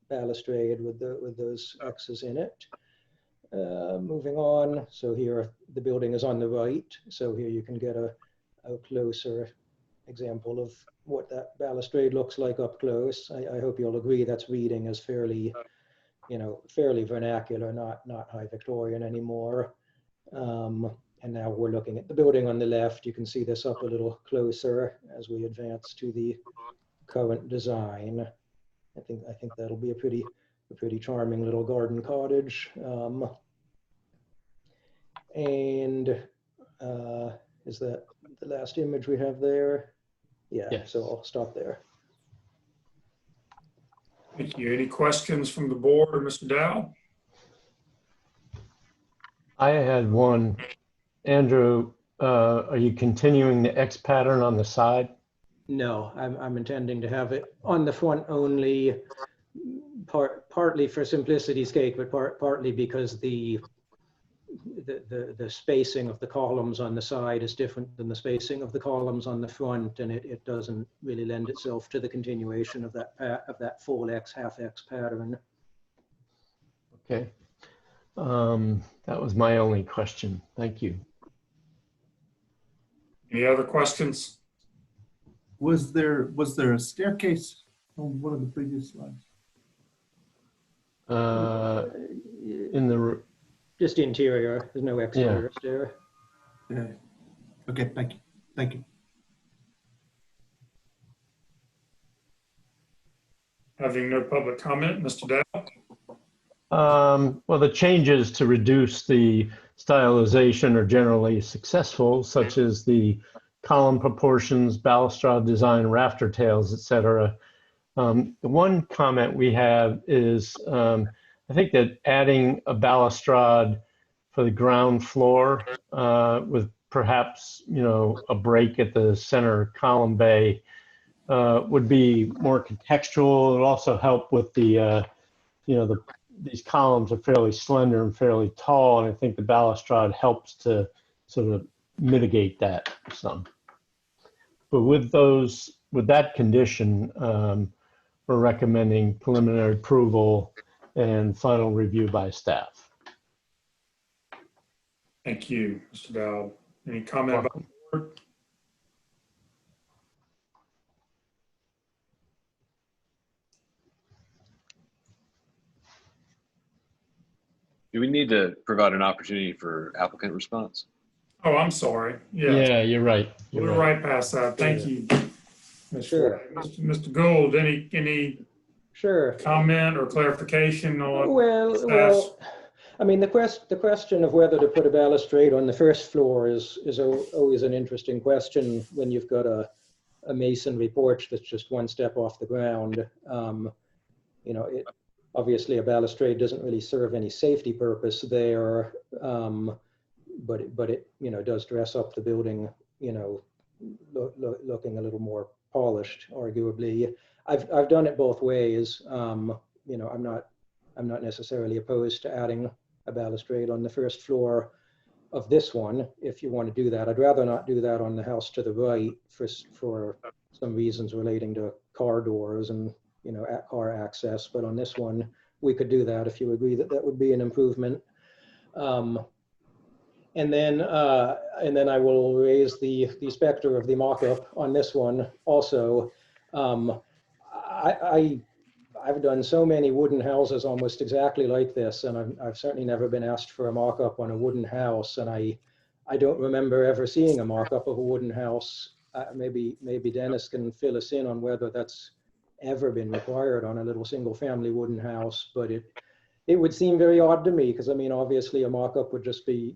balustrade with those X's in it. Moving on, so here the building is on the right. So here you can get a closer example of what that balustrade looks like up close. I hope you'll agree that's reading as fairly, fairly vernacular, not high Victorian anymore. And now we're looking at the building on the left. You can see this up a little closer as we advance to the current design. I think that'll be a pretty charming little garden cottage. Is that the last image we have there? Yeah, yes. So I'll stop there. Thank you. Any questions from the board or Mr. Dow? I had one. Andrew, are you continuing the X pattern on the side? No, I'm intending to have it on the front only, partly for simplicity's sake, but partly because the spacing of the columns on the side is different than the spacing of the columns on the front, and it doesn't really lend itself to the continuation of that full X, half X pattern. Okay, that was my only question. Thank you. Any other questions? Was there a staircase on one of the previous slides? In the just interior. There's no exterior stair. Yeah. Okay. Thank you. Thank you. Having no public comment, Mr. Dow? Well, the changes to reduce the stylization are generally successful, such as the column proportions, balustrade design, rafter tails, etc. The one comment we have is I think that adding a balustrade for the ground floor with perhaps a break at the center column bay would be more contextual. It would also help with the these columns are fairly slender and fairly tall, and I think the balustrade helps to sort of mitigate that some. But with that condition, we're recommending preliminary approval and final review by staff. Thank you, Mr. Dow. Any comment about the board? Do we need to provide an opportunity for applicant response? Oh, I'm sorry. Yeah, you're right. We're right past that. Thank you. Sure. Mr. Gould, any Sure comment or clarification on? Well, I mean, the question of whether to put a balustrade on the first floor is always an interesting question when you've got a masonry porch that's just one step off the ground. Obviously a balustrade doesn't really serve any safety purpose there, but it does dress up the building, looking a little more polished, arguably. I've done it both ways. I'm not necessarily opposed to adding a balustrade on the first floor of this one if you want to do that. I'd rather not do that on the house to the right for some reasons relating to car doors and car access. But on this one, we could do that if you agree that that would be an improvement. And then I will raise the specter of the mock-up on this one also. I've done so many wooden houses almost exactly like this, and I've certainly never been asked for a mock-up on a wooden house, and I don't remember ever seeing a mock-up of a wooden house. Maybe Dennis can fill us in on whether that's ever been required on a little single-family wooden house, but it would seem very odd to me because, I mean, obviously a mock-up would just be,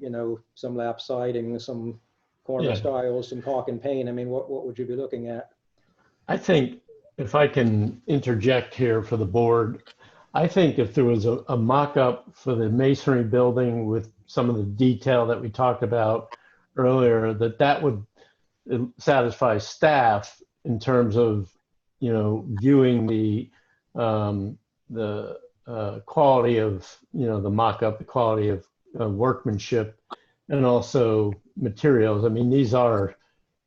some lap siding, some corner styles, some caulk and paint. I mean, what would you be looking at? I think if I can interject here for the board, I think if there was a mock-up for the masonry building with some of the detail that we talked about earlier, that would satisfy staff in terms of, viewing the quality of, the mock-up, the quality of workmanship, and also materials. I mean, these are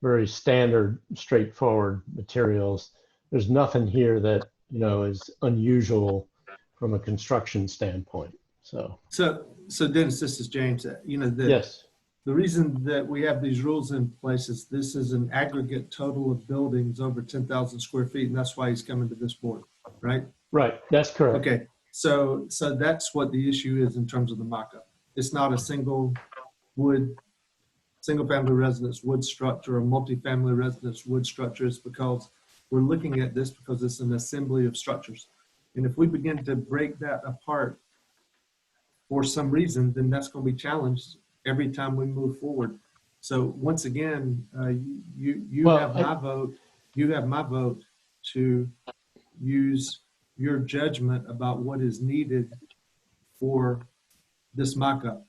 very standard, straightforward materials. There's nothing here that, is unusual from a construction standpoint. So Dennis, this is James. yes. The reason that we have these rules in place is this is an aggregate total of buildings over 10,000 square feet, and that's why he's coming to this board, right? Right, that's correct. Okay, so that's what the issue is in terms of the mock-up. It's not a single family residence wood structure or multifamily residence wood structure. It's because we're looking at this because it's an assembly of structures. And if we begin to break that apart for some reason, then that's going to be challenged every time we move forward. So once again, you have my vote. You have my vote to use your judgment about what is needed for this mock-up.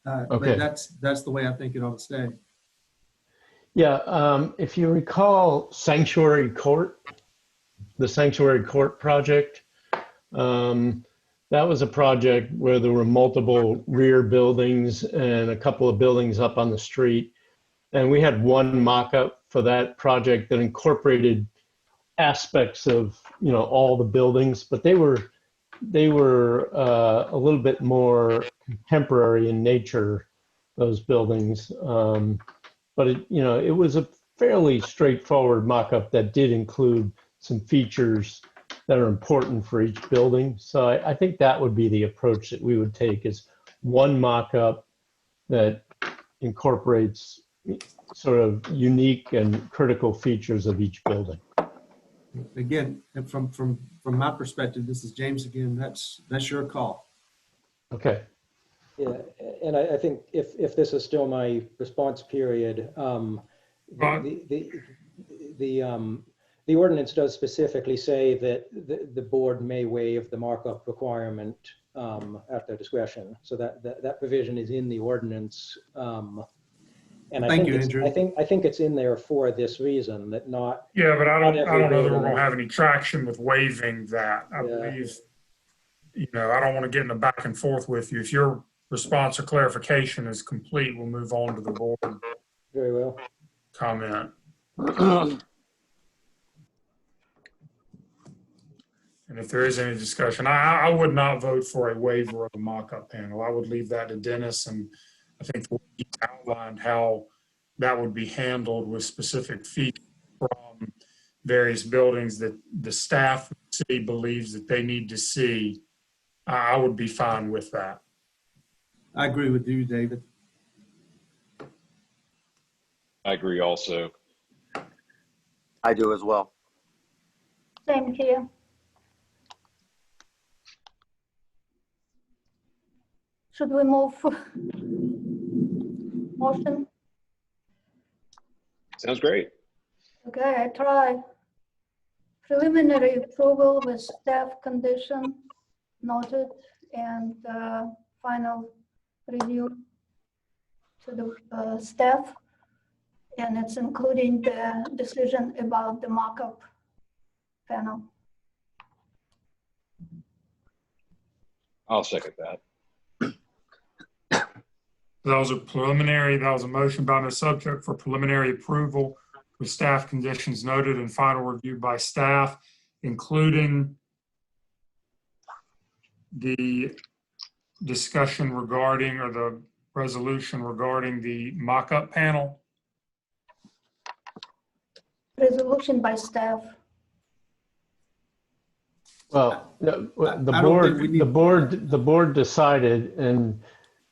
Okay. But that's the way I think it ought to stay. Yeah, if you recall Sanctuary Court, the Sanctuary Court project, that was a project where there were multiple rear buildings and a couple of buildings up on the street. And we had one mock-up for that project that incorporated aspects of, all the buildings, but they were a little bit more contemporary in nature, those buildings. But it was a fairly straightforward mock-up that did include some features that are important for each building. So I think that would be the approach that we would take, is one mock-up that incorporates sort of unique and critical features of each building. Again, from my perspective, this is James again. That's your call. Okay. Yeah, and I think if this is still my response period, the ordinance does specifically say that the board may waive the markup requirement at their discretion. So that provision is in the ordinance. And Thank you, Andrew. I think it's in there for this reason, that not. Yeah, but I don't know that we're building- going to have any traction with waiving that. I believe, I don't want to get in the back and forth with you. If your response or clarification is complete, we'll move on to the board Very well. comment. And if there is any discussion, I would not vote for a waiver of the mock-up panel. I would leave that to Dennis, and I think he outlined how that would be handled with specific features from various buildings that the staff city believes that they need to see. I would be fine with that. I agree with you, David. I agree also. I do as well. Same here. Should we move motion? Sounds great. Okay, I try. Preliminary approval with staff condition noted and final review to the staff. And it's including the decision about the mock-up panel. I'll second that. That was a motion by Ms. Subject for preliminary approval with staff conditions noted and final review by staff, including the discussion regarding, or the resolution regarding the mock-up panel. Resolution by staff. Well, the I don't think we need- board decided and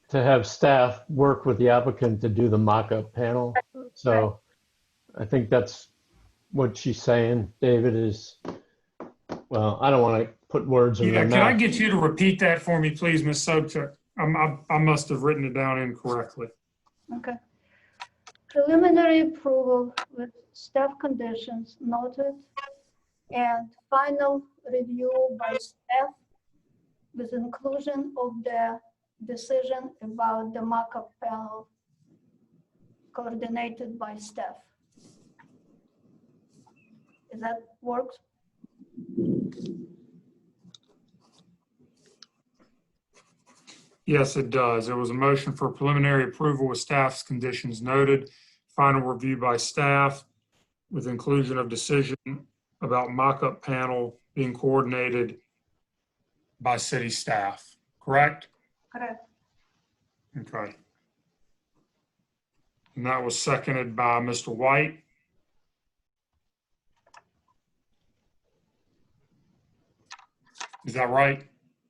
to have staff work with the applicant to do the mock-up panel. So I think that's what she's saying, David, is, well, I don't want to put words in Yeah, your can I mouth. get you to repeat that for me, please, Ms. Sobchak? I must have written it down incorrectly. Okay. Preliminary approval with staff conditions noted and final review by staff with inclusion of the decision about the mock-up panel coordinated by staff. Is that works? Yes, it does. There was a motion for preliminary approval with staff's conditions noted, final review by staff with inclusion of decision about mock-up panel being coordinated by city staff, correct? Correct. Okay. And that was seconded by Mr. White. Is that right?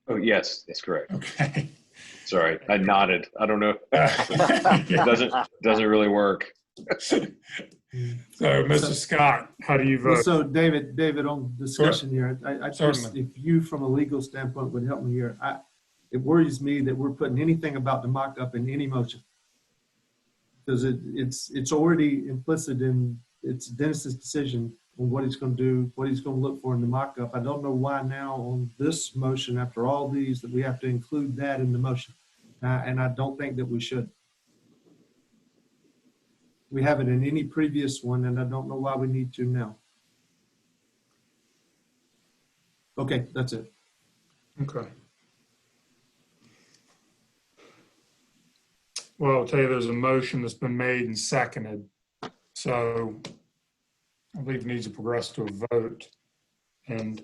Oh, yes, that's correct. Okay. Sorry, I nodded. I don't know. It doesn't really work. So, Mr. Scott, how do you Well, vote? so David, on discussion here, I just, Certainly. if you from a legal standpoint would help me here, it worries me that we're putting anything about the mock-up in any motion. Because it's already implicit in, it's Dennis's decision on what he's going to do, what he's going to look for in the mock-up. I don't know why now on this motion, after all these, that we have to include that in the motion. And I don't think that we should. We have it in any previous one, and I don't know why we need to now. Okay, that's it. Okay. Well, I'll tell you, there's a motion that's been made and seconded. So I believe it needs to progress to a vote. And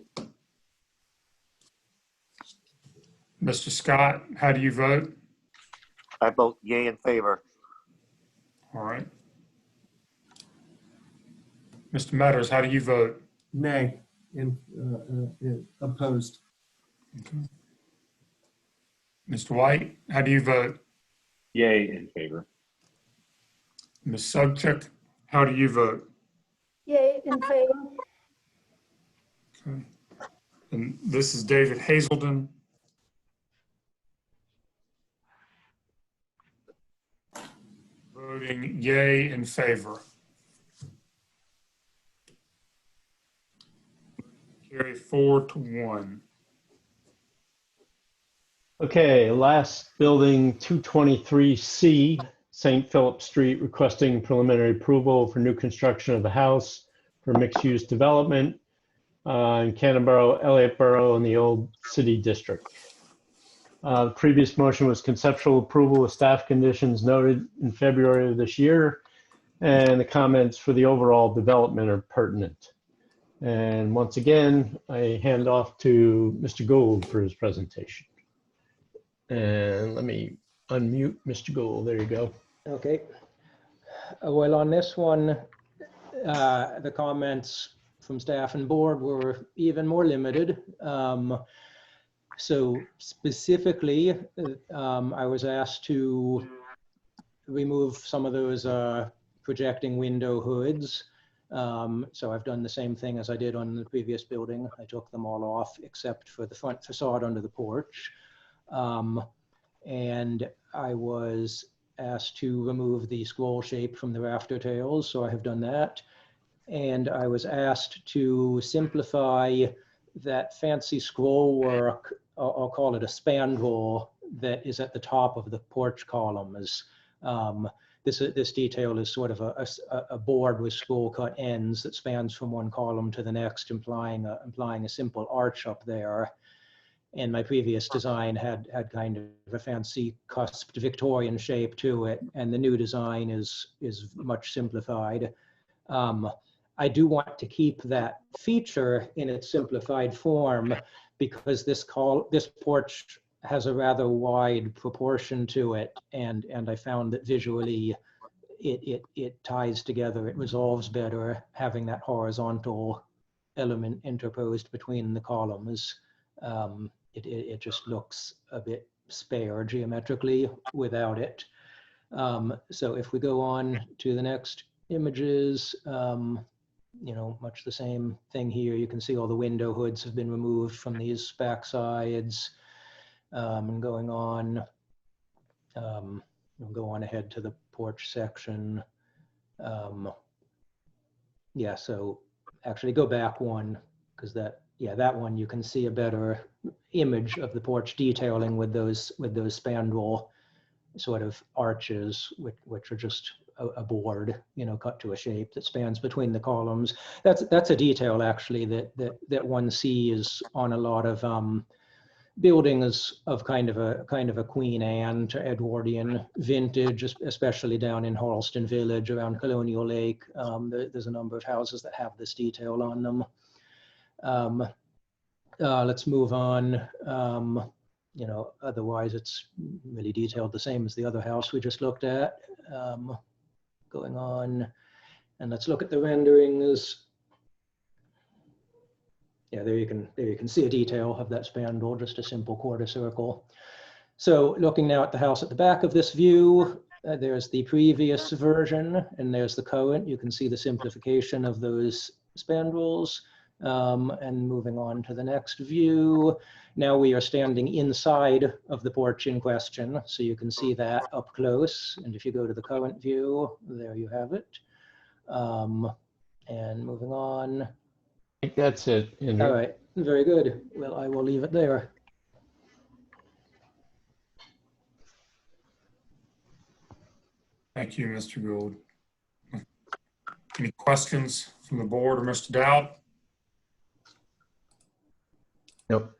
Mr. Scott, how do you vote? I vote yay in favor. All right. Mr. Metters, how do you vote? Nay, opposed. Okay. Mr. White, how do you vote? Yay in favor. Ms. Subchik, how do you vote? Yay, in favor. Okay. And this is David Hazelden. Voting yay in favor. Carry 4-1. Okay, last building, 223C, St. Phillips Street, requesting preliminary approval for new construction of the house for mixed-use development in Canterbury, Elliott Borough, in the Old City District. The previous motion was conceptual approval with staff conditions noted in February of this year, and the comments for the overall development are pertinent. And once again, I hand off to Mr. Gould for his presentation. And let me unmute Mr. Gould. There you go. Okay. Well, on this one, the comments from staff and board were even more limited. So specifically, I was asked to remove some of those projecting window hoods. So I've done the same thing as I did on the previous building. I took them all off except for the front facade under the porch. And I was asked to remove the scroll shape from the rafter tails, so I have done that. And I was asked to simplify that fancy scroll work, I'll call it a spandrel, that is at the top of the porch columns. This detail is sort of a board with scroll cut ends that spans from one column to the next, implying a simple arch up there. And my previous design had kind of a fancy cusped Victorian shape to it, and the new design is much simplified. I do want to keep that feature in its simplified form because this porch has a rather wide proportion to it, and I found that visually it ties together, it resolves better having that horizontal element interposed between the columns. It just looks a bit spare geometrically without it. So if we go on to the next images, you know, much the same thing here. You can see all the window hoods have been removed from these back sides. And going on, we'll go on ahead to the porch section. Yeah, so actually go back one. because that one you can see a better image of the porch detailing with those spandrel sort of arches, which are just a board, cut to a shape that spans between the columns. That's a detail actually that one sees on a lot of buildings of kind of a Queen Anne to Edwardian vintage, especially down in Charleston Village around Colonial Lake. There's a number of houses that have this detail on them. Let's move on. Otherwise it's really detailed the same as the other house we just looked at. Going on, and let's look at the renderings. Yeah, there you can see a detail of that spandrel, just a simple quarter circle. So looking now at the house at the back of this view, there's the previous version and there's the current. You can see the simplification of those spandrels. And moving on to the next view. Now we are standing inside of the porch in question, so you can see that up close. And if you go to the current view, there you have it. And moving on. I think that's it. Andrew. All right, very good. Well, I will leave it there. Thank you, Mr. Gould. Any questions from the board or Mr. Dowd? Nope.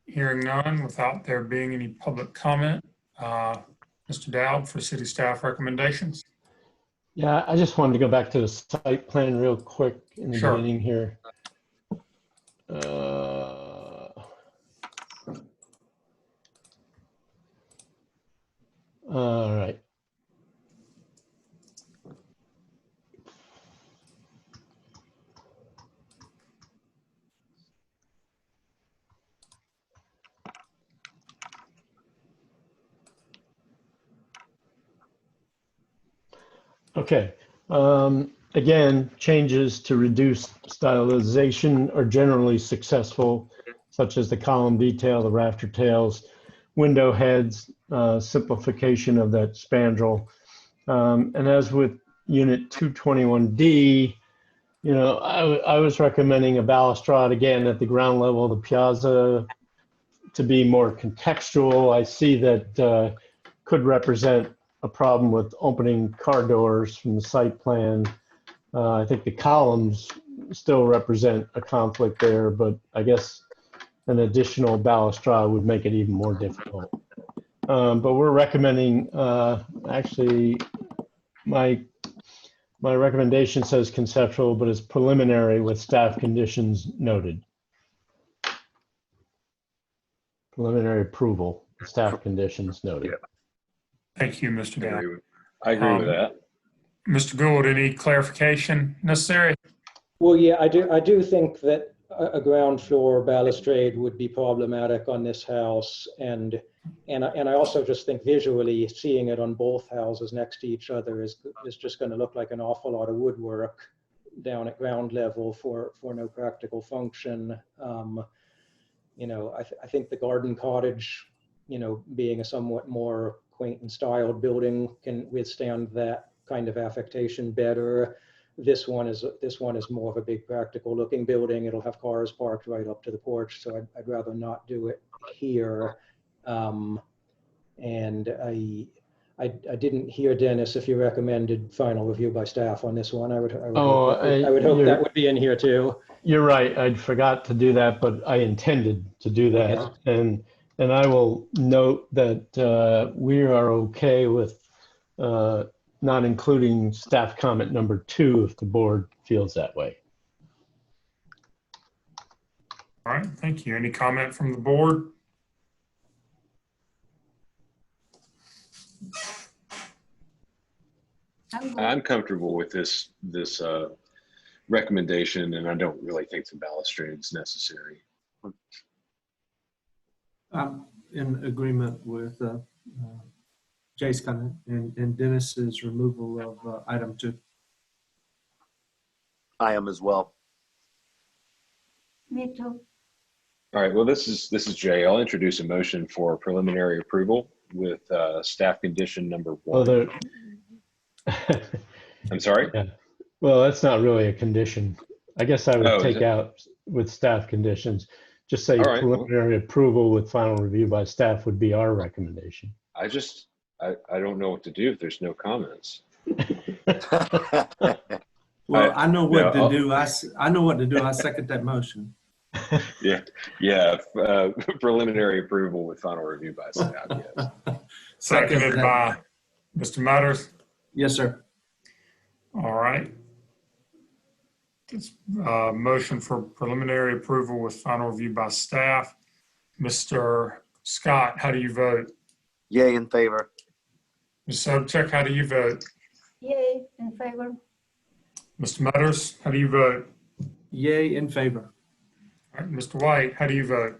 Hearing none, without there being any public comment, Mr. Dowd for city staff recommendations. Yeah, I just wanted to go back to the site plan real quick in the Sure. beginning here. All right. Okay. Again, changes to reduce stylization are generally successful, such as the column detail, the rafter tails, window heads, simplification of that spandrel. And as with unit 221D, I was recommending a balustrade again at the ground level of the piazza to be more contextual. I see that could represent a problem with opening car doors from the site plan. I think the columns still represent a conflict there, but I guess an additional balustrade would make it even more difficult. But we're recommending, actually, my recommendation says conceptual, but it's preliminary with staff conditions noted. Preliminary approval, staff conditions noted. Yeah. Thank you, Mr. Dowd. I agree with that. Mr. Gould, any clarification necessary? Well, yeah, I do think that a ground floor balustrade would be problematic on this house, and I also just think visually seeing it on both houses next to each other is just going to look like an awful lot of woodwork down at ground level for no practical function. I think the garden cottage, being a somewhat more quaint and styled building, can withstand that kind of affectation better. This one is more of a big practical looking building. It'll have cars parked right up to the porch, so I'd rather not do it here. And I didn't hear, Dennis, if you recommended final review by staff on this one. I would hope that would be in here too. You're right. I forgot to do that, but I intended to do that. Okay. And I will note that we are okay with not including staff comment number 2 if the board feels that way. All right, thank you. Any comment from the board? I'm comfortable with this recommendation, and I don't really think the balustrade is necessary. I'm in agreement with Jay's comment and Dennis's removal of item 2. I am as well. Me too. All right, well, this is Jay. I'll introduce a motion for preliminary approval with staff condition number 1. Well, I'm sorry? yeah. Well, that's not really a condition. I guess I would Oh, is take it? out with staff conditions. Just say All right. Well, preliminary approval with final review by staff would be our recommendation. I don't know what to do if there's no comments. Well, I know what to I'll- do. I know what to do. I second that motion. Yeah. Preliminary approval with final review by staff. Yes. Seconded by Mr. Mudders. Yes, sir. All right. This motion for preliminary approval with final review by staff. Mr. Scott, how do you vote? Yay in favor. Ms. Sobchak, how do you vote? Yay, in favor. Mr. Mudders, how do you vote? Yay in favor. All right, Mr. White, how do you vote?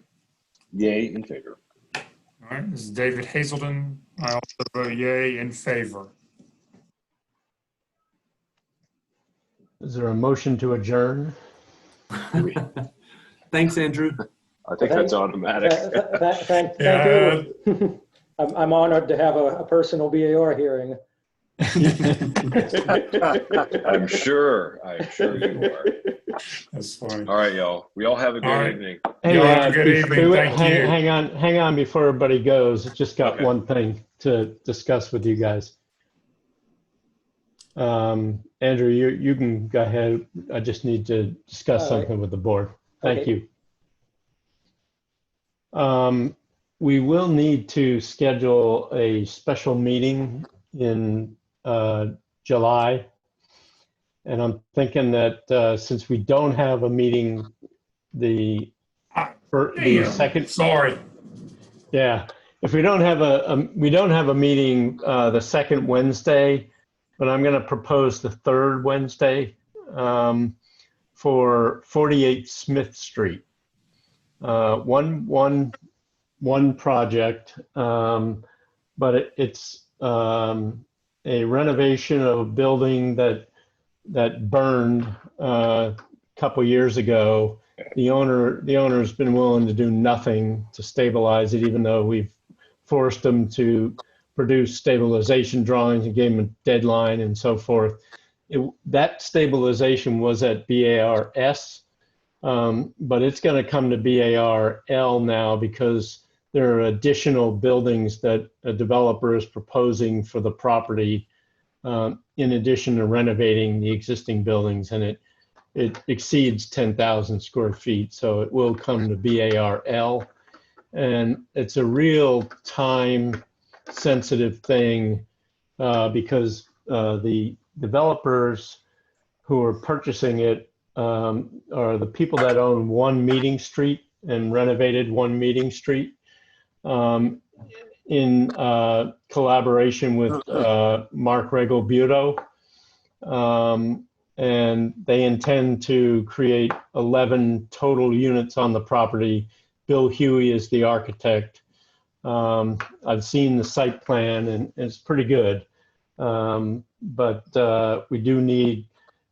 Yay in favor. All right, this is David Hazelton. I also vote yay in favor. Is there a motion to adjourn? Thanks, Andrew. I think that's automatic. Thank you. I'm honored to have a personal BAR hearing. I'm sure you are. That's funny. All right, y'all. We all have a good All right. evening. Hey, Y'all have a good evening. Thank you. Hang on before everybody goes. Just got Okay. one thing to discuss with you guys. Andrew, you can go ahead. I just need to discuss All right. something with the board. Thank Okay. you. We will need to schedule a special meeting in July. And I'm thinking that since we don't have a meeting, the second, Sorry. yeah, if we don't have we don't have a meeting the second Wednesday, but I'm going to propose the third Wednesday for 48 Smith Street. One project, but it's a renovation of a building that burned a couple years ago. The owner's been willing to do nothing to stabilize it, even though we've forced them to produce stabilization drawings and gave them a deadline and so forth. That stabilization was at BARS, but it's going to come to BARL now because there are additional buildings that a developer is proposing for the property in addition to renovating the existing buildings, and it exceeds 10,000 square feet, so it will come to BARL. And it's a real time-sensitive thing because the developers who are purchasing it are the people that own One Meeting Street and renovated One Meeting Street in collaboration with Mark Regal-Buto. And they intend to create 11 total units on the property. Bill Huey is the architect. I've seen the site plan and it's pretty good. But we do need,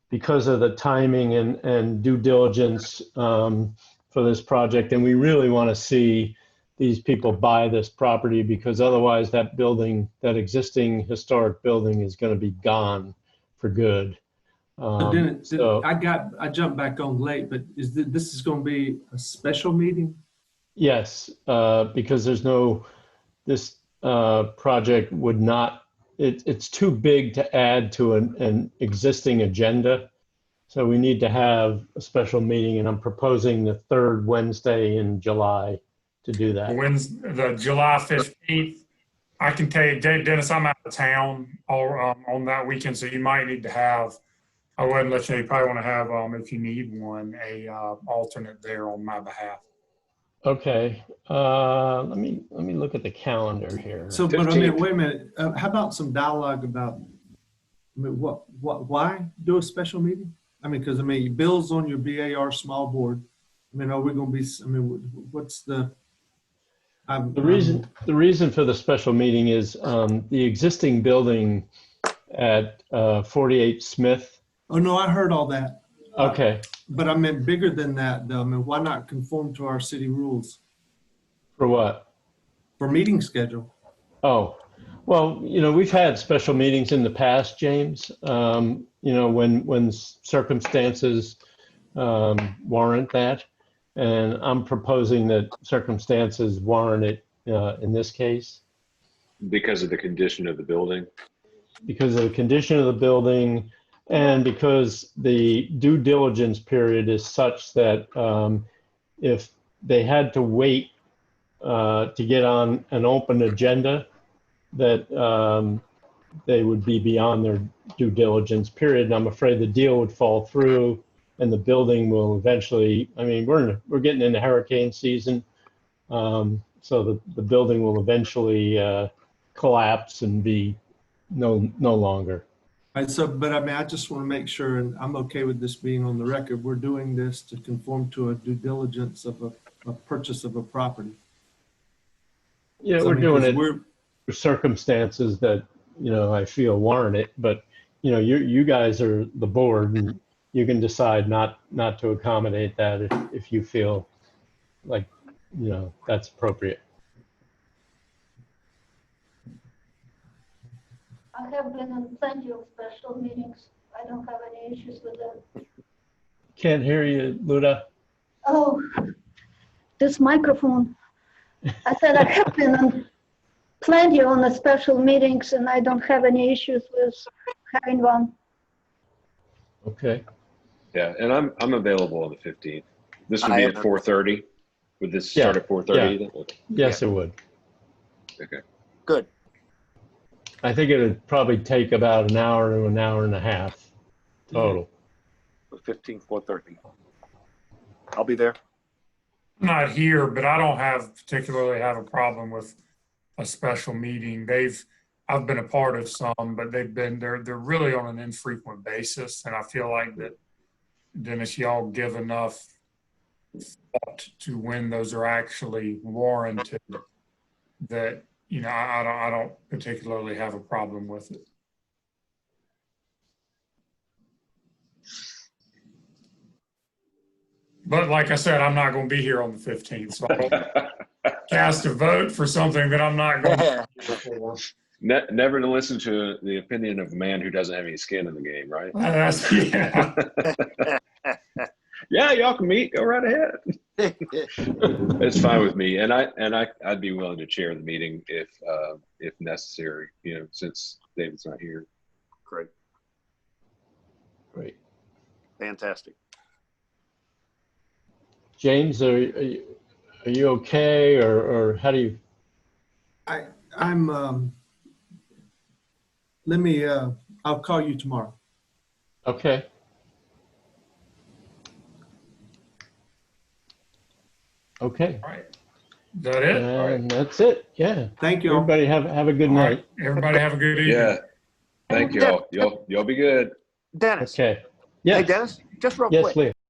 because of the timing and due diligence for this project, and we really want to see these people buy this property because otherwise that building, that existing historic building is going to be gone for good. I jumped back on late, but this is going to be a special meeting? Yes, because this project would not, it's too big to add to an existing agenda. So we need to have a special meeting, and I'm proposing the third Wednesday in July to do that. The July 15th, I can tell you, Dennis, I'm out of town on that weekend, so you might need to have, I wouldn't let you know, you probably want to have, if you need one, a alternate there on my behalf. Okay, let me look at the calendar here. So, but I mean, wait a minute. How about some dialogue about, I mean, why do a special meeting? I mean, because I mean, Bill's on your BAR small board. I mean, are we going to be? I mean, what's the? The reason for the special meeting is the existing building at 48 Smith. Oh no, I heard all that. Okay. But I meant bigger than that, though. I mean, why not conform to our city rules? For what? For meeting schedule. Oh, well, you know, we've had special meetings in the past, James. You know, when circumstances warrant that. And I'm proposing that circumstances warrant it in this case. Because of the condition of the building. Because of the condition of the building and because the due diligence period is such that if they had to wait to get on an open agenda, that they would be beyond their due diligence period. And I'm afraid the deal would fall through and the building will eventually, I mean, we're getting into hurricane season. So the building will eventually collapse and be no longer. All right, so, but I mean, I just want to make sure, and I'm okay with this being on the record, we're doing this to conform to a due diligence of a purchase of a property. Yeah, So, we're I mean, doing 'cause it for circumstances that, I feel warrant it, but, you guys are the board and you can decide not to accommodate that if you feel like, that's appropriate. I have been in plenty of special meetings. I don't have any issues with them. Can't hear you, Luda. Oh, this microphone. I said I have been in plenty on the special meetings and I don't have any issues with having one. Okay. Yeah, and I'm available on the 15th. This would be at 4:30. Would this start at 4:30? Yeah. Yes, it would. Okay. Good. I think it would probably take about an hour to an hour and a half total. 15, 4:30. I'll be there. I'm not here, but I don't particularly have a problem with a special meeting. I've been a part of some, but they're really on an infrequent basis. And I feel like that, Dennis, y'all give enough thought to when those are actually warranted that, I don't particularly have a problem with it. But like I said, I'm not going to be here on the 15th, so I don't cast a vote for something that I'm not going to be here for. Never to listen to the opinion of a man who doesn't have any skin in the game, right? Yeah. Yeah, y'all can meet. Go right ahead. It's fine with me, and I'd be willing to chair the meeting if necessary. Since David's not here. Great. Great. Fantastic. James, are you okay, or how do you? I'm. Let me. I'll call you tomorrow. Okay. Okay. All right. Is that it? And that's it. Yeah. Thank you. Everybody have a good All night. right. Everybody have a good evening. Yeah. Thank y'all. Y'all be good. Dennis. Okay. Yes. Hey, Dennis, just real Yes, quick. Leah.